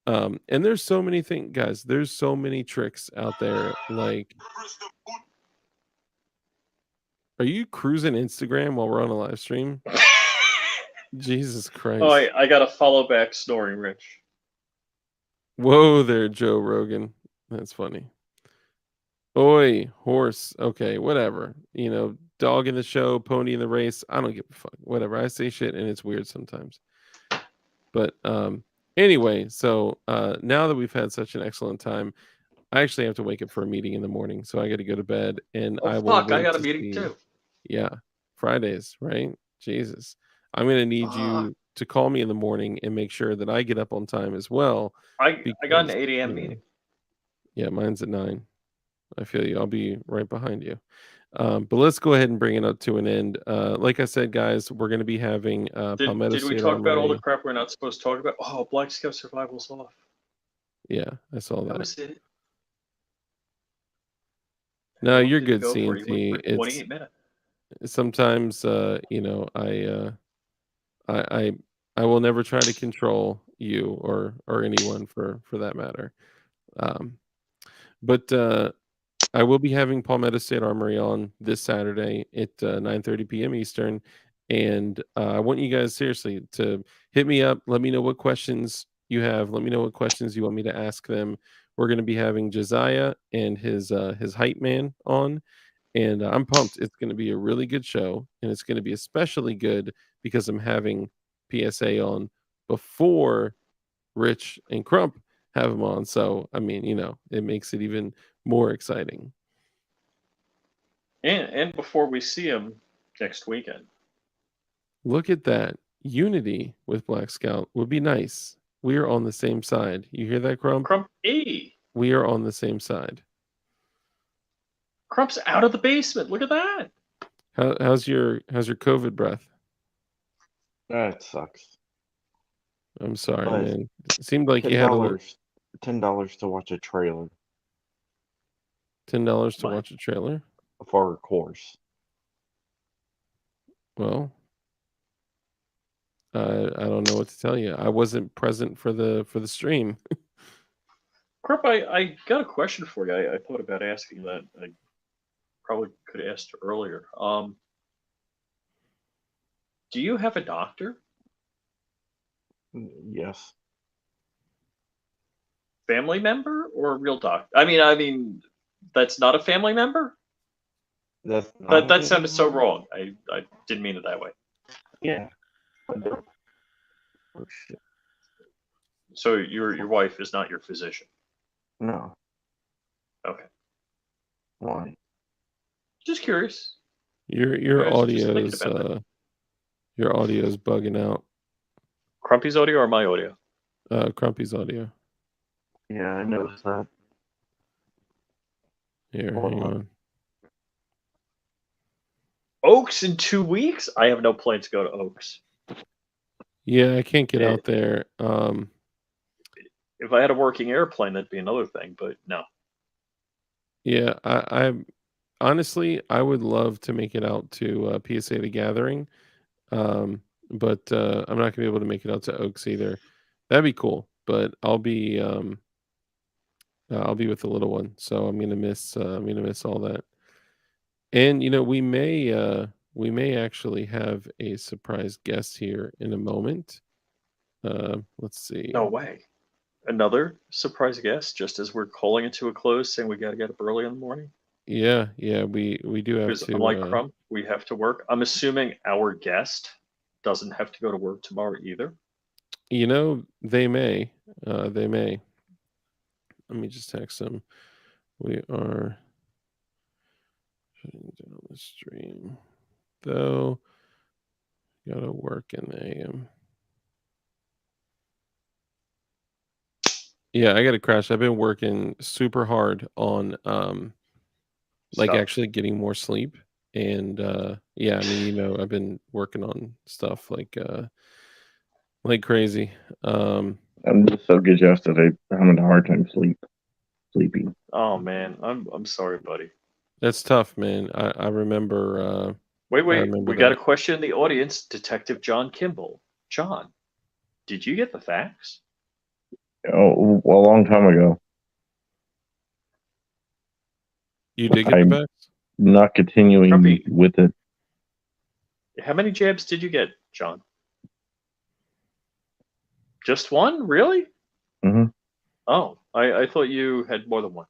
And there's so many things, guys. There's so many tricks out there. Like, are you cruising Instagram while we're on a live stream? Jesus Christ! Oh, I got to follow back snoring, Rich. Whoa there, Joe Rogan. That's funny. Oi, horse. Okay, whatever. Dog in the show, pony in the race. I don't give a fuck. Whatever. I say shit and it's weird sometimes. But anyway, so now that we've had such an excellent time, I actually have to wake up for a meeting in the morning, so I got to go to bed. And I got a meeting too. Yeah, Fridays, right? Jesus, I'm gonna need you to call me in the morning and make sure that I get up on time as well. I got an 8 a.m. meeting. Yeah, mine's at 9. I feel you. I'll be right behind you. But let's go ahead and bring it up to an end. Like I said, guys, we're going to be having Palmetto Did we State talk about Armory. all the crap we're not supposed to talk about? Oh, Black Scout Survival's off. Yeah, I saw that. That was it. No, you're good, CNT. It's 28 minutes. Sometimes, I will never try to control you or anyone for that matter. But I will be having Palmetto State Armory on this Saturday at 9:30 p.m. Eastern, and I want you guys seriously to hit me up. Let me know what questions you have. Let me know what questions you want me to ask them. We're going to be having Josiah and his hype man on, and I'm pumped. It's going to be a really good show, and it's going to be especially good because I'm having PSA on before Rich and Crump have him on. So, I mean, it makes it even more exciting. And before we see him next weekend. Look at that. Unity with Black Scout would be nice. We are on the same side. You hear that, Crump? Crump E. We are on the same side. Crump's out of the basement. Look at that. How's your COVID breath? That sucks. I'm sorry, man. It seemed like you had $10 to watch a trailer. $10 to watch a trailer for a course. Well, I don't know what to tell you. I wasn't present for the stream. Crump, I got a question for you. I thought about asking that. I probably could have asked earlier. Do you have a doctor? Yes. Family member or a real doctor? I mean, that's not a family member? That sounded so wrong. I didn't mean it that way. Yeah. Oh, shit. So your wife is not your physician? No. Okay. Why? Just curious. Your audio's bugging out. Crumpy's audio or my audio? Crumpy's audio. Yeah, I noticed that. Here, hang on. Oaks in 2 weeks? I have no plan to go to Oaks. Yeah, I can't get out there. If I had a working airplane, that'd be another thing, but no. Yeah, I honestly, I would love to make it out to PSA The Gathering, but I'm not gonna be able to make it out to Oaks either. That'd be cool, but I'll be with the little one, so I'm gonna miss all that. And we may actually have a surprise guest here in a moment. Let's see. No way. Another surprise guest, just as we're calling it to a close, saying we got to get up early in the morning. Yeah, we do have because to. Unlike Crump, we have to work. I'm assuming our guest doesn't have to go to work tomorrow either. They may. They may. Let me just text them. We are shutting down the stream, though. Gotta work in the AM. Yeah, I gotta crash. I've been working super hard on actually getting more sleep. And yeah, I mean, I've been working on stuff like crazy. I'm just so congested. I'm having a hard time sleeping. Oh man, I'm sorry, buddy. That's tough, man. I remember. Wait, we got a question in the audience. Detective John Kimball. John, did you get the facts? Oh, a long time ago. You did get the facts? Not continuing Crumpy, with it. How many jabs did you get, John? Just one? Really? Mm-hmm. Oh, I thought you had more than one.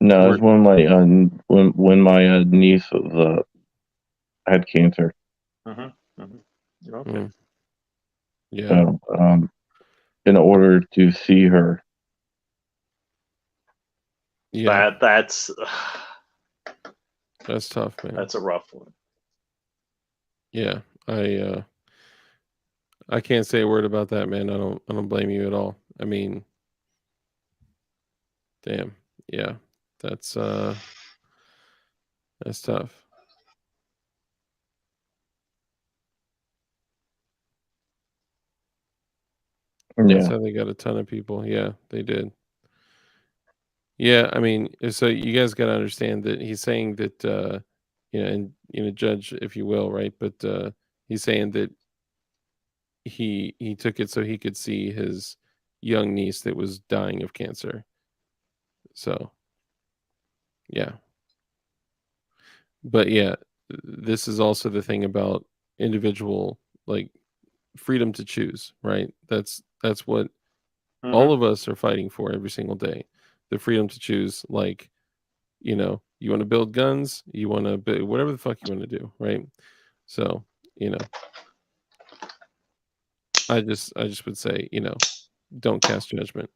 No, it was when my niece was had cancer. Mm-hmm. Mm-hmm. Okay. Yeah. So, in order to see her. Yeah. That's tough, man. That's a rough one. Yeah, I can't say a word about that, man. I don't blame you at all. I mean, damn. Yeah. That's tough. Yeah. That's how they got a ton of people. Yeah, they did. Yeah, I mean, so you guys got to understand that he's saying that, and judge if you will, right? But he's saying that he took it so he could see his young niece that was dying of cancer. So, yeah. But yeah, this is also the thing about individual, like, freedom to choose, right? That's what all of us are fighting for every single day. The freedom to choose, like, you want to build guns, you want to build whatever the fuck you want to do, right? So, I just would say, don't cast judgment.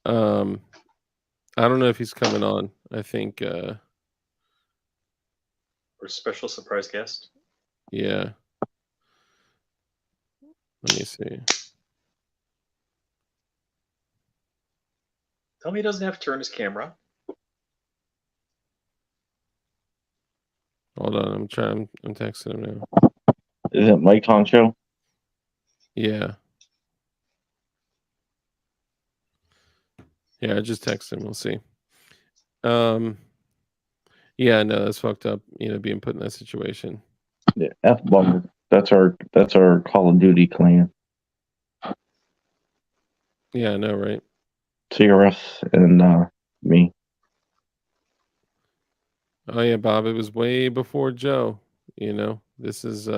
I don't know if he's coming on. I think Or special surprise guest. Yeah. Let me see. Tell me he doesn't have to turn his camera. Hold on, I'm texting him now. Is it Mike Honcho? Yeah. Yeah, I just texted him. We'll see. Yeah, no, that's fucked up, being put in that situation. Yeah, F Bummer. That's our Call of Duty clan. Yeah, I know, right? CRS and me. Oh yeah, Bob, it was way before Joe. This is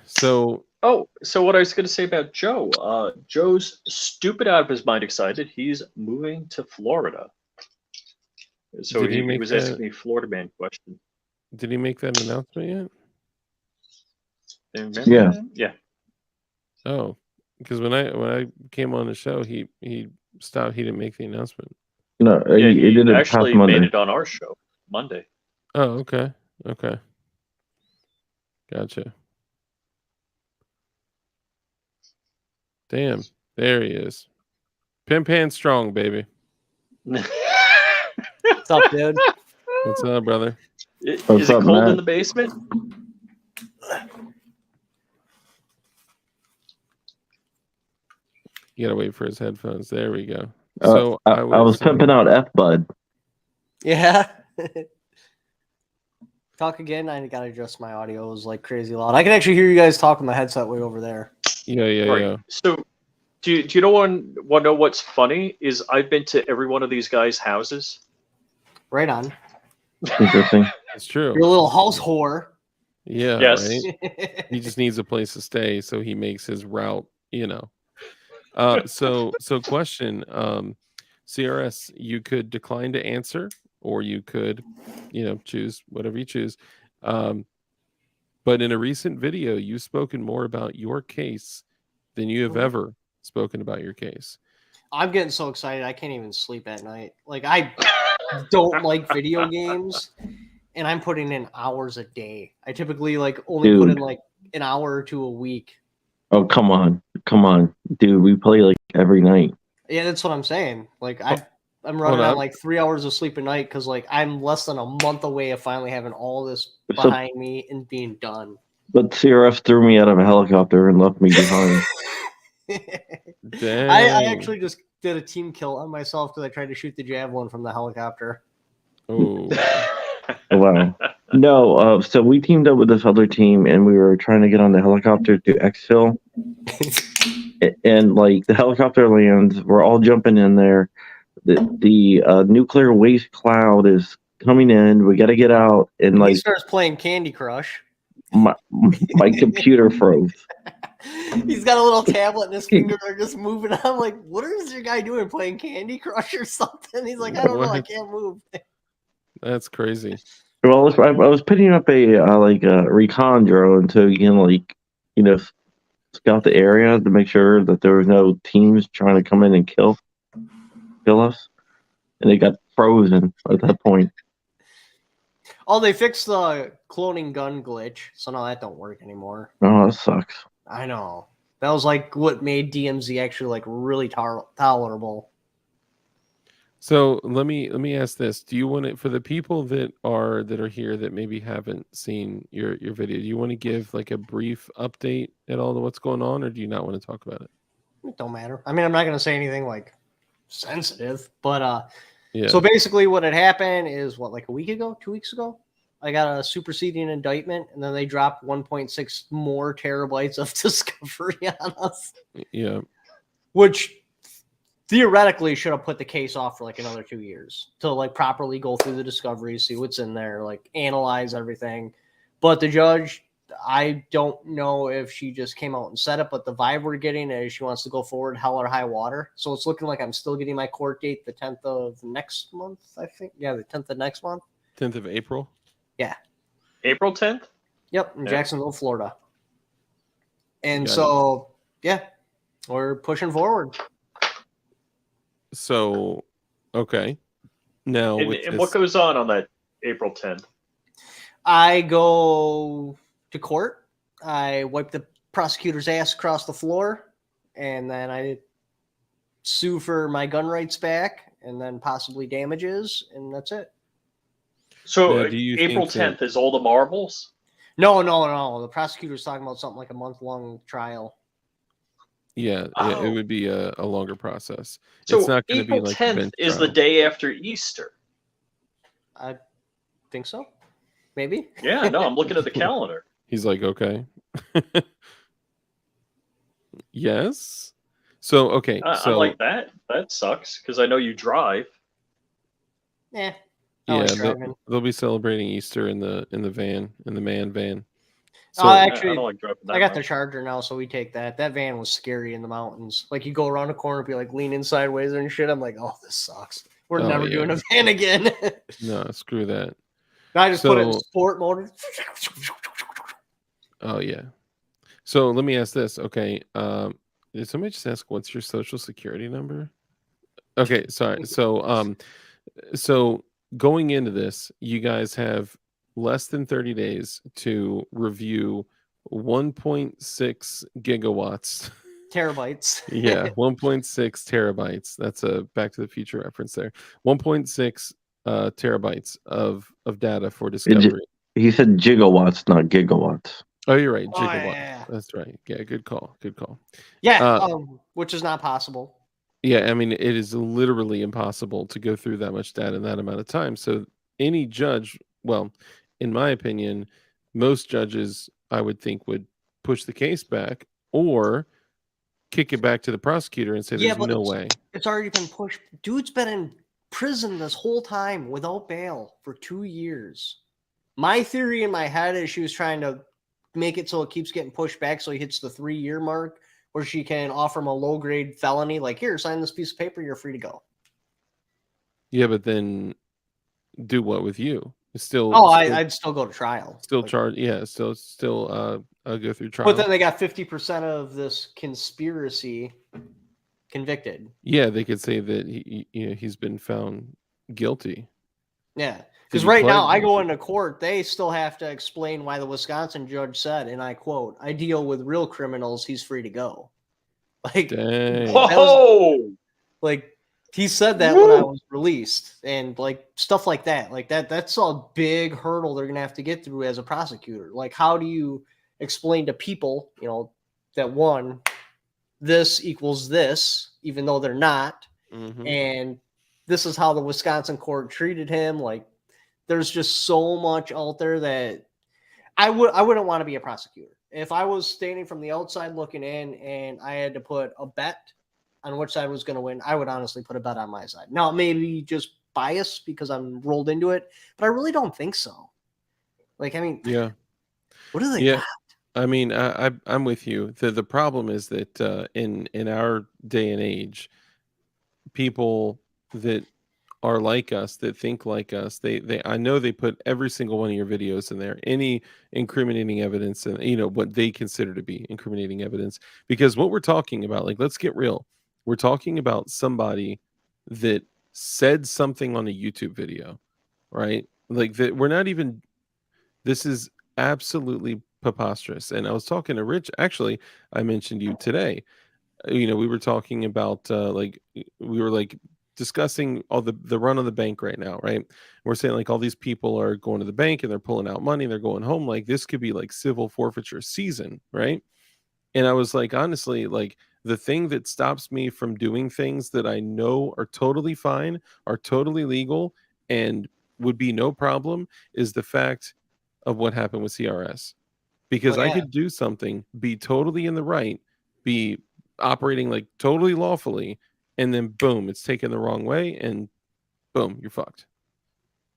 so so what I was going to say about Joe, Joe's stupid out of his mind excited. He's moving to Florida. So did he make was that, asking me Florida man question. Did he make that announcement Remember Yeah. that? Yeah. Oh, because when I came on the show, he stopped. He didn't make the announcement. No, Yeah, he did it actually past Monday. made it on our show Monday. Oh, okay. Gotcha. Damn, there he is. Pimp hand strong, baby. What's up, dude? What's up, brother? Is it cold Matt? in the basement? You gotta wait for his headphones. There we go. So I was pimping out F Bud. Yeah. Talk again. I gotta adjust my audio. It was like crazy loud. I can actually hear you guys talk with my headset way over there. Yeah. So, do you want to know what's funny? Is I've been to every one of these guys' houses. Right on. Interesting. It's true. You're a little house whore. Yeah. Yes. Right? He just needs a place to stay, so he makes his route. So question. CRS, you could decline to answer, or you could, choose whatever you choose. But in a recent video, you've spoken more about your case than you have ever spoken about your case. I'm getting so excited I can't even sleep at night. Like, I don't like video games, and I'm putting in hours a day. I typically only put in like an hour or two a week. Oh, come on, dude. We play like every night. Yeah, that's what I'm saying. Like, I'm running on like 3 hours of sleep a night because I'm less than a month away of finally having all this behind me and being done. But CRF threw me out of a helicopter and left me behind. I actually just did a team kill on myself because I tried to shoot the javelin from the helicopter. Oh. Wow. No, so we teamed up with this other team and we were trying to get on the helicopter to exfil. And like the helicopter lands, we're all jumping in there. The nuclear waste cloud is coming in. We got to get out, and he starts playing Candy Crush. My computer froze. He's got a little tablet and his fingers are just moving. I'm like, what is your guy doing, playing Candy Crush or something? He's like, I don't know, I can't move. That's crazy. Well, I was putting up a recon drone so you can scout the area to make sure that there was no teams trying to come in and kill us, and it got frozen at that point. Oh, they fixed the cloning gun glitch, so now that don't work anymore. Oh, that sucks. I know. That was like what made DMZ actually really tolerable. So let me ask this: do you want it for the people that are here that maybe haven't seen your video? Do you want to give like a brief update at all to what's going on, or do you not want to talk about it? It don't matter. I mean, I'm not going to say anything like sensitive, but yeah. So basically, what had happened is like a week ago, 2 weeks ago, I got a superseding indictment, and then they dropped 1.6 more terabytes of discovery on us. Yeah. Which theoretically should have put the case off for like another 2 years to like properly go through the discovery, see what's in there, like analyze everything. But the judge, I don't know if she just came out and said it, but the vibe we're getting is she wants to go forward hell or high water. So it's looking like I'm still getting my court date the 10th of next month, I think. Yeah, the 10th of next month. 10th of April? Yeah. April 10th? Yep, in Jacksonville, Florida. And Got so, yeah, we're pushing forward. So, okay. Now, and what goes on that April 10th? I go to court. I wipe the prosecutor's ass across the floor, and then I sue for my gun rights back, and then possibly damages, and that's it. So April 10th is all the marbles? No. The prosecutor's talking about something like a month-long trial. Yeah, it would be a longer process. So it's not going to be April like 10th is the day after Easter. I think so. Maybe. Yeah, no, I'm looking at the calendar. He's like, okay. Yes. So, okay. I like that. That sucks because I know you drive. Yeah. They'll be celebrating Easter in the van, in the man van. So actually, I don't like driving that I got much. the Charger now, so we take that. That van was scary in the mountains. Like you go around a corner, be like leaning sideways and shit. I'm like, oh, this sucks. We're never doing a van again. No, screw that. I just put it in sport mode. Oh yeah. So let me ask this. Okay. Did somebody just ask what's your social security number? Okay, sorry. So going into this, you guys have less than 30 days to review 1.6 gigawatts. Terabytes. Yeah, 1.6 terabytes. That's a Back to the Future reference there. 1.6 terabytes of data for discovery. He said gigawatts, not gigawatts. Oh, you're right. Gigawatts. Oh, yeah. That's right. Yeah, good call. Good call. Yeah, which is not possible. Yeah, I mean, it is literally impossible to go through that much data in that amount of time. So any judge, well, in my opinion, most judges, I would think, would push the case back or kick it back to the prosecutor and say there's no way. It's already been pushed. Dude's been in prison this whole time without bail for 2 years. My theory in my head is she was trying to make it so it keeps getting pushed back so he hits the 3-year mark where she can offer him a low-grade felony. Like, here, sign this piece of paper. You're free to go. Yeah, but then do what with you? I'd still go to trial. Charge. Yeah, still go through trial. But then they got 50% of this conspiracy convicted. Yeah, they could say that he's been found guilty. Yeah, because right now I go into court, they still have to explain why the Wisconsin judge said, and I quote, "I deal with real criminals. He's free to go." Like, like he said that when I was released, and like stuff like that. Like that's a big hurdle they're gonna have to get through as a prosecutor. Like, how do you explain to people, that one, this equals this, even though they're not, and this is how the Wisconsin court treated him. Like, there's just so much out there that I wouldn't want to be a prosecutor. If I was standing from the outside looking in and I had to put a bet on which side was going to win, I would honestly put a bet on my side. Now, maybe just bias because I'm rolled into it, but I really don't think so. Like, I mean, yeah. What do they got? I mean, I'm with you. The problem is that in our day and age, people that are like us, that think like us, I know they put every single one of your videos in there, any incriminating evidence, and what they consider to be incriminating evidence. Because what we're talking about, like, let's get real. We're talking about somebody that said something on a YouTube video, right? Like that. We're not even. This is absolutely preposterous. And I was talking to Rich. Actually, I mentioned you today. We were talking about we were discussing all the run on the bank right now, right? We're saying like all these people are going to the bank and they're pulling out money, they're going home. Like this could be like civil forfeiture season, right? And I was like, honestly, like the thing that stops me from doing things that I know are totally fine, are totally legal, and would be no problem is the fact of what happened with CRS, because I could do something, be totally in the right, be operating like totally lawfully, and then boom, it's taken the wrong way, and boom, you're fucked.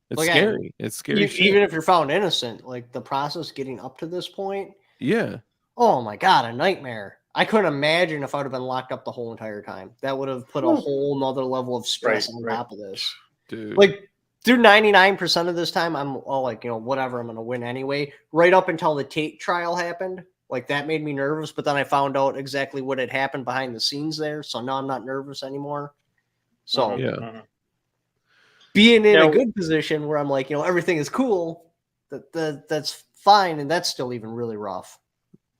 It's scary. It's scary shit. Even if you're found innocent, like the process getting up to this point. Yeah. Oh my God, a nightmare. I couldn't imagine if I would have been locked up the whole entire time. That would have put a whole nother level of stress on top of this. Dude. Like, through 99% of this time, I'm all like, whatever, I'm going to win anyway. Right up until the Tate trial happened. Like, that made me nervous, but then I found out exactly what had happened behind the scenes there. So now I'm not nervous anymore. So, being in a good position where I'm like, everything is cool, that's fine. And that's still even really rough.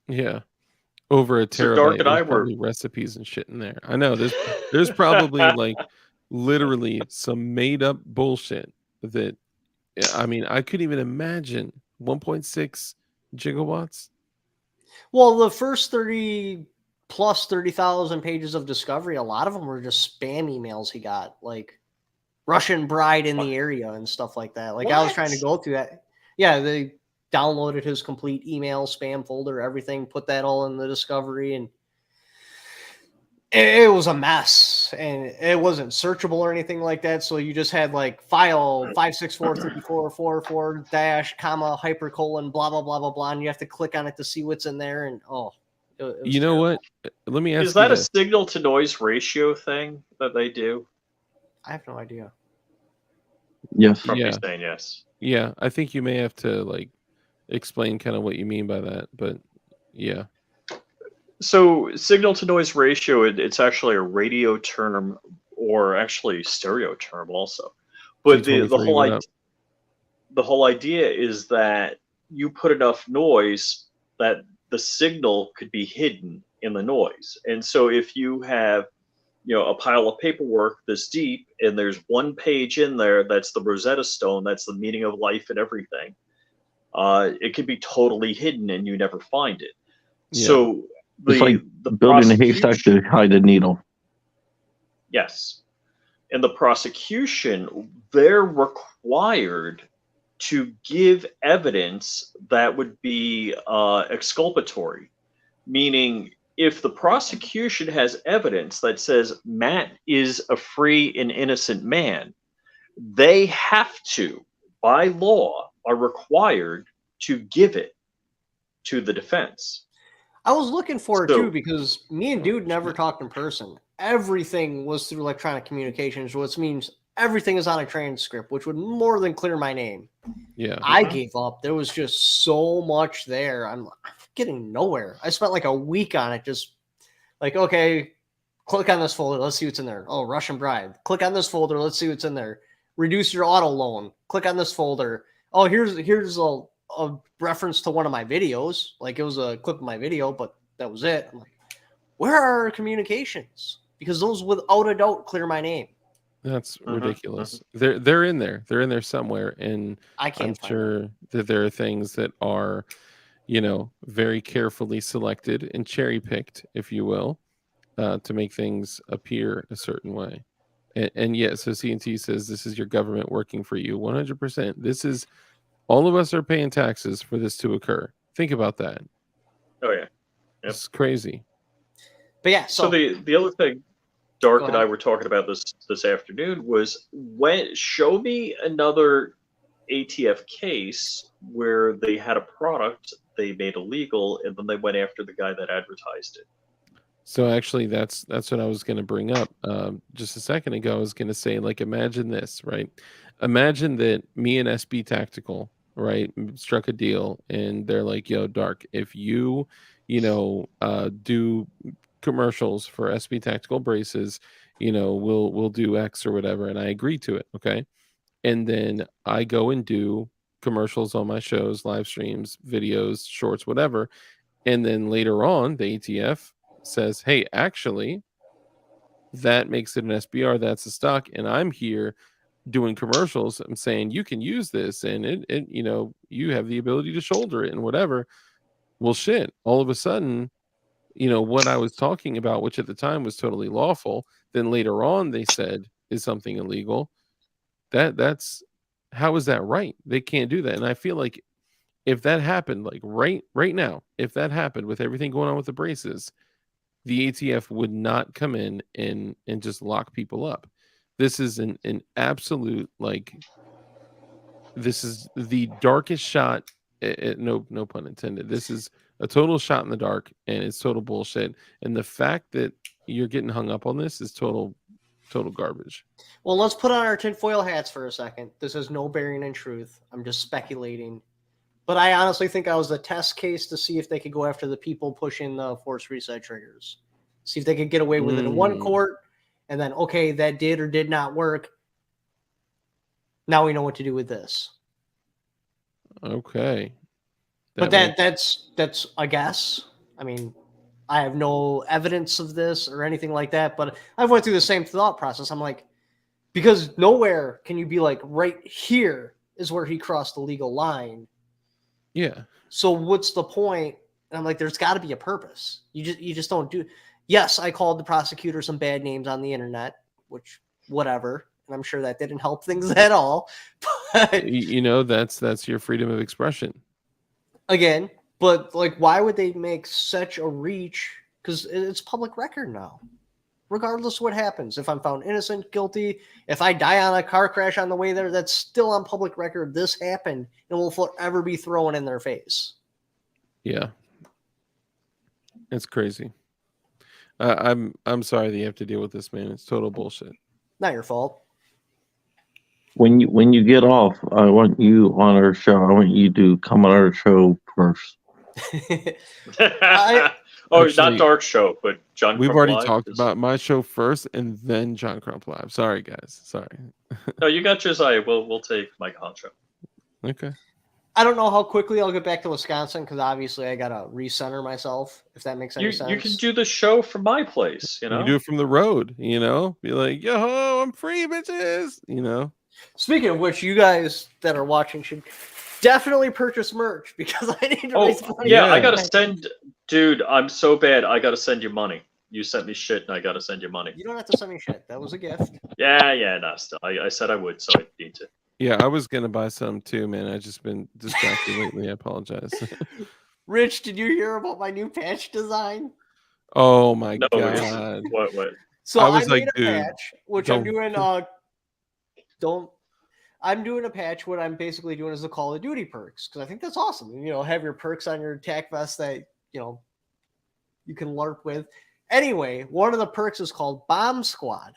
Yeah. Over a terabyte. So Dark and I were recipes and shit in there. I know there's probably like literally some made up bullshit that, I mean, I couldn't even imagine 1.6 gigawatts. Well, the first 30,000 pages of discovery, a lot of them were just spam emails he got, like Russian bride in the area and stuff like that. Like, I was trying to go through that. Yeah, they downloaded his complete email spam folder, everything, put that all in the discovery, and it was a mess, and it wasn't searchable or anything like that. So you just had like file 5643444 dash comma hypercolon blah blah blah blah blah, and you have to click on it to see what's in there. And you know what? Let me ask you, is that a signal to noise ratio thing that they do? I have no idea. Yes. Probably saying yes. Yeah, I think you may have to like explain kind of what you mean by that, but yeah. So signal to noise ratio, it's actually a radio term, or actually stereo term also. But the whole idea is that you put enough noise that the signal could be hidden in the noise. And so if you have, a pile of paperwork this deep, and there's one page in there that's the Rosetta Stone, that's the meaning of life and everything, it could be totally hidden and you never find it. Yeah. So it's like the building a haystack to hide a needle. Yes. And the prosecution, they're required to give evidence that would be exculpatory, meaning if the prosecution has evidence that says Matt is a free and innocent man, they have to, by law, are required to give it to the defense. I was looking for it too, because me and Dude never talked in person. Everything was through electronic communications, which means everything is on a transcript, which would more than clear my name. Yeah. I gave up. There was just so much there. I'm getting nowhere. I spent like a week on it, just like, okay, click on this folder. Let's see what's in there. Oh, Russian bride. Click on this folder. Let's see what's in there. Reduce your auto loan. Click on this folder. Oh, here's a reference to one of my videos. Like, it was a clip of my video, but that was it. I'm like, where are our communications? Because those without a doubt clear my name. That's ridiculous. They're in there. They're in there somewhere, and I'm sure that there are things that are, very carefully selected and cherry picked, if you will, to make things appear a certain way. And yet, so CNT says this is your government working for you 100%. This is, all of us are paying taxes for this to occur. Think about that. Oh yeah, it's crazy. But yeah, so the other thing Dark and I were talking about this afternoon was, show me another ATF case where they had a product they made illegal and then they went after the guy that advertised it. So actually, that's what I was going to bring up just a second ago. I was going to say, like, imagine this, right? Imagine that me and SB Tactical, right, struck a deal, and they're like, "Yo, Dark, if you, do commercials for SB Tactical braces, we'll do X or whatever," and I agree to it, okay? And then I go and do commercials on my shows, live streams, videos, shorts, whatever, and then later on, the ATF says, hey, actually, that makes it an SBR, that's a stock, and I'm here doing commercials. I'm saying you can use this, and it you have the ability to shoulder it and whatever. Well, shit, all of a sudden, what I was talking about, which at the time was totally lawful, then later on they said is something illegal. That's how is that right? They can't do that. And I feel like if that happened, like right now, if that happened with everything going on with the braces, the ATF would not come in and just lock people up. This is an absolute, like, this is the darkest shot. No pun intended. This is a total shot in the dark, and it's total bullshit. And the fact that you're getting hung up on this is total garbage. Well, let's put on our tinfoil hats for a second. This has no bearing in truth. I'm just speculating. But I honestly think I was a test case to see if they could go after the people pushing the force reset triggers. See if they could get away with it in one court. And then, okay, that did or did not work. Now we know what to do with this. Okay. But that's a guess. I mean, I have no evidence of this or anything like that, but I've went through the same thought process. I'm like, because nowhere can you be like, right here is where he crossed the legal line. Yeah. So what's the point? And I'm like, there's got to be a purpose. You just don't do. Yes, I called the prosecutor some bad names on the internet, which whatever, and I'm sure that didn't help things at all. But that's your freedom of expression. Again, but like, why would they make such a reach? Because it's public record now. Regardless of what happens, if I'm found innocent, guilty, if I die on a car crash on the way there, that's still on public record. This happened, and will forever be thrown in their face. Yeah, it's crazy. I'm sorry that you have to deal with this, man. It's total bullshit. Not your fault. When you get off, I want you on our show. I want you to come on our show first. Actually, not Dark Show, but John. We've Crump already Live talked about my show first, and then John Crump Live. Sorry, guys. Sorry. No, you got Josiah. We'll take Mike Honcho. Okay. I don't know how quickly I'll get back to Wisconsin because obviously I gotta recenter myself. If that makes any sense. You can do the show from my place. You know, you do it from the road. You know, be like, yo, I'm free, bitches. You know. Speaking of which, you guys that are watching should definitely purchase merch because I need to raise money. Yeah, I gotta send, dude. I'm so bad. I gotta send you money. You sent me shit, and I gotta send you money. You don't have to send me shit. That was a gift. Yeah. No, still, I said I would, so I need to. Yeah, I was gonna buy some too, man. I just been distracted lately. I apologize. Rich, did you hear about my new patch design? Oh my god! What? So I made a patch, which I'm doing. I'm doing a patch. What I'm basically doing is the Call of Duty perks because I think that's awesome. You know, have your perks on your attack vest that you can LARP with. Anyway, one of the perks is called Bomb Squad.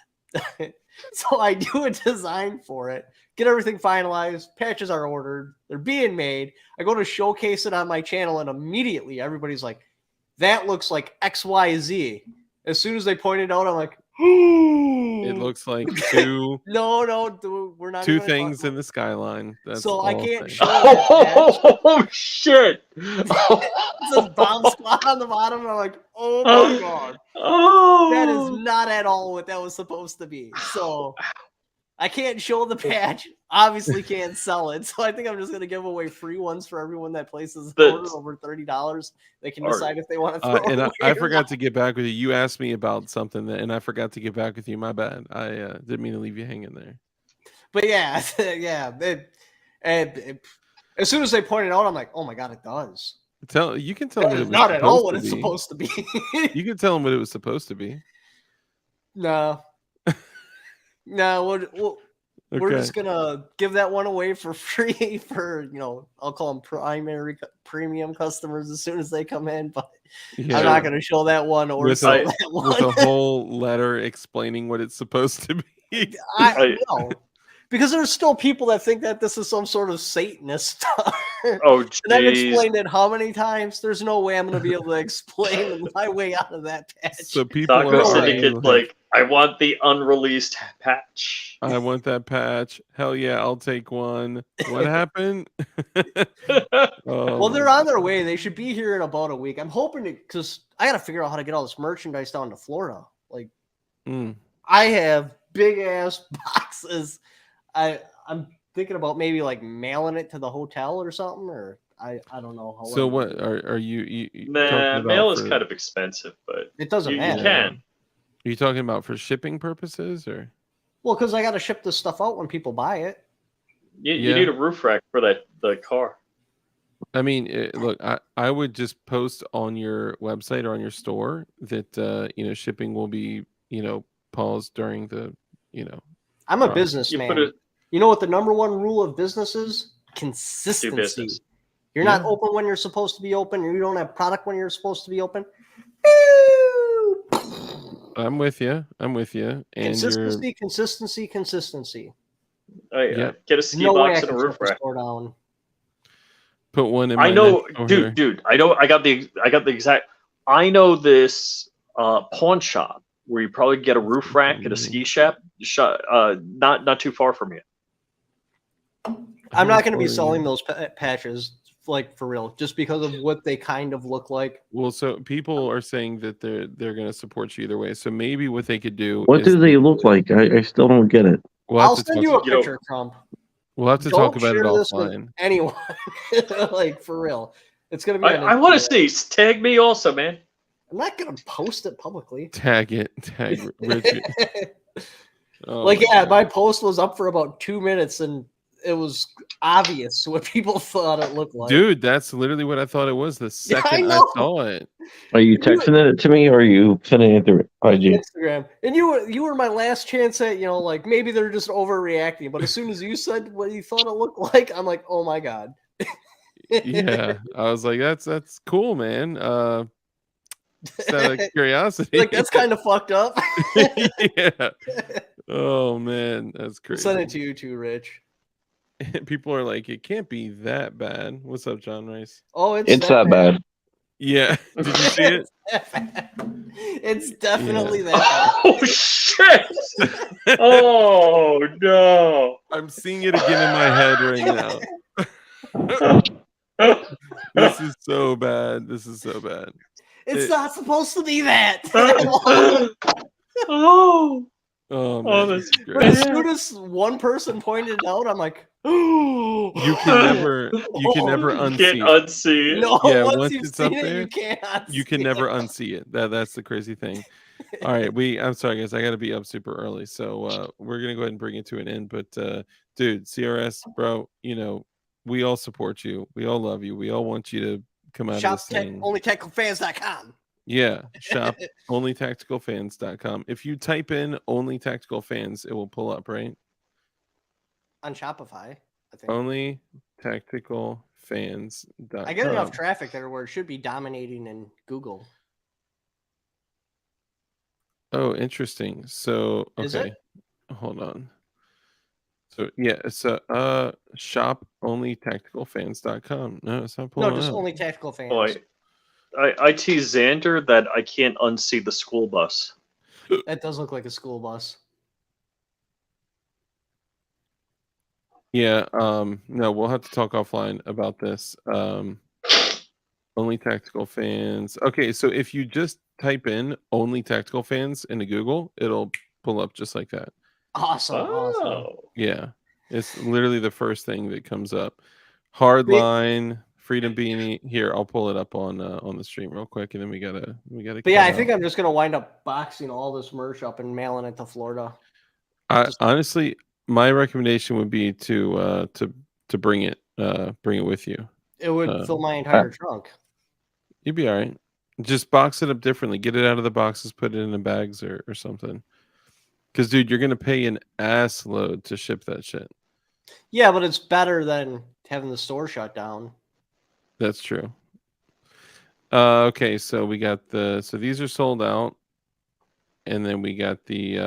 So I do a design for it, get everything finalized. Patches are ordered. They're being made. I go to showcase it on my channel, and immediately everybody's like, "That looks like XYZ." As soon as they point it out, I'm like, it looks like two. No, we're not. Two things in the skyline. That's so I can't things. show that. Oh shit! It says Bomb Squad on the bottom, and I'm like, oh my god. Oh, That is not at all what that was supposed to be. So I can't show the patch. Obviously can't sell it. So I think I'm just gonna give away free ones for everyone that places an order over $30. They can decide if they want to throw it away. I forgot to get back with you. You asked me about something and I forgot to get back with you. My bad. I didn't mean to leave you hanging there. But yeah, as soon as they pointed out, I'm like, oh my god, it does. You can tell them it was not at all what it's supposed to be. You can tell them what it was supposed to be. No, we're just gonna give that one away for free for I'll call them premium customers as soon as they come in. But I'm not gonna show that one or with a whole letter explaining what it's supposed to be. I know. Because there's still people that think that this is some sort of Satanist. Oh, geez. And I've explained it how many times? There's no way I'm going to be able to explain my way out of that patch. So people Taco Syndicate's like, I want the unreleased patch. I want that patch. Hell yeah, I'll take one. What happened? Well, they're on their way. They should be here in about a week. I'm hoping to, because I got to figure out how to get all this merchandise down to Florida. Like, I have big ass boxes. I'm thinking about maybe like mailing it to the hotel or something, or I don't know how. So what are you mail is kind of expensive, but it doesn't matter. You can. Are you talking about for shipping purposes or? Well, because I got to ship this stuff out when people buy it. You need a roof rack for the car. I mean, look, I would just post on your website or on your store that shipping will be paused during the I'm a process. businessman. You know what the number one rule of business is? Do Consistency. business. You're not open when you're supposed to be open, and you don't have product when you're supposed to be open. I'm with you. And Consistency. Get a ski No way I box and a can roof shut the rack. store down. Put one in I my know, next door. dude. I know. I got the exact. I know this pawn shop where you probably get a roof rack at a ski shop. Not too far from you. I'm not going to be selling those patches, like, for real, just because of what they kind of look like. Well, so people are saying that they're going to support you either way. So maybe what they could do. What do they look like? I still don't get it. I'll send you a picture, Trump. We'll have to talk about it offline. Anyone, like, for real. It's gonna be. I want to see. Tag me also, man. I'm not gonna post it publicly. Tag Richard. My post was up for about 2 minutes, and it was obvious what people thought it looked like. Dude, that's literally what I thought it was the second I saw it. Are you texting it to me, or are you sending it through IG? Instagram. And you were my last chance at, like, maybe they're just overreacting. But as soon as you said what you thought it looked like, I'm like, oh my god. Yeah, I was like, that's cool, man. Just out of curiosity. Like, that's kind of fucked up. Yeah. Oh man, that's crazy. I'll send it to you too, Rich. People are like, it can't be that bad. What's up, John Rice? Oh, it's that bad. Yeah. Did you see it? It's definitely that bad. Oh shit! Oh no! I'm seeing it again in my head right now. This is so bad. It's not supposed to be that. Oh, man, that's great. As soon as one person pointed it out, I'm like, you can never unsee. You can't unsee it. No, yeah, once it's up there, you can't. You can never unsee it. That's the crazy thing. All right, I'm sorry guys, I got to be up super early, so we're gonna go ahead and bring it to an end. But dude, CRS, bro, we all support you. We all love you. We all want you to come out of this thing. OnlyTacticalFans.com. Yeah, shop OnlyTacticalFans.com. If you type in Only Tactical Fans, it will pull up, right? On Shopify, I think. OnlyTacticalFans.com. I get enough traffic there where it should be dominating in Google. Oh, interesting. So, okay. Is it? Hold on. So, yeah, it's shop OnlyTacticalFans.com. No, it's not pulling up. No, just Only Tactical Fans. Boy, I tease Xander that I can't unsee the school bus. That does look like a school bus. Yeah, no, we'll have to talk offline about this. Only Tactical Fans. Okay, so if you just type in Only Tactical Fans into Google, it'll pull up just like that. Awesome. Yeah, it's literally the first thing that comes up. Hardline, Freedom Beanie. Here, I'll pull it up on the stream real quick, and then we gotta. But yeah, I think I'm just gonna wind up boxing all this merch up and mailing it to Florida. Honestly, my recommendation would be to bring it with you. It would fill my entire trunk. You'd be all right. Just box it up differently. Get it out of the boxes, put it in the bags or something. Because, dude, you're gonna pay an ass load to ship that shit. Yeah, but it's better than having the store shut down. That's true. Okay, so we got so these are sold out, and then we got the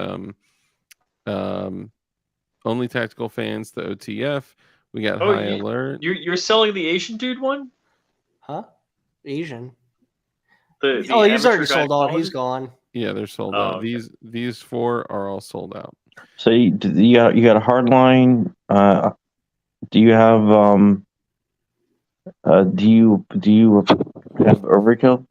Only Tactical Fans, the OTF. We got High Alert. You're selling the Asian dude one? Huh? Asian. He's already sold out. He's gone. Yeah, they're sold out. Okay. These four are all sold out. So you got a hard line. Do you have do you have overkill?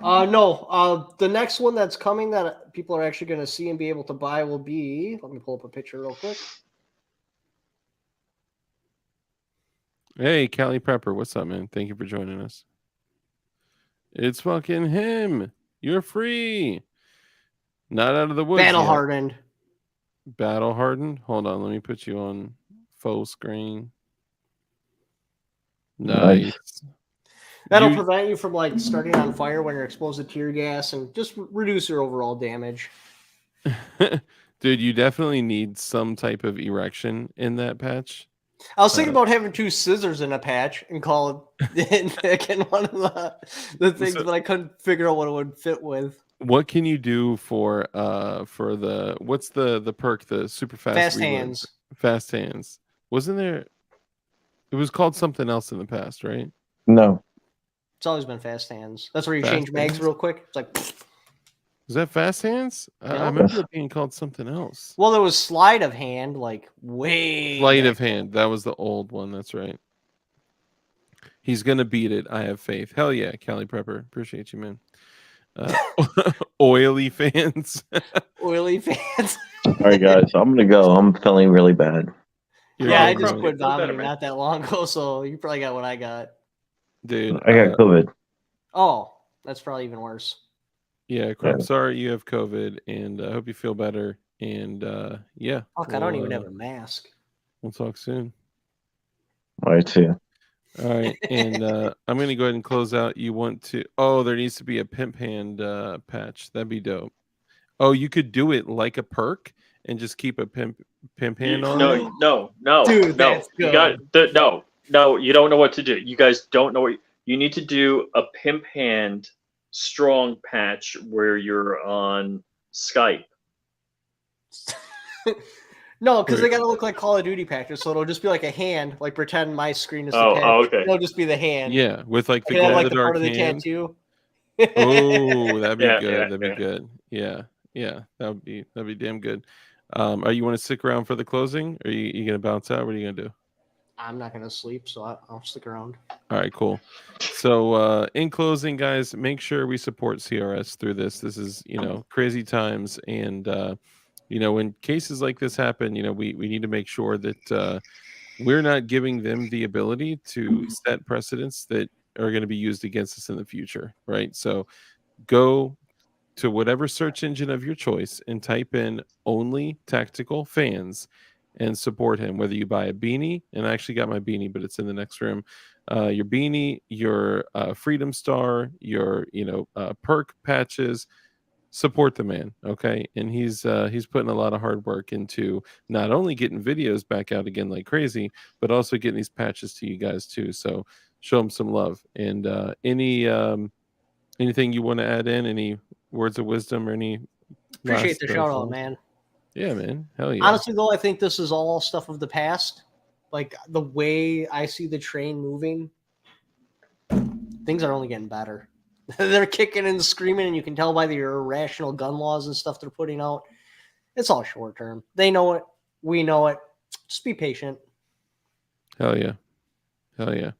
No. The next one that's coming that people are actually going to see and be able to buy will be. Let me pull up a picture real quick. Hey, Cali Prepper, what's up, man? Thank you for joining us. It's fucking him. You're free. Not out of the woods. Battle hardened. Battle hardened. Hold on, let me put you on full screen. Nice. That'll prevent you from like starting on fire when you're exposed to tear gas, and just reduce your overall damage. Dude, you definitely need some type of erection in that patch. I was thinking about having 2 scissors in a patch and call it again one of the things, but I couldn't figure out what it would fit with. What can you do for the what's the perk, the super fast reload? Hands. Fast hands. Wasn't there? It was called something else in the past, right? No. It's always been fast hands. That's where you change mags real quick. It's like. Is that fast hands? No. I remember it being called something else. Well, there was sleight of hand, like way. Sleight of hand. That was the old one. That's right. He's gonna beat it. I have faith. Hell yeah, Cali Prepper. Appreciate you, man. Oily fans. Oily fans. All right, guys. I'm gonna go. I'm feeling really bad. Yeah, I just quit vomiting not that long ago, so you probably got what I got. Dude, I got COVID. Oh, that's probably even worse. Yeah, crap. Sorry you have COVID, and I hope you feel better. And yeah. Fuck, I don't even have a mask. We'll talk soon. All right, see ya. All right, and I'm gonna go ahead and close out. You want to? Oh, there needs to be a pimp hand patch. That'd be dope. Oh, you could do it like a perk and just keep a pimp hand on. No, dude, no. You got no. You don't know what to do. You guys don't know what you need to do. A pimp hand strong patch where you're on Skype. No, because they gotta look like Call of Duty patches, so it'll just be like a hand. Like pretend my screen is the patch. Oh, okay. It'll just be the hand. Yeah, with like the like the dark part of the hand. tattoo. Oh, that'd be good. Yeah, that'd be good. Yeah, that'd be damn good. Are you want to stick around for the closing? Or are you gonna bounce out? What are you gonna do? I'm not gonna sleep, so I'll stick around. All right, cool. So in closing, guys, make sure we support CRS through this. This is crazy times, and when cases like this happen, we need to make sure that we're not giving them the ability to set precedents that are going to be used against us in the future, right? So go to whatever search engine of your choice and type in only tactical fans and support him, whether you buy a beanie, and I actually got my beanie, but it's in the next room, your beanie, your Freedom Star, your perk patches. Support the man, okay? And he's putting a lot of hard work into not only getting videos back out again like crazy, but also getting these patches to you guys too. So show him some love. And anything you want to add in, any words of wisdom or any appreciate the shout out, man. Yeah, man. Hell yeah. Honestly though, I think this is all stuff of the past. Like the way I see the train moving, things are only getting better. They're kicking and screaming, and you can tell by the irrational gun laws and stuff they're putting out. It's all short term. They know it. We know it. Just be patient. Hell yeah. Hell yeah.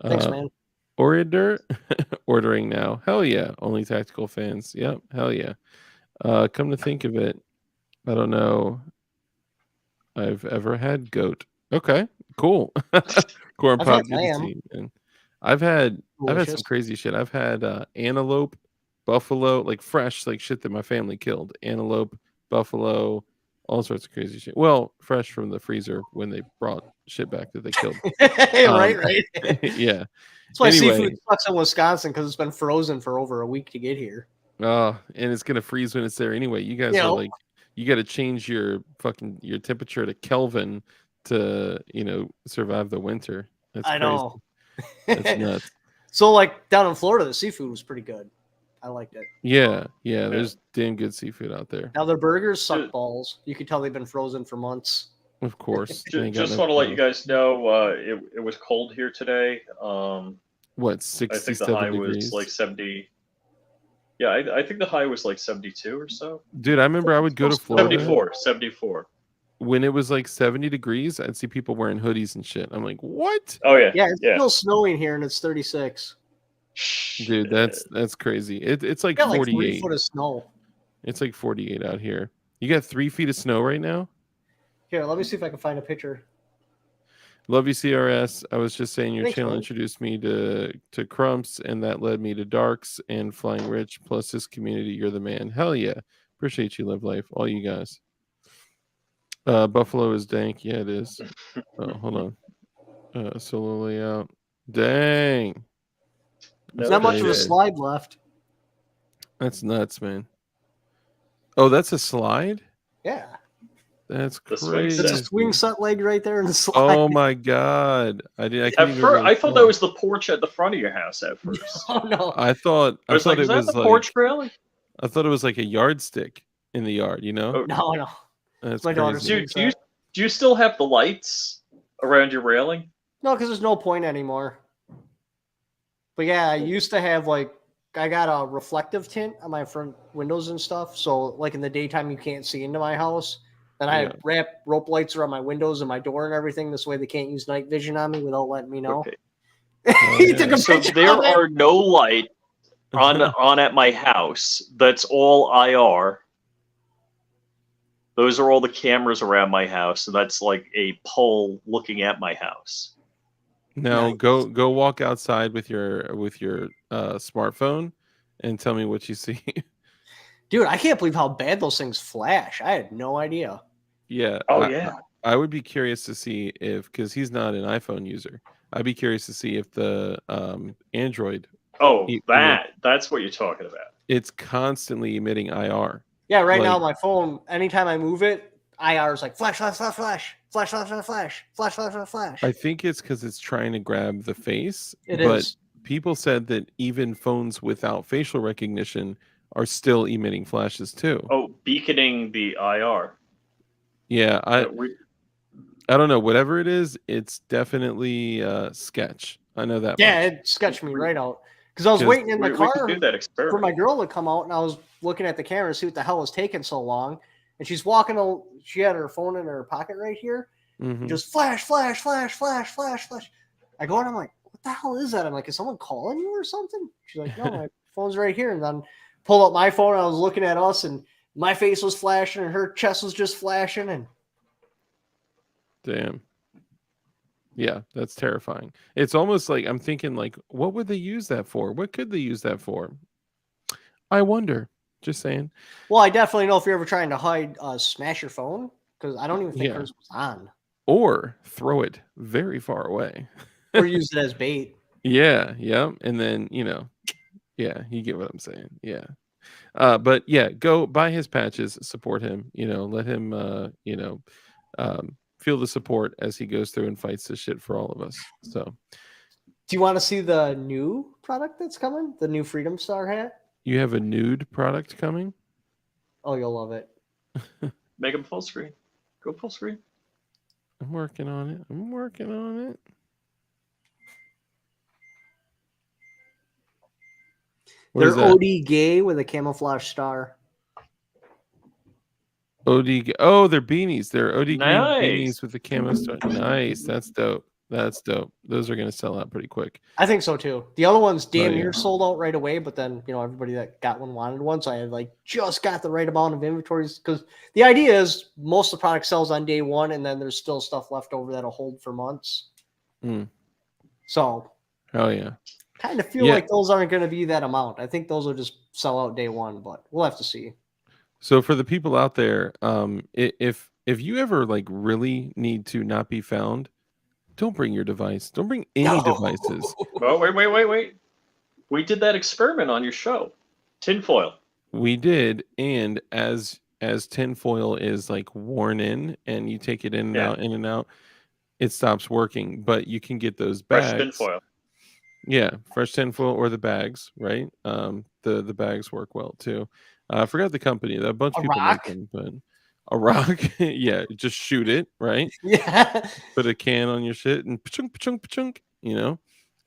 Thanks, man. Ordering now. Hell yeah. Only tactical fans. Yep. Hell yeah. Come to think of it, I don't know I've ever had goat. Okay. Cool. Corn pop team. And I've had some crazy shit. I've had antelope, buffalo, like fresh, like shit that my family killed. Antelope, buffalo, all sorts of crazy shit. Well, fresh from the freezer when they brought shit back that they killed. Right. Yeah. That's why seafood sucks in Wisconsin, because it's been frozen for over a week to get here. Oh, and it's gonna freeze when it's there anyway. You guys are like, you got to change your temperature to Kelvin to survive the winter. That's crazy. Know. That's nuts. So like down in Florida, the seafood was pretty good. I liked it. Yeah. There's damn good seafood out there. Now their burgers suck balls. You could tell they've been frozen for months. Of course. Just want to let you guys know, it was cold here today. What, 67 I think the high degrees? was like 70. Yeah, I think the high was like 72 or so. Dude, I remember I would go to Florida. 74. When it was like 70 degrees, I'd see people wearing hoodies and shit. I'm like, what? Oh yeah. Yeah, it's still snowing here and it's 36. Dude, that's crazy. It's like 48. Like 3 foot of snow. It's like 48 out here. You got 3 feet of snow right now? Here, let me see if I can find a picture. Love you, CRS. I was just saying your Thanks, channel man. introduced me to Crumps, and that led me to Darks and Flying Rich. Plus this community, you're the man. Hell yeah. Appreciate you, Live Life. All you guys. Buffalo is dank. Yeah, it is. Oh, hold on. Solo layout. Dang. There's not much of a slide left. That's nuts, man. Oh, that's a slide? Yeah. That's The swing crazy. set. It's a swing set leg right there in the slide. Oh my god! I couldn't At even first, really I thought tell. that was the porch at the front of your house at first. Oh no! I thought I was like, it is that was the like porch railing? I thought it was like a yardstick in the yard. You know? Oh, No. That's My daughter's crazy. swing set. Do you still have the lights around your railing? No, because there's no point anymore. But yeah, I used to have I got a reflective tint on my front windows and stuff. So like in the daytime, you can't see into my house. And I wrap rope lights around my windows and my door and everything. This way they can't use night vision on me without letting me know. Okay. He took a So picture there of it. are no light on at my house. That's all IR. Those are all the cameras around my house. So that's like a pole looking at my house. Now go walk outside with your smartphone and tell me what you see. Dude, I can't believe how bad those things flash. I had no idea. Yeah. Oh yeah. I would be curious to see because he's not an iPhone user. I'd be curious to see if the Android. Oh, that's what you're talking about. It's constantly emitting IR. Yeah, right now my phone, anytime I move it, IR is like flash, flash, flash, flash, flash, flash, flash, flash, flash, flash, flash, flash. I think it's because it's trying to grab the face. It but is. People said that even phones without facial recognition are still emitting flashes too. Oh, beaconing the IR. Yeah, I don't know. Whatever it is, it's definitely sketch. I know that. Yeah, much. it sketched me right out. Because I was waiting in the car for my girl to come out, and I was looking at the camera to see what the hell was taking so long. And she's walking, she had her phone in her pocket right here. Mm-hmm. Just flash, flash, flash, flash, flash, flash. I go and I'm like, what the hell is that? I'm like, is someone calling you or something? She's like, no, my phone's right here. And then pulled up my phone, and I was looking at us, and my face was flashing, and her chest was just flashing. And damn. Yeah, that's terrifying. It's almost like I'm thinking, like, what would they use that for? What could they use that for? I wonder. Just saying. Well, I definitely know if you're ever trying to hide, smash your phone, because I don't even think hers was on. Or throw it very far away. Or use it as bait. Yeah. And then, you get what I'm saying. Yeah. But yeah, go buy his patches, support him, let him, feel the support as he goes through and fights this shit for all of us. So, do you want to see the new product that's coming? The new Freedom Star hat? You have a nude product coming? Oh, you'll love it. Make them full screen. Go full screen. I'm working on it. They're OD gay with a camouflage star. OD. Oh, they're beanies. They're OD green beanies with the camo star. Nice. That's dope. Those are going to sell out pretty quick. I think so too. The other ones damn near sold out right away, but then everybody that got one wanted one, so I had just got the right amount of inventories, because the idea is most of the product sells on day one, and then there's still stuff left over that'll hold for months. So, hell yeah, kind of feel like those aren't going to be that amount. I think those will just sell out day one, but we'll have to see. So for the people out there, if you ever really need to not be found, don't bring your device. Don't bring any devices. Oh, wait. We did that experiment on your show. Tinfoil. We did, and as tinfoil is worn in and you take it in and out, it stops working. But you can get those bags. Fresh tinfoil. Yeah, fresh tinfoil or the bags, right? The bags work well too. I forgot the company. A bunch of people make them, but a rock. Yeah, just shoot it, right? Yeah. Put a can on your shit and pa-chunk, pa-chunk, pa-chunk,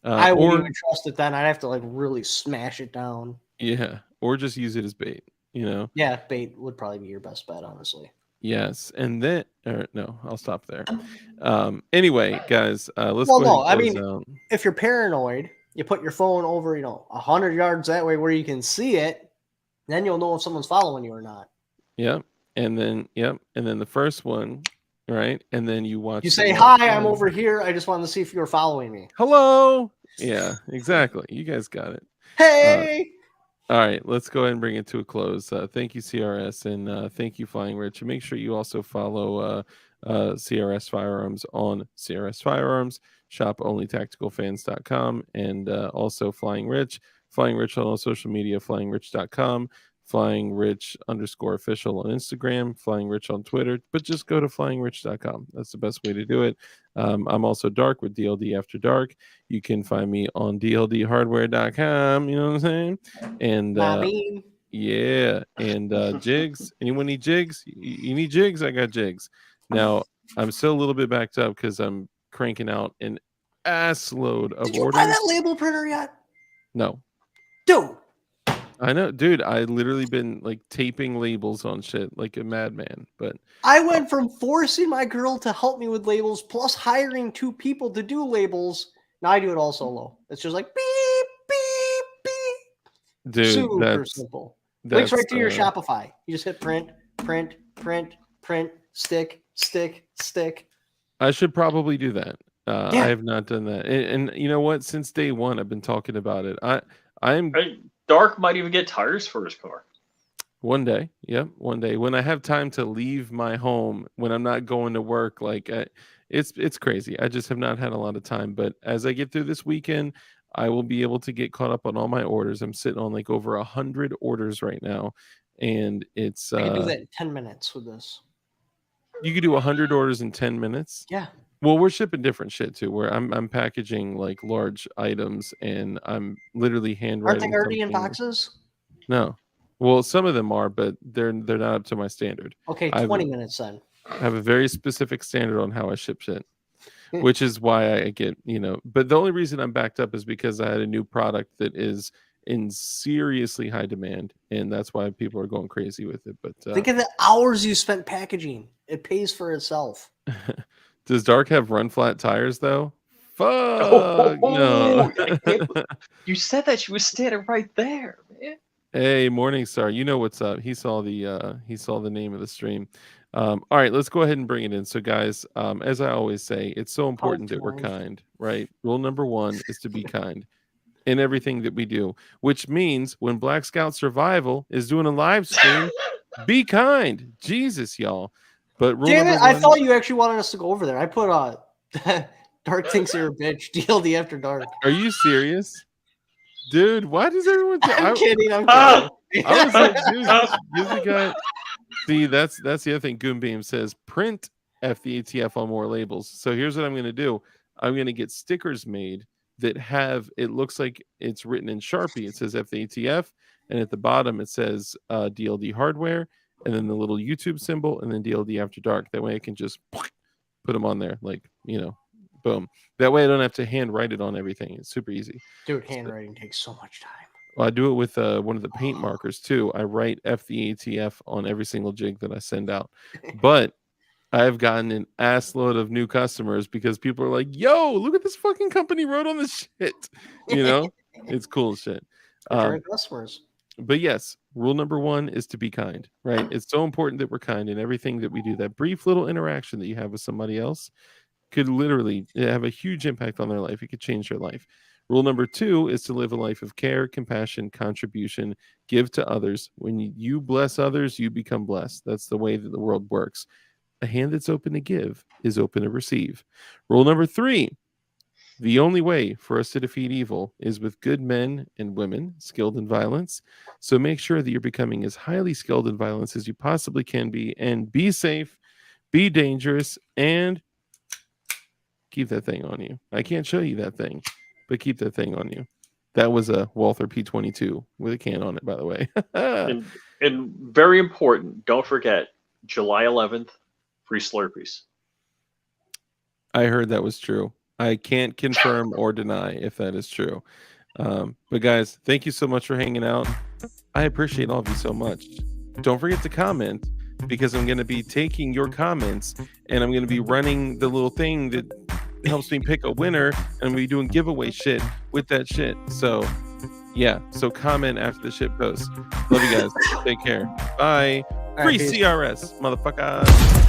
I wouldn't even trust it then. I'd have to really smash it down. Yeah, or just use it as bait, Yeah, bait would probably be your best bet, honestly. Yes, and then no, I'll stop there. Anyway, guys, let's go ahead and close out. If you're paranoid, you put your phone over, 100 yards that way where you can see it, then you'll know if someone's following you or not. Yep. And then the first one, right? And then you watch. You say, "Hi, I'm over here. I just wanted to see if you were following me." Hello. Yeah, exactly. You guys got it. Hey. All right, let's go ahead and bring it to a close. Thank you, CRS, and thank you, Flying Rich. And make sure you also follow CRS Firearms on CRS Firearms, shoponlytacticalfans.com, and also Flying Rich on all social media, flyingrich.com, flyingrich_official on Instagram, Flying Rich on Twitter, but just go to flyingrich.com. That's the best way to do it. I'm also Dark with DLD After Dark. You can find me on dldhardware.com, you know what I'm saying? And yeah, and jigs. Anyone need jigs? You need jigs? I got jigs. Now, I'm still a little bit backed up because I'm cranking out an ass load of orders. Did you buy that label printer yet? No. Dude. I know, dude. I literally been like taping labels on shit like a madman. But I went from forcing my girl to help me with labels plus hiring 2 people to do labels. Now I do it all solo. It's just like beep, beep, beep. Dude, super simple. Links right to your Shopify. You just hit print, stick. I should probably do that. I have not done that. And you know what? Since day one, I've been talking about it. Dark might even get tires for his car. One day. Yep. One day when I have time to leave my home, when I'm not going to work, like it's crazy. I just have not had a lot of time. But as I get through this weekend, I will be able to get caught up on all my orders. I'm sitting on like over 100 orders right now. And it's I can do that in 10 minutes with this. You could do 100 orders in 10 minutes. Yeah. Well, we're shipping different shit too. Where I'm packaging like large items, and I'm literally handwriting. Aren't they already in boxes? No. Well, some of them are, but they're not up to my standard. Okay, 20 minutes then. I have a very specific standard on how I ship shit, which is why I get, But the only reason I'm backed up is because I had a new product that is in seriously high demand, and that's why people are going crazy with it. But think of the hours you spent packaging. It pays for itself. Does Dark have run flat tires though? Fuck no. You said that she was standing right there, man. Hey, Morningstar, you know what's up. He saw the name of the stream. All right, let's go ahead and bring it in. So guys, as I always say, it's so important that we're kind, right? Rule number 1 is to be kind in everything that we do, which means when Black Scout Survival is doing a live stream, be kind. Jesus, y'all. But damn it, I thought you actually wanted us to go over there. I put Dark thinks you're a bitch. DLD After Dark. Are you serious? Dude, why does everyone I'm kidding. I was like, dude, give the guy. See, that's the other thing. Goonbeam says print FTATF on more labels. So here's what I'm gonna do. I'm gonna get stickers made that have, it looks like it's written in Sharpie. It says FTATF, and at the bottom it says DLD Hardware, and then the little YouTube symbol, and then DLD After Dark. That way I can just put them on there, like, boom. That way I don't have to hand write it on everything. It's super easy. Dude, handwriting takes so much time. Well, I do it with one of the paint markers too. I write FTATF on every single jig that I send out. But I've gotten an ass load of new customers because people are like, yo, look at this fucking company wrote on this shit. It's cool shit. Customers. But yes, rule number 1 is to be kind, right? It's so important that we're kind in everything that we do. That brief little interaction that you have with somebody else could literally have a huge impact on their life. It could change their life. Rule number 2 is to live a life of care, compassion, contribution, give to others. When you bless others, you become blessed. That's the way that the world works. A hand that's open to give is open to receive. Rule number 3, the only way for us to defeat evil is with good men and women skilled in violence. So make sure that you're becoming as highly skilled in violence as you possibly can be, and be safe, be dangerous, and keep that thing on you. I can't show you that thing, but keep that thing on you. That was a Walther P22 with a can on it, by the way. and very important, don't forget, July 11th, free Slurpees. I heard that was true. I can't confirm or deny if that is true. But guys, thank you so much for hanging out. I appreciate all of you so much. Don't forget to comment, because I'm going to be taking your comments and I'm going to be running the little thing that helps me pick a winner, and I'm going to be doing giveaway shit with that shit. So yeah, so comment after the shit posts. Love you guys. Take care. Bye. Free CRS, motherfucker.